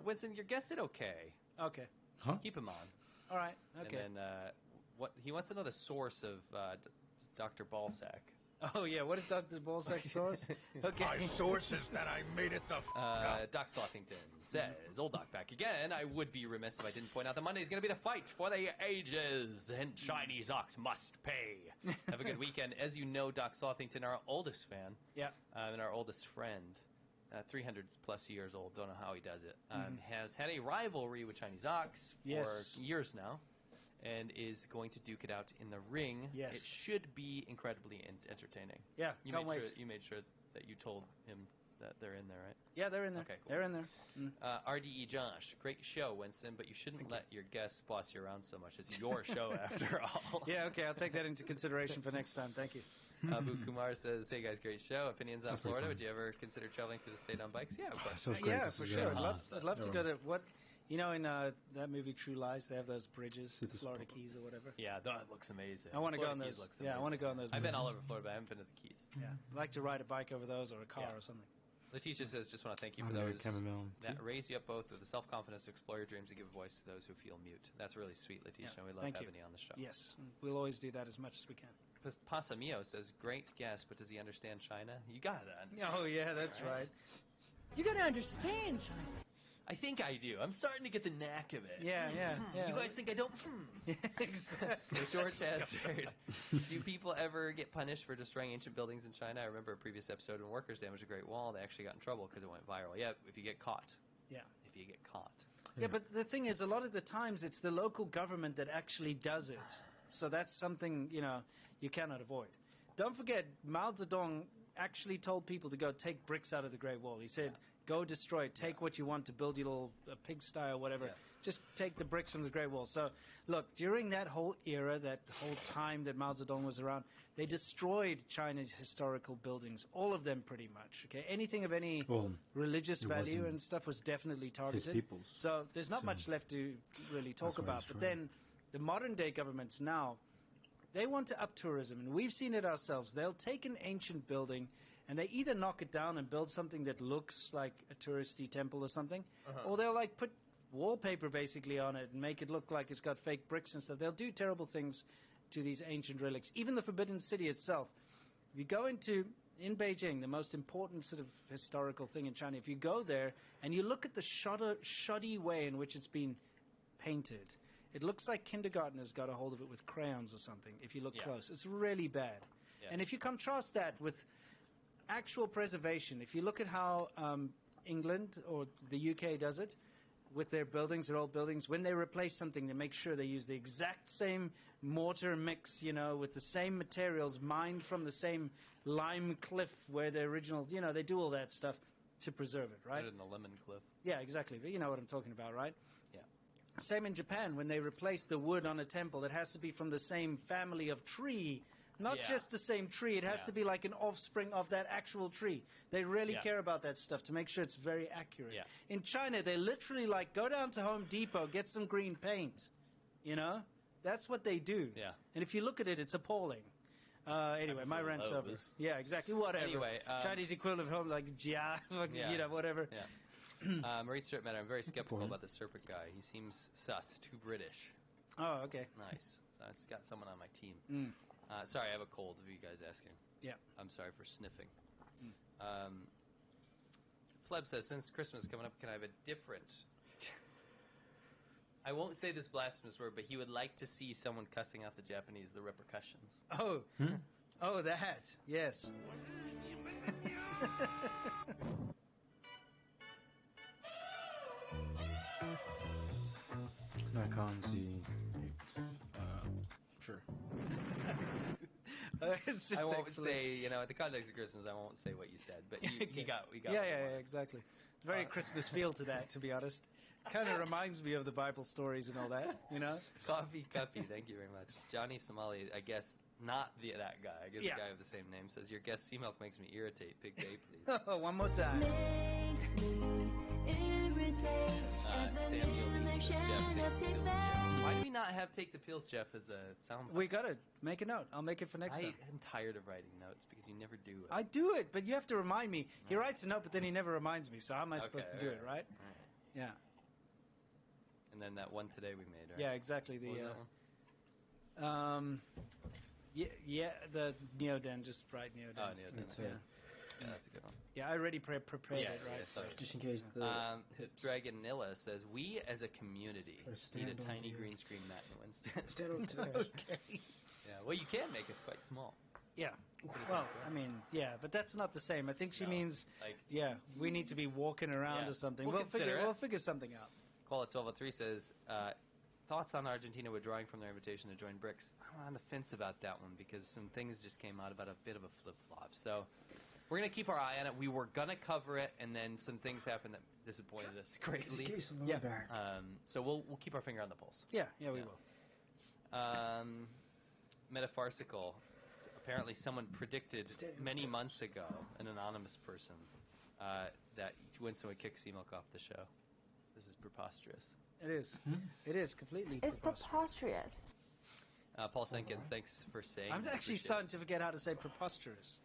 Speaker 2: Winston, your guest did okay.
Speaker 3: Okay.
Speaker 8: Huh?
Speaker 2: Keep him on.
Speaker 3: All right. Okay.
Speaker 2: And then what he wants to know the source of Dr. Ballsack.
Speaker 3: Oh yeah, what is Dr. Ballsack's source? Okay.
Speaker 7: My source is that I made it the
Speaker 2: Doc Slothington says, old Doc back again. I would be remiss if I didn't point out that Monday's going to be the fight for the ages, and Chinese ox must pay. Have a good weekend. As you know, Doc Slothington, our oldest fan, and our oldest friend, 300 plus years old, don't know how he does it, has had a rivalry with Chinese ox for years now, and is going to duke it out in the ring.
Speaker 3: Yes.
Speaker 2: It should be incredibly entertaining.
Speaker 3: Yeah, can't wait.
Speaker 2: You made sure that you told him that they're in there, right?
Speaker 3: Yeah, they're in there.
Speaker 2: Okay, cool.
Speaker 3: They're in there.
Speaker 2: RDE Josh, great show, Winston, but you shouldn't let your guests boss you around so much. It's your show after all.
Speaker 3: Yeah, okay, I'll take that into consideration for next time. Thank you.
Speaker 2: Abu Kumar says, hey guys, great show. Opinions on Florida? Would you ever consider traveling through the state on bikes? Yeah, of course.
Speaker 3: Yeah, for sure. I'd love to go to in that movie True Lies, they have those bridges, the Florida Keys or whatever.
Speaker 2: Yeah, that looks amazing.
Speaker 3: I want to go on those. Yeah, I want to go on those.
Speaker 2: I've been all over Florida, but I haven't been to the Keys.
Speaker 3: Yeah, I'd like to ride a bike over those or a car or something.
Speaker 2: Letitia says, just want to thank you for those that raise you up both with the self-confidence to explore your dreams and give a voice to those who feel mute. That's really sweet, Letitia. We love having you on the show.
Speaker 3: Yes, we'll always do that as much as we can.
Speaker 2: Pasamio says, great guest, but does he understand China? You got it.
Speaker 3: Oh, yeah, that's right.
Speaker 22: You gotta understand China.
Speaker 2: I think I do. I'm starting to get the knack of it.
Speaker 3: Yeah.
Speaker 2: You guys think I don't?
Speaker 3: Exactly.
Speaker 2: George Hazard. Do people ever get punished for destroying ancient buildings in China? I remember a previous episode when workers damaged a Great Wall. They actually got in trouble because it went viral. Yeah, if you get caught.
Speaker 3: Yeah.
Speaker 2: If you get caught.
Speaker 3: Yeah, but the thing is, a lot of the times it's the local government that actually does it. So that's something, you cannot avoid. Don't forget, Mao Zedong actually told people to go take bricks out of the Great Wall. He said, Go destroy it. Take what you want to build your little pigsty or whatever.
Speaker 2: Yes.
Speaker 3: Just take the bricks from the Great Wall. So, look, during that whole era, that whole time that Mao Zedong was around, they destroyed China's historical buildings, all of them pretty much. Okay, anything of any religious value and stuff was definitely targeted. So there's not much left to really talk about. But then the modern day governments now, they want to up tourism, and we've seen it ourselves. They'll take an ancient building and they either knock it down and build something that looks like a touristy temple or something, or they'll like put wallpaper basically on it and make it look like it's got fake bricks and stuff. They'll do terrible things to these ancient relics. Even the Forbidden City itself. If you go in Beijing, the most important sort of historical thing in China, if you go there and you look at the shoddy way in which it's been painted, it looks like kindergartners got a hold of it with crayons or something, if you look close. It's really bad.
Speaker 2: Yes.
Speaker 3: And if you contrast that with actual preservation, if you look at how England or the UK does it with their buildings, their old buildings, when they replace something, they make sure they use the exact same mortar mix, with the same materials mined from the same lime cliff where the original, they do all that stuff to preserve it, right?
Speaker 2: Put it in the lemon cliff.
Speaker 3: Yeah, exactly. But you know what I'm talking about, right?
Speaker 2: Yeah.
Speaker 3: Same in Japan, when they replace the wood on a temple, it has to be from the same family of tree. Not just the same tree. It has to be like an offspring of that actual tree. They really care about that stuff to make sure it's very accurate.
Speaker 2: Yeah.
Speaker 3: In China, they literally go down to Home Depot, get some green paint. That's what they do.
Speaker 2: Yeah.
Speaker 3: And if you look at it, it's appalling. Anyway, my rant's over. Yeah, exactly. Whatever.
Speaker 2: Anyway,
Speaker 3: Chinese equivalent of home, like Jia, whatever.
Speaker 2: Yeah. Marie Strip Matter, I'm very skeptical about the serpent guy. He seems sus, too British.
Speaker 3: Oh, okay.
Speaker 2: Nice. So I've got someone on my team.
Speaker 3: Mm.
Speaker 2: Sorry, I have a cold, if you guys asking.
Speaker 3: Yeah.
Speaker 2: I'm sorry for sniffing. Pleb says, since Christmas is coming up, can I have a different... I won't say this blasphemous word, but he would like to see someone cussing out the Japanese, the repercussions.
Speaker 3: Oh. Oh, that. Yes.
Speaker 1: I can't see. Sure.
Speaker 3: It's just
Speaker 2: I won't
Speaker 3: excellent.
Speaker 2: say, in the context of Christmas, I won't say what you said, but we got
Speaker 3: Yeah, exactly. Very Christmas feel to that, to be honest. Kind of reminds me of the Bible stories and all that,
Speaker 2: Coffee, thank you very much. Johnny Somali, I guess not that guy. I guess the guy with the same name says, your guest sea milk makes me irritate. Pig day, please.
Speaker 3: Oh, one more time.
Speaker 23: Makes me irritate.
Speaker 2: Samuel Lee says, Jeff, take the pills. Why do we not have Take the Pills, Jeff, as a sound bite?
Speaker 3: We got to make a note. I'll make it for next time.
Speaker 2: I am tired of writing notes because you never do it.
Speaker 3: I do it, but you have to remind me. He writes a note, but then he never reminds me. So how am I supposed to do it, right? Yeah.
Speaker 2: And then that one today we made, right?
Speaker 3: Yeah, exactly.
Speaker 2: What was that one?
Speaker 3: The Neoden, just write Neoden.
Speaker 2: Oh, Neoden. Yeah, that's a good one.
Speaker 3: Yeah, I already prepared it, right?
Speaker 2: Yeah,
Speaker 1: just in case the
Speaker 2: Dragonilla says, we as a community need a tiny green screen mat in Winston.
Speaker 1: Stand on to
Speaker 2: Okay. Yeah, well, you can make us quite small.
Speaker 3: Yeah. Well, I mean, but that's not the same. I think she means, we need to be walking around or something. We'll figure something out.
Speaker 2: Koala 1203 says, thoughts on Argentina withdrawing from their invitation to join BRICS? I'm on the fence about that one because some things just came out about a bit of a flip-flop. So we're going to keep our eye on it. We were going to cover it, and then some things happened that disappointed us greatly. So we'll keep our finger on the pulse.
Speaker 3: Yeah, we will.
Speaker 2: Metafarcical. Apparently someone predicted many months ago, an anonymous person, that Winston would kick Seamilk off the show. This is preposterous.
Speaker 3: It is. It is completely
Speaker 10: It's
Speaker 3: preposterous.
Speaker 2: Paul Senkins, thanks for saying.
Speaker 3: I'm actually starting to forget how to say preposterous.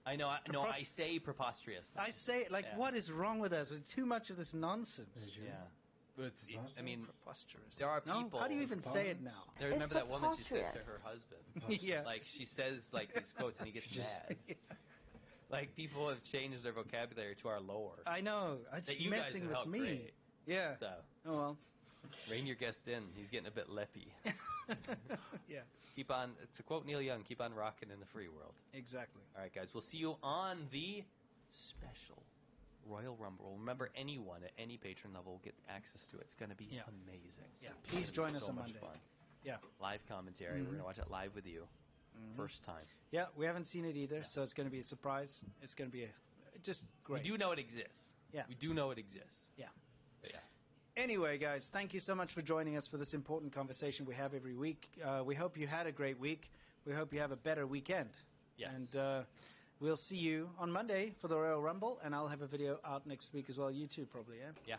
Speaker 2: I know. I say preposterous.
Speaker 3: I say it what is wrong with us? With too much of this nonsense.
Speaker 2: Yeah. But
Speaker 3: preposterous.
Speaker 2: There are people.
Speaker 3: How do you even say it now?
Speaker 2: Remember that woman she said to her husband?
Speaker 3: Yeah.
Speaker 2: Like she says these quotes and he gets mad. Like people have changed their vocabulary to our lore.
Speaker 3: I know. It's messing with me.
Speaker 2: Great.
Speaker 3: Yeah.
Speaker 2: So.
Speaker 3: Oh well.
Speaker 2: Rein your guest in. He's getting a bit leppy.
Speaker 3: Yeah.
Speaker 2: Keep on. To quote Neil Young, keep on rocking in the free world.
Speaker 3: Exactly.
Speaker 2: All right, guys. We'll see you on the special Royal Rumble. Remember, anyone at any patron level will get access to it. It's going to be amazing.
Speaker 3: Yeah. Please join us on Monday.
Speaker 2: Fun.
Speaker 3: Yeah.
Speaker 2: Live commentary. We're going to watch it live with you. First time.
Speaker 3: Yeah, we haven't seen it either, so it's going to be a surprise. It's going to be just great.
Speaker 2: We do know it exists.
Speaker 3: Yeah.
Speaker 2: We do know it exists.
Speaker 3: Yeah.
Speaker 2: But yeah.
Speaker 3: Anyway, guys, thank you so much for joining us for this important conversation we have every week. We hope you had a great week. We hope you have a better weekend.
Speaker 2: Yes.
Speaker 3: And we'll see you on Monday for the Royal Rumble, and I'll have a video out next week as well. You too, probably, yeah?
Speaker 2: Yeah.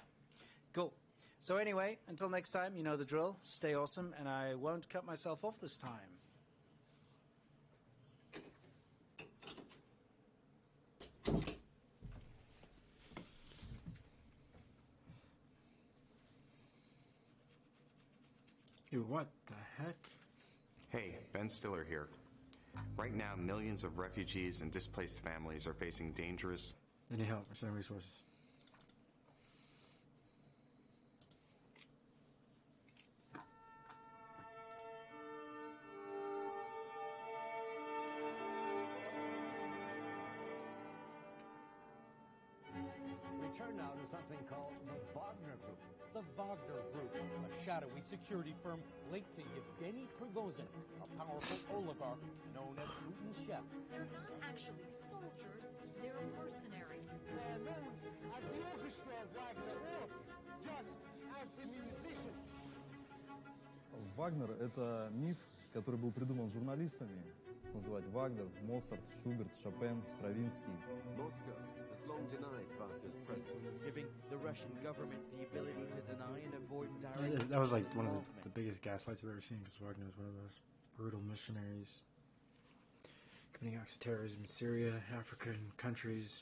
Speaker 3: Cool. So anyway, until next time, you know the drill. Stay awesome, and I won't cut myself off this time.
Speaker 1: Dude, what the heck?
Speaker 9: Hey, Ben Stiller here. Right now, millions of refugees and displaced families are facing dangerous...
Speaker 1: Any help? Send resources.
Speaker 11: We turn now to something called the Wagner Group. The Wagner Group, a shadowy security firm linked to Yevgeny Prigozhin, a powerful oligarch known as Putin's chef.
Speaker 12: They're not actually soldiers, they're mercenaries.
Speaker 6: They're known as the orchestra of Wagner, or just as the musicians.
Speaker 15: Вагнер — это миф, который был придуман журналистами. Называть Вагнер, Моцарт, Шуберт, Шопен, Стравинский.
Speaker 18: Moscow has long denied Wagner's presence,
Speaker 17: giving the Russian government the ability to deny and avoid direct.
Speaker 1: That was like one of the biggest gaslights I've ever seen, because Wagner was one of those brutal missionaries committing acts of terrorism in Syria, African countries,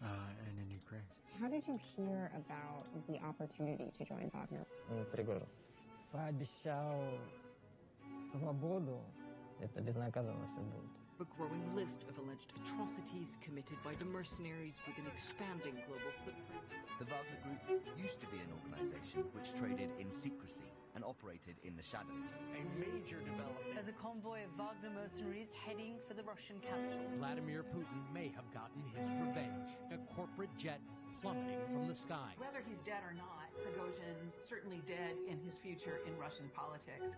Speaker 1: and in Ukraine.
Speaker 26: How did you hear about the opportunity to join Wagner?
Speaker 27: Пригожин.
Speaker 28: Пообещал свободу.
Speaker 27: Это безнаказанно все будет.
Speaker 29: A growing list of alleged atrocities committed by the mercenaries with an expanding global footprint.
Speaker 30: The Wagner Group used to be an organization which traded in secrecy and operated in the shadows.
Speaker 11: A major development.
Speaker 29: As a convoy of Wagner mercenaries heading for the Russian capital.
Speaker 11: Vladimir Putin may have gotten his revenge. A corporate jet plummeting from the sky.
Speaker 31: Whether he's dead or not, Prigozhin's certainly dead in his future in Russian politics.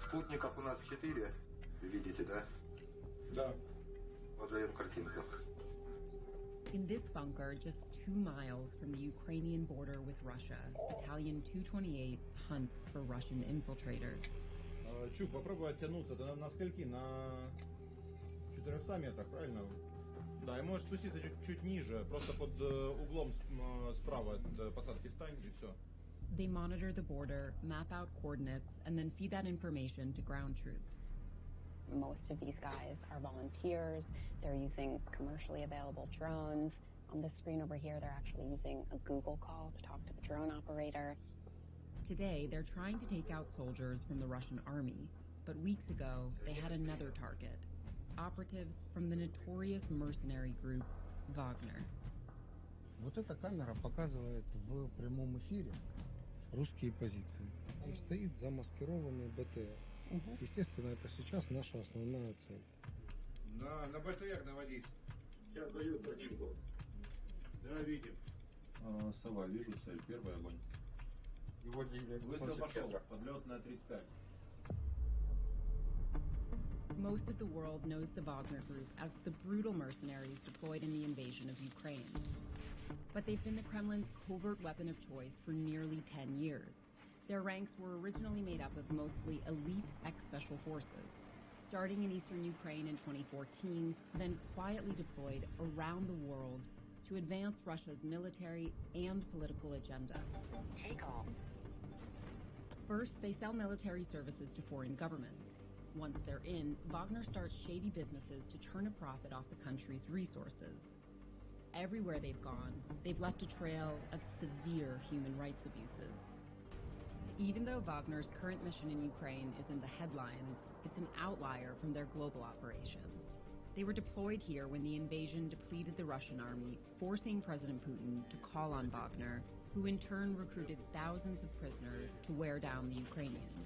Speaker 32: Спутников у нас 4, видите, да? Да. Вот даем картинку.
Speaker 33: In this bunker, just 2 miles from the Ukrainian border with Russia, Battalion 228 hunts for Russian infiltrators.
Speaker 15: Чук, попробуй оттянуться. Ты на скольки? На 400 метрах, правильно? Да, и можешь спуститься чуть ниже, просто под углом справа от посадки встань, и все.
Speaker 33: They monitor the border, map out coordinates, and then feed that information to ground troops.
Speaker 26: Most of these guys are volunteers. They're using commercially available drones. On this screen over here, they're actually using a Google call to talk to the drone operator.
Speaker 33: Today, they're trying to take out soldiers from the Russian army, but weeks ago, they had another target. Operatives from the notorious mercenary group, Wagner.
Speaker 34: Вот эта камера показывает в прямом эфире русские позиции. Там стоит замаскированный БТР. Естественно, это сейчас наша основная цель.
Speaker 15: На БТР наводись. Сейчас даю картинку. Да, видим.
Speaker 18: Сова, вижу цель. Первый огонь.
Speaker 15: Выстрел пошел. Подлет на 35.
Speaker 33: Most of the world knows the Wagner Group as the brutal mercenaries deployed in the invasion of Ukraine. But they've been the Kremlin's covert weapon of choice for nearly 10 years. Their ranks were originally made up of mostly elite ex-special forces, starting in eastern Ukraine in 2014, then quietly deployed around the world to advance Russia's military and political agenda.
Speaker 26: Take off.
Speaker 33: First, they sell military services to foreign governments. Once they're in, Wagner starts shady businesses to turn a profit off the country's resources. Everywhere they've gone, they've left a trail of severe human rights abuses. Even though Wagner's current mission in Ukraine is in the headlines, it's an outlier from their global operations. They were deployed here when the invasion depleted the Russian army, forcing President Putin to call on Wagner, who in turn recruited thousands of prisoners to wear down the Ukrainians.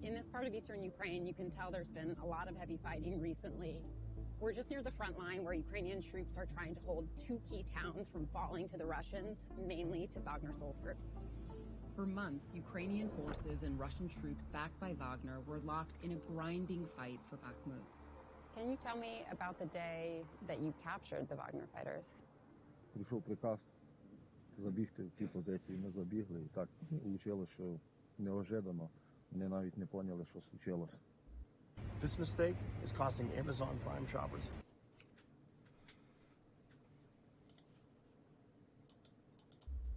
Speaker 26: In this part of eastern Ukraine, you can tell there's been a lot of heavy fighting recently. We're just near the front line where Ukrainian troops are trying to hold two key towns from falling to the Russians, mainly to Wagner soldiers.
Speaker 33: For months, Ukrainian forces and Russian troops backed by Wagner were locked in a grinding fight for Bakhmut.
Speaker 26: Can you tell me about the day that you captured the Wagner fighters?
Speaker 4: Прийшов приказ забігти в ті позиції, ми забігли, і так вийшло, що неожиданно, вони навіть не поняли, що случилось.
Speaker 6: This mistake is costing Amazon Prime shoppers.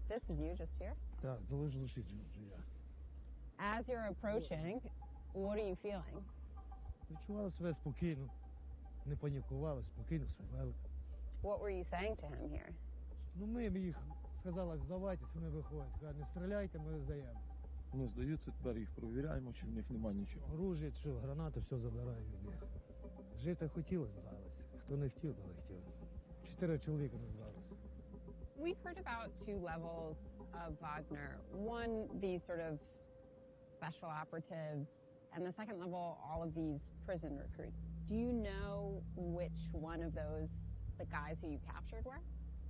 Speaker 26: This is you just here?
Speaker 34: Так, залишився вже я.
Speaker 26: As you're approaching, what are you feeling?
Speaker 34: Відчували себе спокійно, не панікували, спокійно сиділи.
Speaker 26: What were you saying to him here?
Speaker 34: Ну, ми їх сказали, здавайтесь, вони виходять. Кажуть, не стріляйте, ми здаємо.
Speaker 4: Вони здаються, тепер їх провіряємо, чи в них немає нічого.
Speaker 34: Оружие, що, гранати, все забираємо від них. Жити хотіли, здалися. Хто не хотів, то не хотів. 4 чоловіка не здалися.
Speaker 26: We've heard about two levels of Wagner. One, these sort of special operatives, and the second level, all of these prison recruits. Do you know which one of those the guys who you captured were?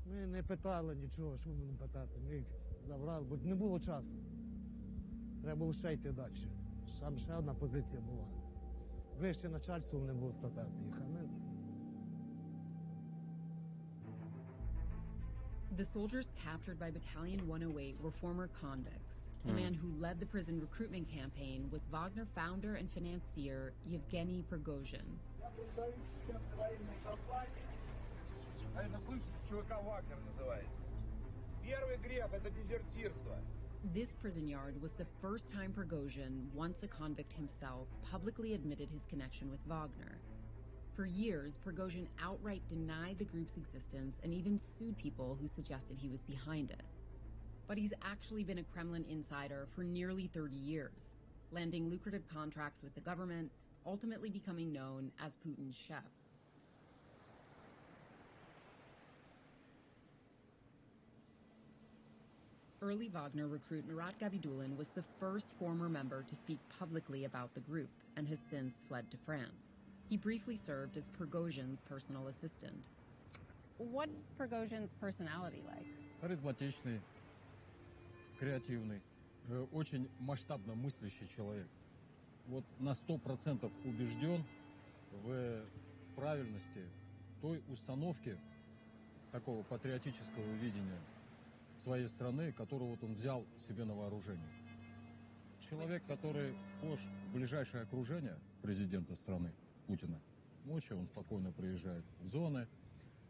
Speaker 34: Ми не питали нічого, що ми не питати. Ми їх забрали, бо не було часу. Треба було ще йти далі. Там ще одна позиція була. Вище начальство не будуть питати їх, а ми...
Speaker 33: The soldiers captured by Battalion 108 were former convicts. The man who led the prison recruitment campaign was Wagner founder and financier Yevgeny Prigozhin. This prison yard was the first time Prigozhin, once a convict himself, publicly admitted his connection with Wagner. For years, Prigozhin outright denied the group's existence and even sued people who suggested he was behind it. But he's actually been a Kremlin insider for nearly 30 years, landing lucrative contracts with the government, ultimately becoming known as Putin's chef. Early Wagner recruit Murat Gabidulin was the first former member to speak publicly about the group and has since fled to France. He briefly served as Prigozhin's personal assistant.
Speaker 26: What's Prigozhin's personality like?
Speaker 34: Харизматичный, креативный, очень масштабно мыслящий человек. Вот на 100% убежден в правильности той установки такого патриотического видения своей страны, которую вот он взял себе на вооружение. Человек, который вхож в ближайшее окружение президента страны, Путина. Ночью он спокойно приезжает в зоны,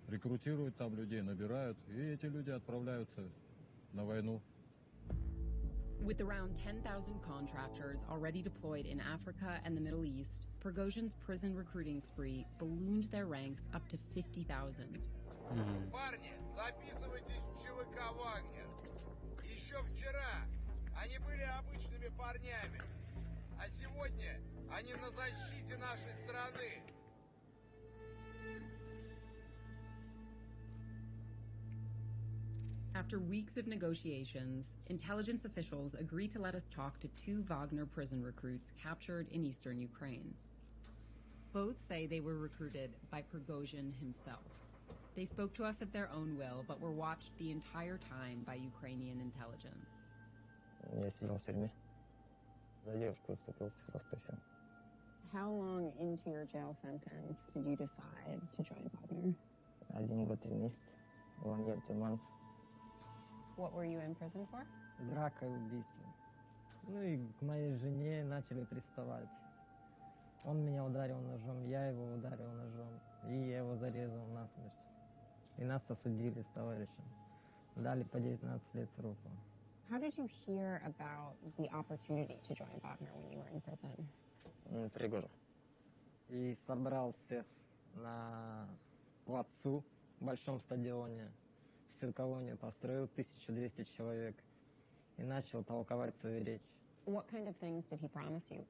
Speaker 34: рекрутирует там людей, набирают, и эти люди отправляются на войну.
Speaker 33: With around 10,000 contractors already deployed in Africa and the Middle East, Prigozhin's prison recruiting spree ballooned their ranks up to 50,000.
Speaker 5: Парни, записывайтесь в ЧВК «Вагнер». Еще вчера они были обычными парнями, а сегодня они на защите нашей страны.
Speaker 33: After weeks of negotiations, intelligence officials agreed to let us talk to 2 Wagner prison recruits captured in eastern Ukraine. Both say they were recruited by Prigozhin himself. They spoke to us of their own will, but were watched the entire time by Ukrainian intelligence.
Speaker 27: Я сидел в тюрьме. За девушку вступился, просто все.
Speaker 26: How long into your jail sentence did you decide to join Wagner?
Speaker 27: 1 год 3 месяца. 1 year 2 months.
Speaker 26: What were you in prison for?
Speaker 28: Драка и убийство. Ну и к моей жене начали приставать. Он меня ударил ножом, я его ударил ножом. И я его зарезал насмерть. И нас осудили с товарищем. Дали по 19 лет сроку.
Speaker 26: How did you hear about the opportunity to join Wagner when you were in prison?
Speaker 27: Пригожин.
Speaker 28: И собрал всех на плацу, в большом стадионе. Всю колонию построил, 1200 человек. И начал толковать свою речь.
Speaker 26: What kind of things did he promise you?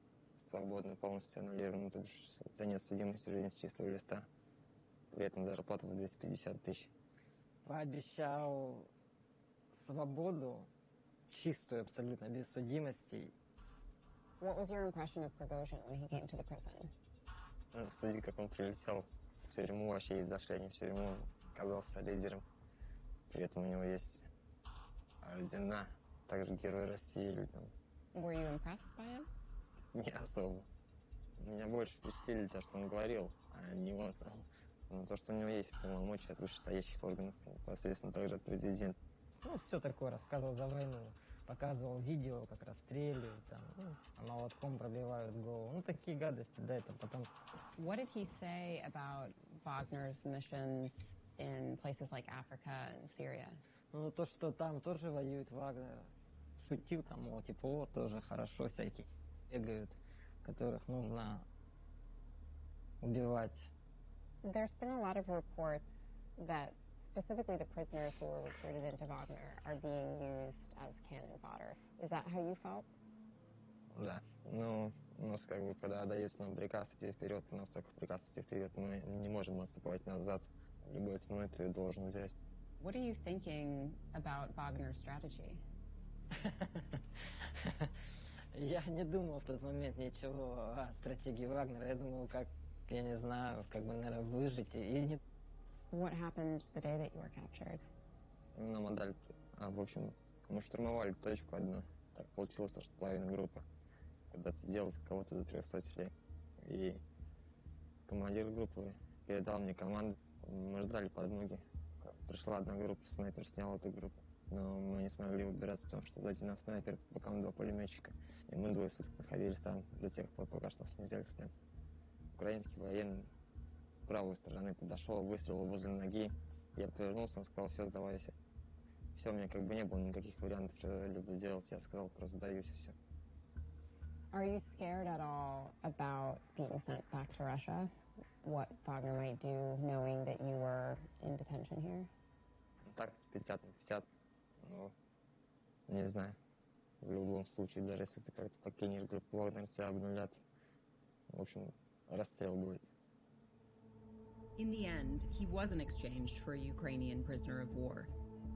Speaker 27: Свободно, полностью аннулирован, то бишь конец судимости жизни с чистого листа. При этом зарплата в 250 тысяч.
Speaker 28: Пообещал свободу, чистую абсолютно, без судимостей.
Speaker 26: What was your impression of Prigozhin when he came to the prison?
Speaker 27: Судя, как он прилетел в тюрьму, вообще из зашедшей в тюрьму, он казался лидером. При этом у него есть ордена, также Герой России или там.
Speaker 26: Were you impressed by him?
Speaker 27: Не особо. Меня больше впечатлили то, что он говорил, а не он сам. Но то, что у него есть полномочия от вышестоящих органов, непосредственно также от президента.
Speaker 28: Ну, все такое, рассказывал за войну. Показывал видео, как расстреливают, там, молотком пробивают голову. Ну, такие гадости, да, это потом.
Speaker 26: What did he say about Wagner's missions in places like Africa and Syria?
Speaker 28: Ну, то, что там тоже воюет Вагнер. Шутил там, мол, типа, о, тоже хорошо, всякие бегают, которых нужно убивать.
Speaker 26: There's been a lot of reports that specifically the prisoners who were recruited into Wagner are being used as cannon fodder. Is that how you felt?
Speaker 27: Да. Ну, у нас как бы, когда дается нам приказ идти вперед, у нас только приказ идти вперед, мы не можем отступать назад. Любой ценой ты должен взять.
Speaker 26: What are you thinking about Wagner's strategy?
Speaker 28: Я не думал в тот момент ничего о стратегии Вагнера. Я думал, как, я не знаю, как бы, наверное, выжить и не...
Speaker 26: What happened the day that you were captured?
Speaker 27: Нам отдали, в общем, мы штурмовали точку одну. Так получилось, что половина группы. Когда ты делал кого-то до 300 человек. И командир группы передал мне команду. Мы ждали подмоги. Пришла одна группа, снайпер снял эту группу. Но мы не смогли убираться, потому что сзади нас снайпер, по бокам 2 пулеметчика. И мы 2 суток находились там до тех пор, пока что нас не взяли снять. Украинский военный с правой стороны подошел, выстрелил возле ноги. Я повернулся, он сказал, все, сдавайся. Все, у меня как бы не было никаких вариантов, что я люблю делать. Я сказал, просто сдаюсь и все.
Speaker 26: Are you scared at all about being sent back to Russia? What Wagner might do, knowing that you were in detention here?
Speaker 27: Так, 50 на 50. Но не знаю. В любом случае, даже если ты как-то покинешь группу Вагнер, тебя обнулят. В общем, расстрел будет.
Speaker 33: In the end, he wasn't exchanged for a Ukrainian prisoner of war.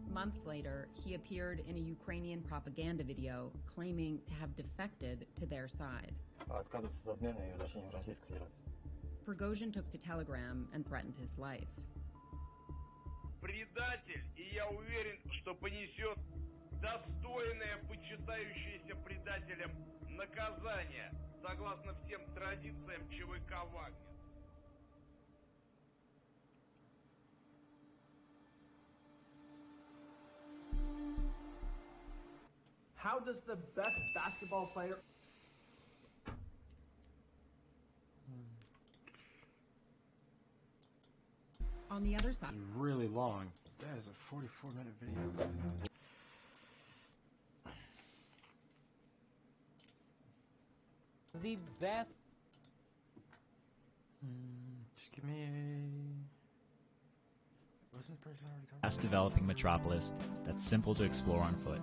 Speaker 33: Months later, he appeared in a Ukrainian propaganda video claiming to have defected to their side.
Speaker 27: Отказываться от обмена и возвращения в Российскую Федерацию.
Speaker 33: Prigozhin took to Telegram and threatened his life.
Speaker 5: Предатель, и я уверен, что понесет достойное, почитающееся предателям наказание, согласно всем традициям ЧВК «Вагнер».
Speaker 2: How does the best basketball player...
Speaker 33: On the other side...
Speaker 1: It's really long. That is a 44-minute video.
Speaker 3: The best...
Speaker 1: Just give me a... Wasn't the person already talking?
Speaker 7: Fast developing metropolis that's simple to explore on foot.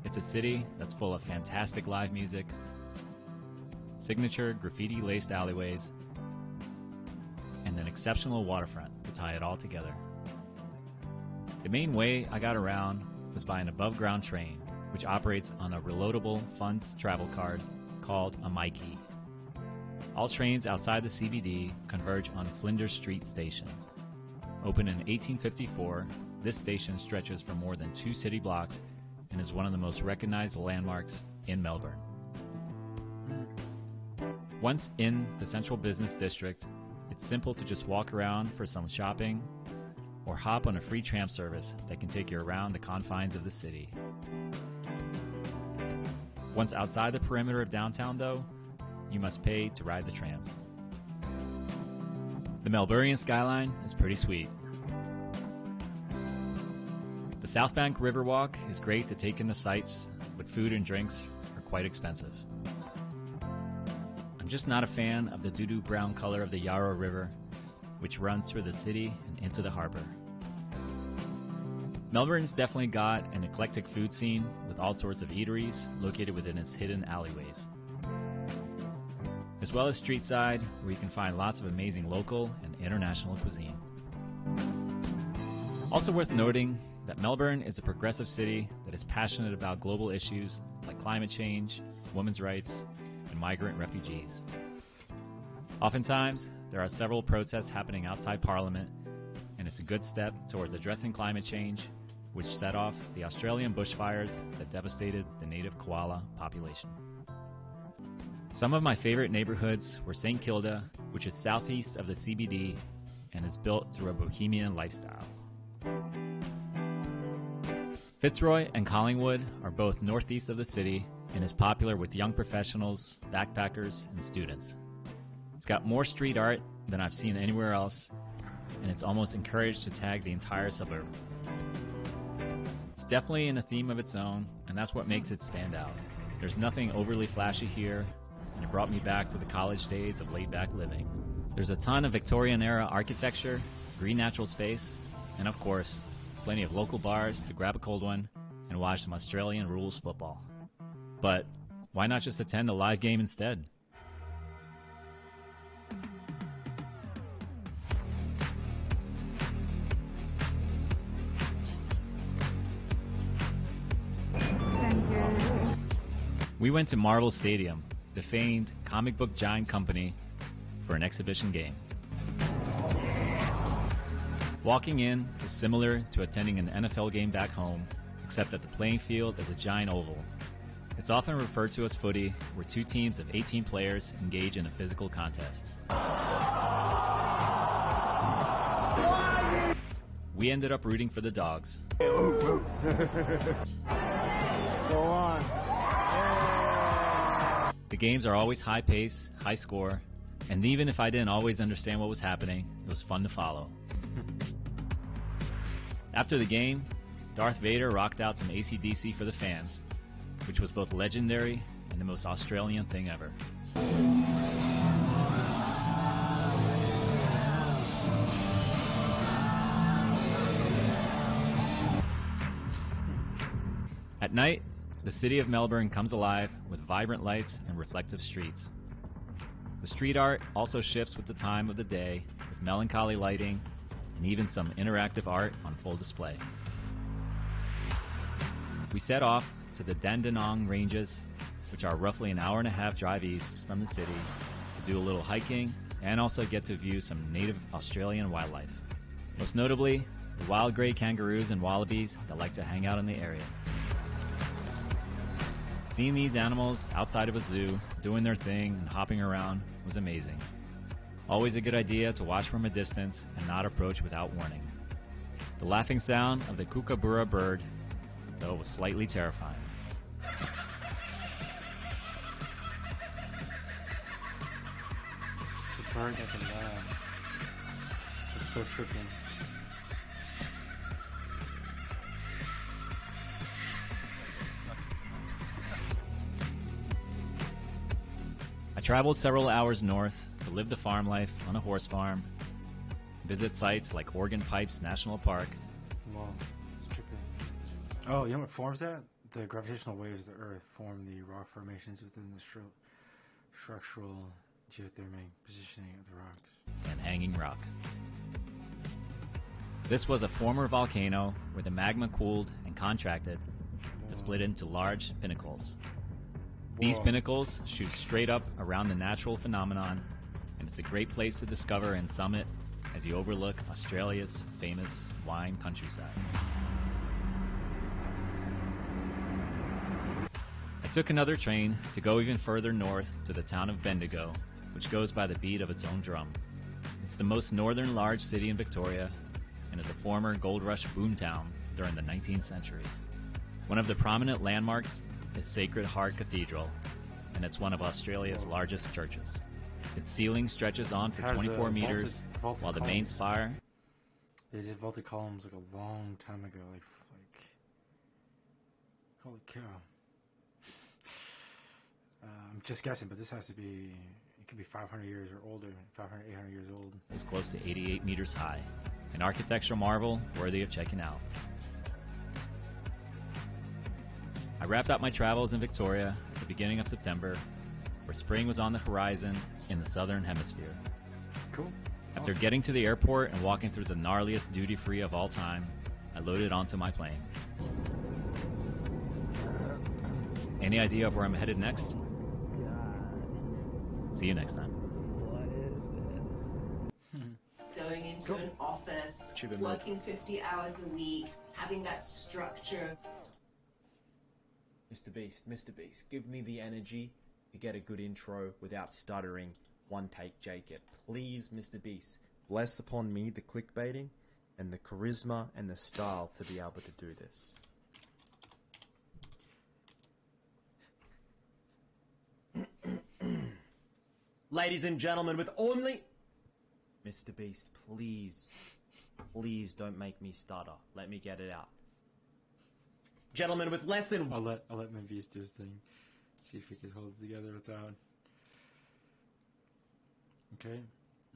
Speaker 7: It's a city that's full of fantastic live music, signature graffiti-laced alleyways, and an exceptional waterfront to tie it all together. The main way I got around was by an above-ground train, which operates on a reloadable funds travel card called a Mikey. All trains outside the CBD converge on Flinders Street Station. Opened in 1854, this station stretches for more than 2 city blocks and is one of the most recognized landmarks in Melbourne. Once in the central business district, it's simple to just walk around for some shopping or hop on a free tram service that can take you around the confines of the city. Once outside the perimeter of downtown, though, you must pay to ride the trams. The Melbourne skyline is pretty sweet. The South Bank Riverwalk is great to take in the sights, but food and drinks are quite expensive. I'm just not a fan of the doo-doo brown color of the Yarra River, which runs through the city and into the harbor. Melbourne's definitely got an eclectic food scene with all sorts of eateries located within its hidden alleyways, as well as street side, where you can find lots of amazing local and international cuisine. Also worth noting that Melbourne is a progressive city that is passionate about global issues like climate change, women's rights, and migrant refugees. Oftentimes, there are several protests happening outside Parliament, and it's a good step towards addressing climate change, which set off the Australian bushfires that devastated the native koala population. Some of my favorite neighborhoods were St. Kilda, which is southeast of the CBD and is built through a bohemian lifestyle. Fitzroy and Collingwood are both northeast of the city and is popular with young professionals, backpackers, and students. It's got more street art than I've seen anywhere else, and it's almost encouraged to tag the entire suburb. It's definitely in a theme of its own, and that's what makes it stand out. There's nothing overly flashy here, and it brought me back to the college days of laid-back living. There's a ton of Victorian-era architecture, green natural space, and of course, plenty of local bars to grab a cold one and watch some Australian rules football. But why not just attend a live game instead? We went to Marvel Stadium, the famed comic book giant company, for an exhibition game. Walking in is similar to attending an NFL game back home, except that the playing field is a giant oval. It's often referred to as footy, where two teams of 18 players engage in a physical contest. We ended up rooting for the Dogs.
Speaker 6: Go on.
Speaker 7: The games are always high pace, high score, and even if I didn't always understand what was happening, it was fun to follow. After the game, Darth Vader rocked out some AC/DC for the fans, which was both legendary and the most Australian thing ever. At night, the city of Melbourne comes alive with vibrant lights and reflective streets. The street art also shifts with the time of the day, with melancholy lighting and even some interactive art on full display. We set off to the Dandenong Ranges, which are roughly an hour-and-a-half drive east from the city, to do a little hiking and also get to view some native Australian wildlife. Most notably, the wild grey kangaroos and wallabies that like to hang out in the area. Seeing these animals outside of a zoo, doing their thing and hopping around was amazing. Always a good idea to watch from a distance and not approach without warning. The laughing sound of the kookaburra bird, though, was slightly terrifying.
Speaker 1: It's a bird that can laugh. It's so tripping.
Speaker 7: I traveled several hours north to live the farm life on a horse farm, visit sites like Organ Pipes National Park.
Speaker 1: Wow, it's tripping. Oh, you know what forms that? The gravitational waves of the Earth form the rock formations within the structural geothermic positioning of the rocks.
Speaker 7: And Hanging Rock. This was a former volcano where the magma cooled and contracted to split into large pinnacles. These pinnacles shoot straight up around the natural phenomenon, and it's a great place to discover and summit as you overlook Australia's famous wine countryside. I took another train to go even further north to the town of Bendigo, which goes by the beat of its own drum. It's the most northern large city in Victoria and is a former gold rush boomtown during the 19th century. One of the prominent landmarks is Sacred Heart Cathedral, and it's one of Australia's largest churches. Its ceiling stretches on for 24 meters, while the main spire...
Speaker 1: They did vaulted columns like a long time ago, like holy cow. I'm just guessing, but this has to be, it could be 500 years or older, 500, 800 years old.
Speaker 7: It's close to 88 meters high, an architectural marvel worthy of checking out. I wrapped up my travels in Victoria at the beginning of September, where spring was on the horizon in the southern hemisphere.
Speaker 1: Cool.
Speaker 7: After
Speaker 1: Awesome.
Speaker 7: getting to the airport and walking through the gnarliest duty-free of all time, I loaded onto my plane. Any idea of where I'm headed next?
Speaker 28: God,
Speaker 7: See you next time.
Speaker 28: what is this?
Speaker 8: Going into an office, working 50 hours a week, having that structure.
Speaker 9: Mr. Beast, give me the energy to get a good intro without stuttering. One take, Jacob. Please, Mr. Beast, bless upon me the clickbaiting and the charisma and the style to be able to do this. Ladies and gentlemen, with only... Mr. Beast, please don't make me stutter. Let me get it out. Gentlemen, with less than...
Speaker 1: I'll let Midbeast do his thing. See if he can hold it together without...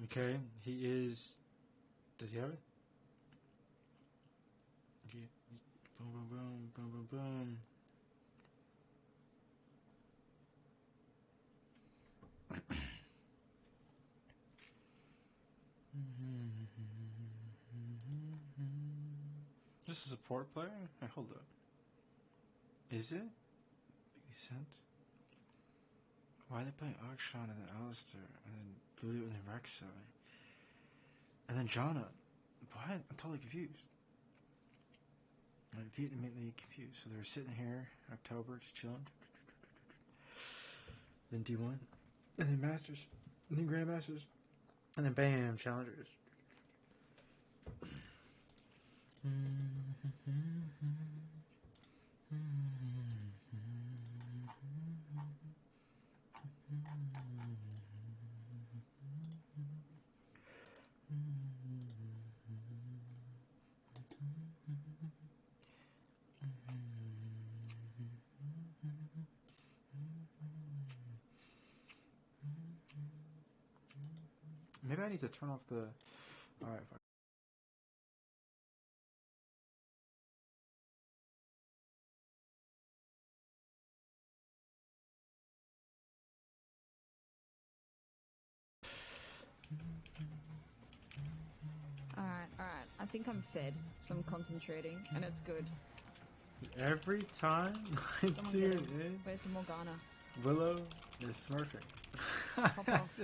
Speaker 1: Okay, he is... Does he have it? Okay, boom, boom, boom, boom, boom, boom. This is a support player? Hey, hold up. Is it? 50 Cent? Why are they playing Akshan and then Alistair and then Blue and then Rexa and then Jonna? What? I'm totally confused. I'm vehemently confused. So they were sitting here, October, just chilling. Then D1, and then Masters, and then Grandmasters, and then bam, Challengers. Maybe I need to turn off the... Alright, fuck.
Speaker 10: Alright. I think I'm fed, so I'm concentrating, and it's good.
Speaker 1: Every time I tune in,
Speaker 10: Where's the Morgana?
Speaker 1: Willow is smurfing.
Speaker 10: Pop off.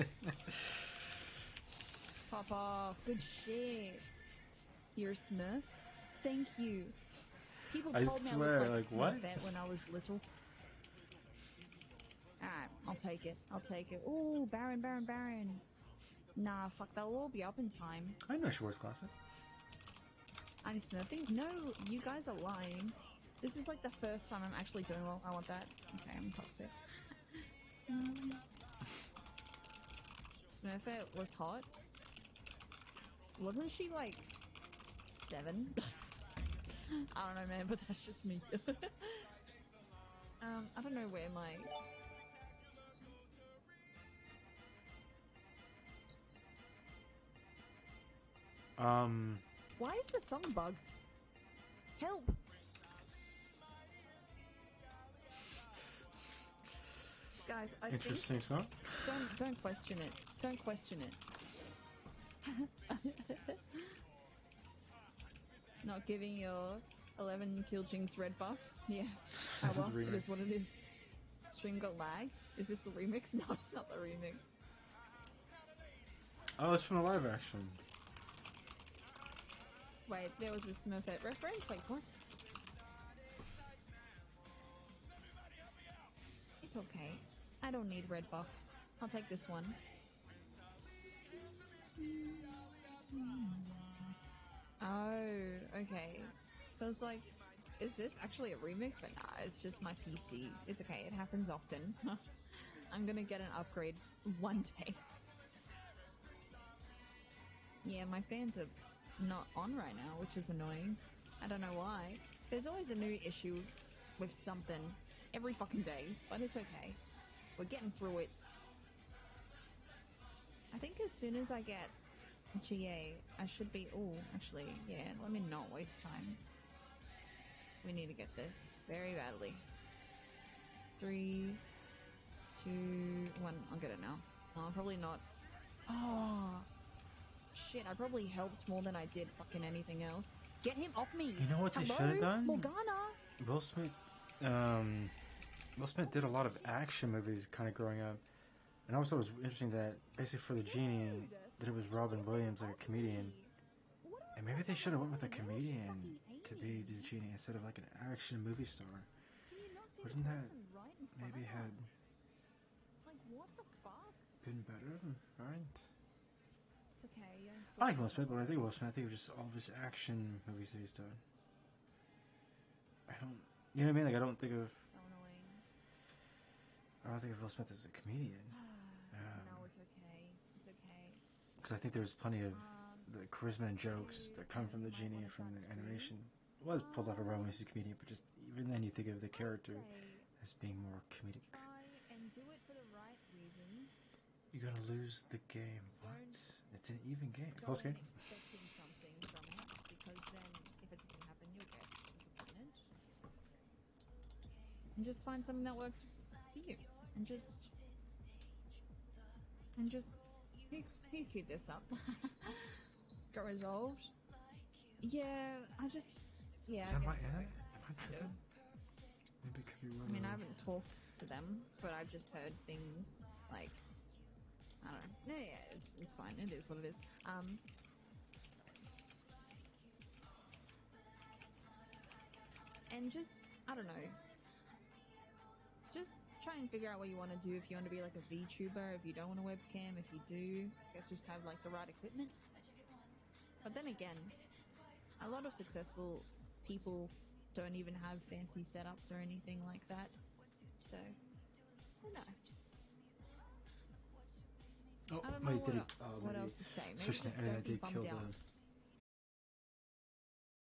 Speaker 10: Pop off. Good shit. You're a Smurf? Thank you. People
Speaker 1: I
Speaker 10: told me
Speaker 1: swear,
Speaker 10: I looked like
Speaker 1: what?
Speaker 10: Smurfette when I was little. Alright, I'll take it. Ooh, Baron. Nah, fuck, they'll all be up in time.
Speaker 1: I know she wears glasses.
Speaker 10: I'm Smurfing? No, you guys are lying. This is like the first time I'm actually doing well. I want that. Okay, I'm toxic. Smurfette was hot. Wasn't she like 7? I don't know, man, but that's just me. I don't know where my... Why is the song bugged? Help! Guys, I
Speaker 1: Interesting
Speaker 10: think...
Speaker 1: song.
Speaker 10: Don't question it. Don't question it. Not giving your 11 kill jinx red buff? Yeah. Oh well, it is what it is. Stream got lag? Is this the remix? No, it's not the remix.
Speaker 1: Oh, it's from the live action.
Speaker 10: Wait, there was a Smurfette reference? Wait, what? It's okay. I don't need red buff. I'll take this one. Oh, okay. So it's like, is this actually a remix? But nah, it's just my PC. It's okay, it happens often. I'm gonna get an upgrade one day. Yeah, my fans are not on right now, which is annoying. I don't know why. There's always a new issue with something every fucking day, but it's okay. We're getting through it. I think as soon as I get GA, I should be... Oh, actually, yeah, let me not waste time. We need to get this very badly. 3, 2, 1. I'll get it now. No, probably not. Oh, shit, I probably helped more than I did fucking anything else. Get him off me!
Speaker 1: You know what they
Speaker 10: Hello?
Speaker 1: should have done?
Speaker 10: Morgana!
Speaker 1: Will Smith, Will Smith did a lot of action movies kind of growing up. And also it was interesting that basically for the genie, that it was Robin Williams, like a comedian. And maybe they should have went with a comedian to be the genie instead of like an action movie star. Wouldn't that maybe had been better, right?
Speaker 10: It's okay.
Speaker 1: I like Will Smith, but when I think of Will Smith, I think of just all of his action movies that he's done. I don't, you know what I mean? Like I don't think of Will Smith as a comedian.
Speaker 10: No, it's okay. It's okay.
Speaker 1: Because I think there's plenty of the charisma and jokes that come from the genie from the animation. It was pulled off a Robin Williams comedian, but just even then you think of the character as being more comedic.
Speaker 10: Try and do it for the right reasons.
Speaker 1: You're gonna lose the game. What? It's an even game. Close game.
Speaker 10: Expecting something from it, because then if it doesn't happen, you'll get disappointed. And just find something that works for you, and just you keep this up. Got resolved. Yeah, I guess.
Speaker 1: Am I tripping? Maybe it could be one.
Speaker 10: I mean, I haven't talked to them, but I've just heard things like, I don't know. No, yeah, it's fine. It is what it is. And just, I don't know. Just try and figure out what you want to do. If you want to be like a VTuber, if you don't want a webcam, if you do, I guess just have like the right equipment. But then again, a lot of successful people don't even have fancy setups or anything like that. So, I don't know. I don't know what else to say. Maybe just don't be bummed out